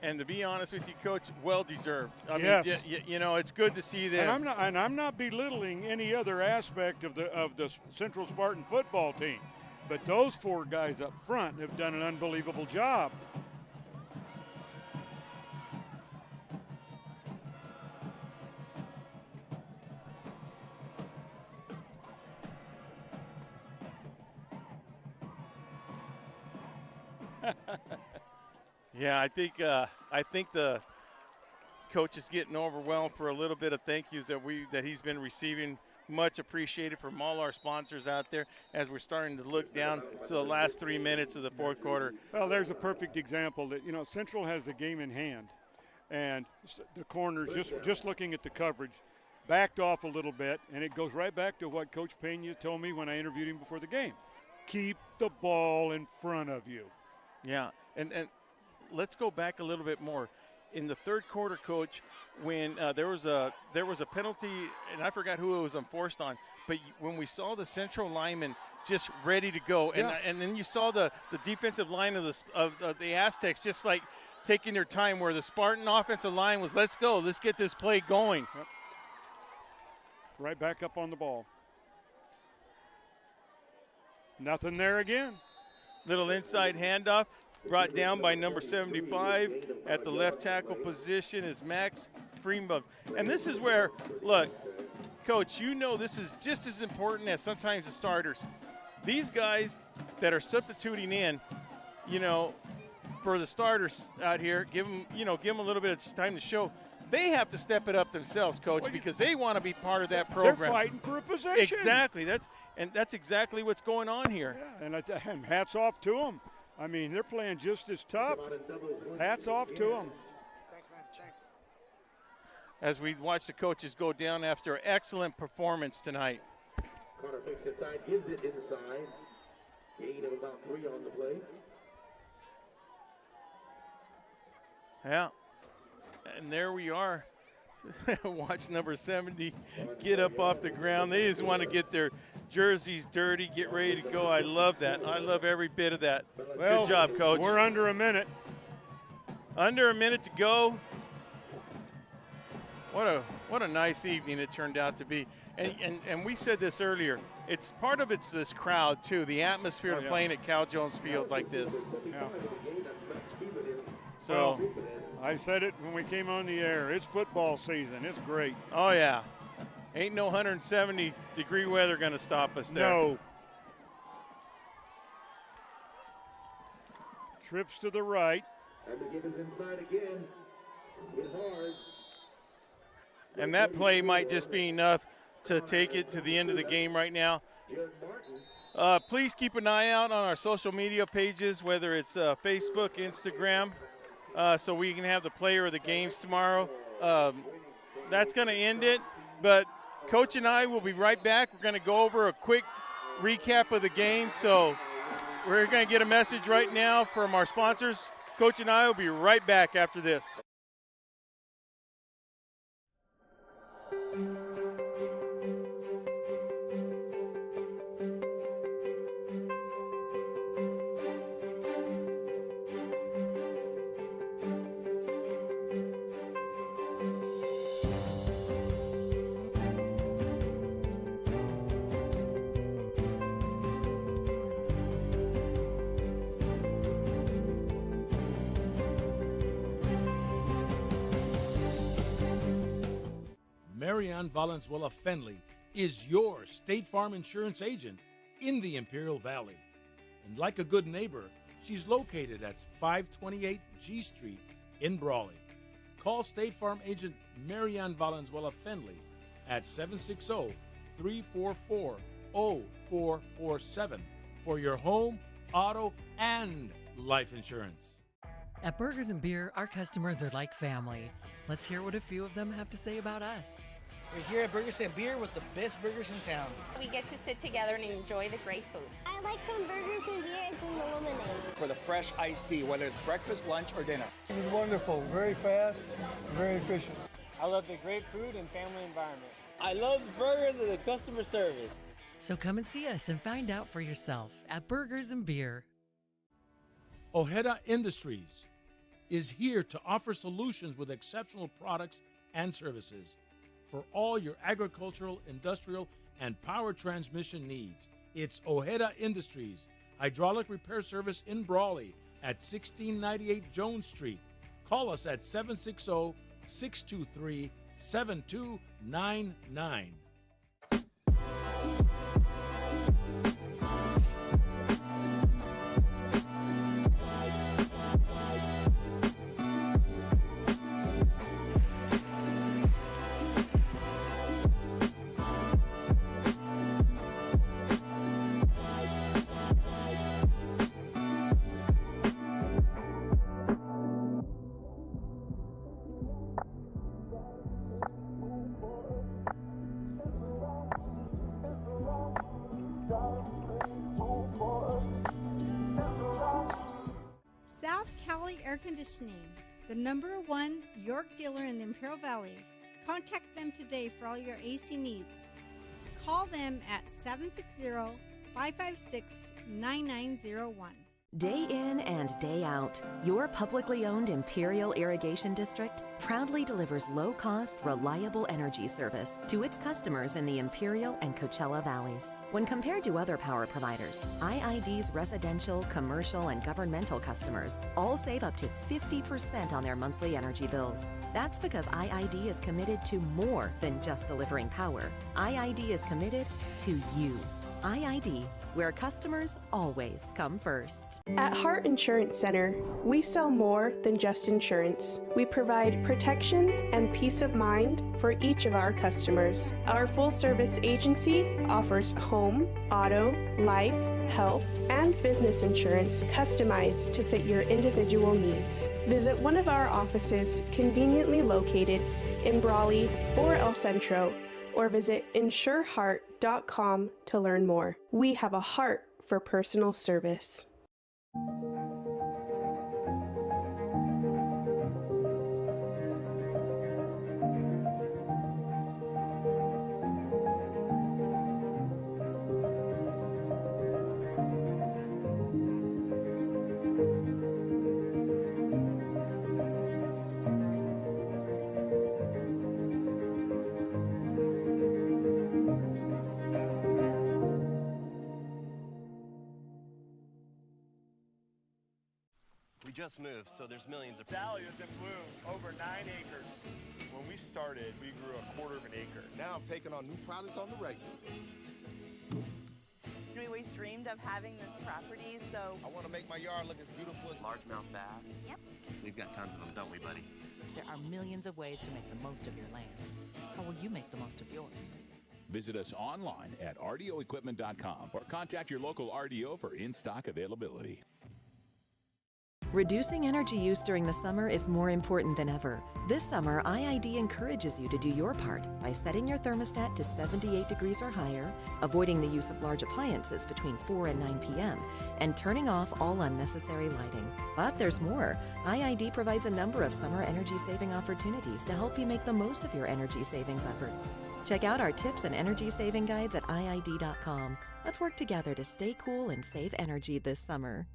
and to be honest with you, Coach, well deserved. I yes. mean, you know, it's good to see them. And I'm not belittling any other aspect of the Central Spartan football team, but those four guys up front have done an unbelievable job. Yeah, I think the coach is getting overwhelmed for a little bit of thank yous that he's been receiving. Much appreciated from all our sponsors out there as we're starting to look down to the last 3 minutes of the fourth quarter. Well, there's a perfect example that, you know, Central has the game in hand, and the corners, just looking at the coverage, backed off a little bit, and it goes right back to what Coach Pena told me when I interviewed him before the game. Keep the ball in front of you. Yeah, and let's go back a little bit more. In the third quarter, Coach, when there was a penalty, and I forgot who it was enforced on, but when we saw the Central lineman just ready to go, and then you saw the defensive line of the Aztecs just like taking their time, where the Spartan offensive line was, let's go, let's get this play going. Yep. Right back up on the ball. Nothing there again. Little inside handoff. Brought down by number 75 at the left tackle position is Max Freeman. And this is where, look, Coach, you know this is just as important as sometimes the starters. These guys that are substituting in, you know, for the starters out here, give them a little bit of time to show. They have to step it up themselves, Coach, because they want to be part of that program. They're fighting for a position. Exactly. That's exactly what's going on here. Yeah, and hats off to them. I mean, they're playing just as tough. Hats off to them. Thanks, man. Thanks. As we watch the coaches go down after an excellent performance tonight. Carter picks inside, gives it inside. Gain of about 3 on the play. Yeah. And there we are. Watch number 70 get up off the ground. They just want to get their jerseys dirty, get ready to go. I love that. I love every bit of that. Well, good job, Coach. We're under a minute. Under a minute to go. What a nice evening it turned out to be. And we said this earlier. It's part of it's this crowd too, the atmosphere of playing at Cal Jones Field like this. Yeah. So. Well, I said it when we came on the air. It's football season. It's great. Oh, yeah. Ain't no 170-degree weather going to stop us there. No. Trips to the right. And the give is inside again. Hit hard. And that play might just be enough to take it to the end of the game right now. Please keep an eye out on our social media pages, whether it's Facebook, Instagram, so we can have the player of the games tomorrow. That's going to end it, but Coach and I will be right back. We're going to go over a quick recap of the game, so we're going to get a message right now from our sponsors. Coach and I will be right back after this. Marianne Valenzuela Fenley is your State Farm insurance agent in the Imperial Valley. And like a good neighbor, she's located at 528 G Street in Brawley. Call State Farm agent Marianne Valenzuela Fenley at 760-344-0447 for your home, auto, and life insurance. At Burgers and Beer, our customers are like family. Let's hear what a few of them have to say about us. We're here at Burgers and Beer with the best burgers in town. We get to sit together and enjoy the great food. I like from Burgers and Beers and the lemonade. For the fresh iced tea, whether it's breakfast, lunch, or dinner. This is wonderful, very fast, very efficient. I love the great food and family environment. I love the burgers and the customer service. So come and see us and find out for yourself at Burgers and Beer. Ojeda Industries is here to offer solutions with exceptional products and services for all your agricultural, industrial, and power transmission needs. It's Ojeda Industries, hydraulic repair service in Brawley at 1698 Jones Street. Call us at 760-623-7299. South Cali Air Conditioning, the #1 York dealer in the Imperial Valley. Contact them today for all your AC needs. Call them at 760-556-9901. Day in and day out, your publicly owned Imperial Irrigation District proudly delivers low-cost, reliable energy service to its customers in the Imperial and Coachella Valleys. When compared to other power providers, IID's residential, commercial, and governmental customers all save up to 50% on their monthly energy bills. That's because IID is committed to more than just delivering power. IID is committed to you. IID, where customers always come first. At Heart Insurance Center, we sell more than just insurance. We provide protection and peace of mind for each of our customers. Our full-service agency offers home, auto, life, health, and business insurance customized to fit your individual needs. Visit one of our offices conveniently located in Brawley or El Centro, or visit insureheart.com to learn more. We have a heart for personal service. We just moved, so there's millions of... Valley is in bloom, over 9 acres. When we started, we grew a quarter of an acre. Now I'm taking on new products on the regular. We always dreamed of having this property, so I want to make my yard look as beautiful as largemouth bass. Yep. We've got tons of them, don't we, buddy? There are millions of ways to make the most of your land. How will you make the most of yours? Visit us online at rdoequipment.com or contact your local RDO for in-stock availability. Reducing energy use during the summer is more important than ever. This summer, IID encourages you to do your part by setting your thermostat to 78 degrees or higher, avoiding the use of large appliances between 4 and 9 p.m., and turning off all unnecessary lighting. But there's more. IID provides a number of summer energy-saving opportunities to help you make the most of your energy savings efforts. Check out our tips and energy saving guides at IID.com. Let's work together to stay cool and save energy this summer.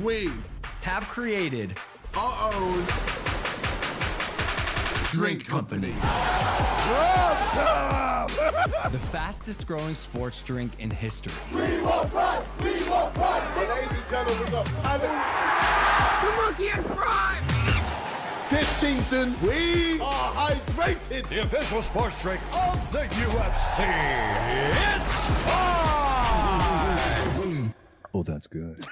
We have created our own drink company. The fastest growing sports drink in history. We will run! We will run! Ladies and gentlemen, the monkey has prime! This season, we are hydrated! The official sports drink of the UFC. It's time! Oh, that's good.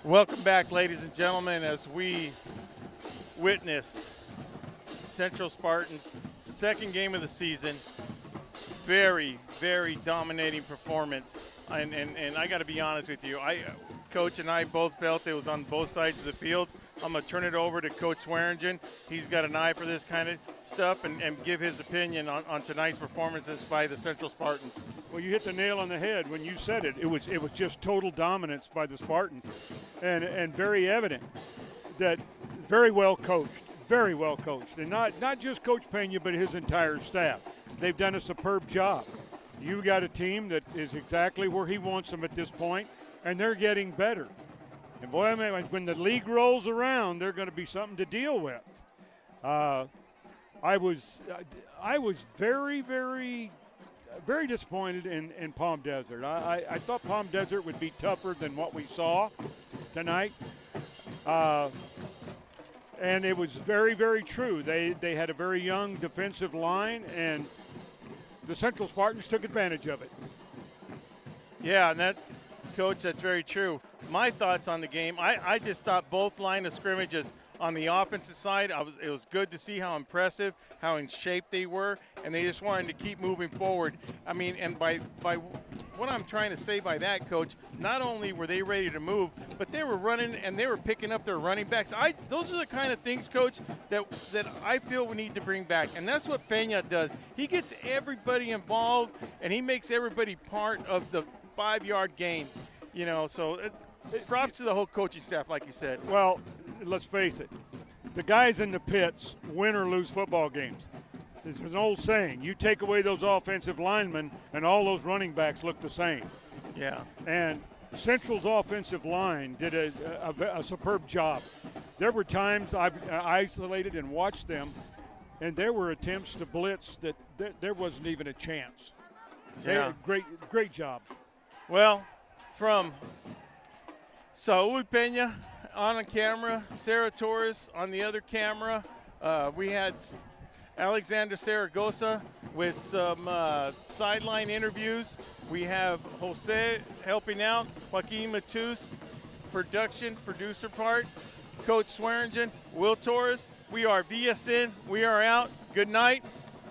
Welcome back, ladies and gentlemen, as we witnessed Central Spartans' second game of the season. Very, very dominating performance. And I got to be honest with you. Coach and I both felt it was on both sides of the field. I'm going to turn it over to Coach Swearingen. He's got an eye for this kind of stuff and give his opinion on tonight's performances by the Central Spartans. Well, you hit the nail on the head when you said it. It was just total dominance by the Spartans, and very evident that very well coached, and not just Coach Pena, but his entire staff. They've done a superb job. You've got a team that is exactly where he wants them at this point, and they're getting better. And boy, I mean, when the league rolls around, they're going to be something to deal with. I was very, very, very disappointed in Palm Desert. I thought Palm Desert would be tougher than what we saw tonight. And it was very, very true. They had a very young defensive line, and the Central Spartans took advantage of it. Yeah, and Coach, that's very true. My thoughts on the game, I just thought both line of scrimmages on the offensive side, it was good to see how impressive, how in shape they were, and they just wanted to keep moving forward. I mean, and by what I'm trying to say by that, Coach, not only were they ready to move, but they were running and they were picking up their running backs. Those are the kind of things, Coach, that I feel we need to bring back, and that's what Pena does. He gets everybody involved, and he makes everybody part of the 5-yard gain. You know, so props to the whole coaching staff, like you said. Well, let's face it. The guys in the pits win or lose football games. There's an old saying, you take away those offensive linemen and all those running backs look the same. Yeah. And Central's offensive line did a superb job. There were times I isolated and watched them, and there were attempts to blitz that there wasn't even a chance. Yeah. Great job. Well, from Saul Pena, on a camera, Sarah Torrez on the other camera. We had Alexander Zaragoza with some sideline interviews. We have Jose helping out, Joaquin Matus, producer part, Coach Swearingen, Will Torres. We are VSN. We are out. Good night.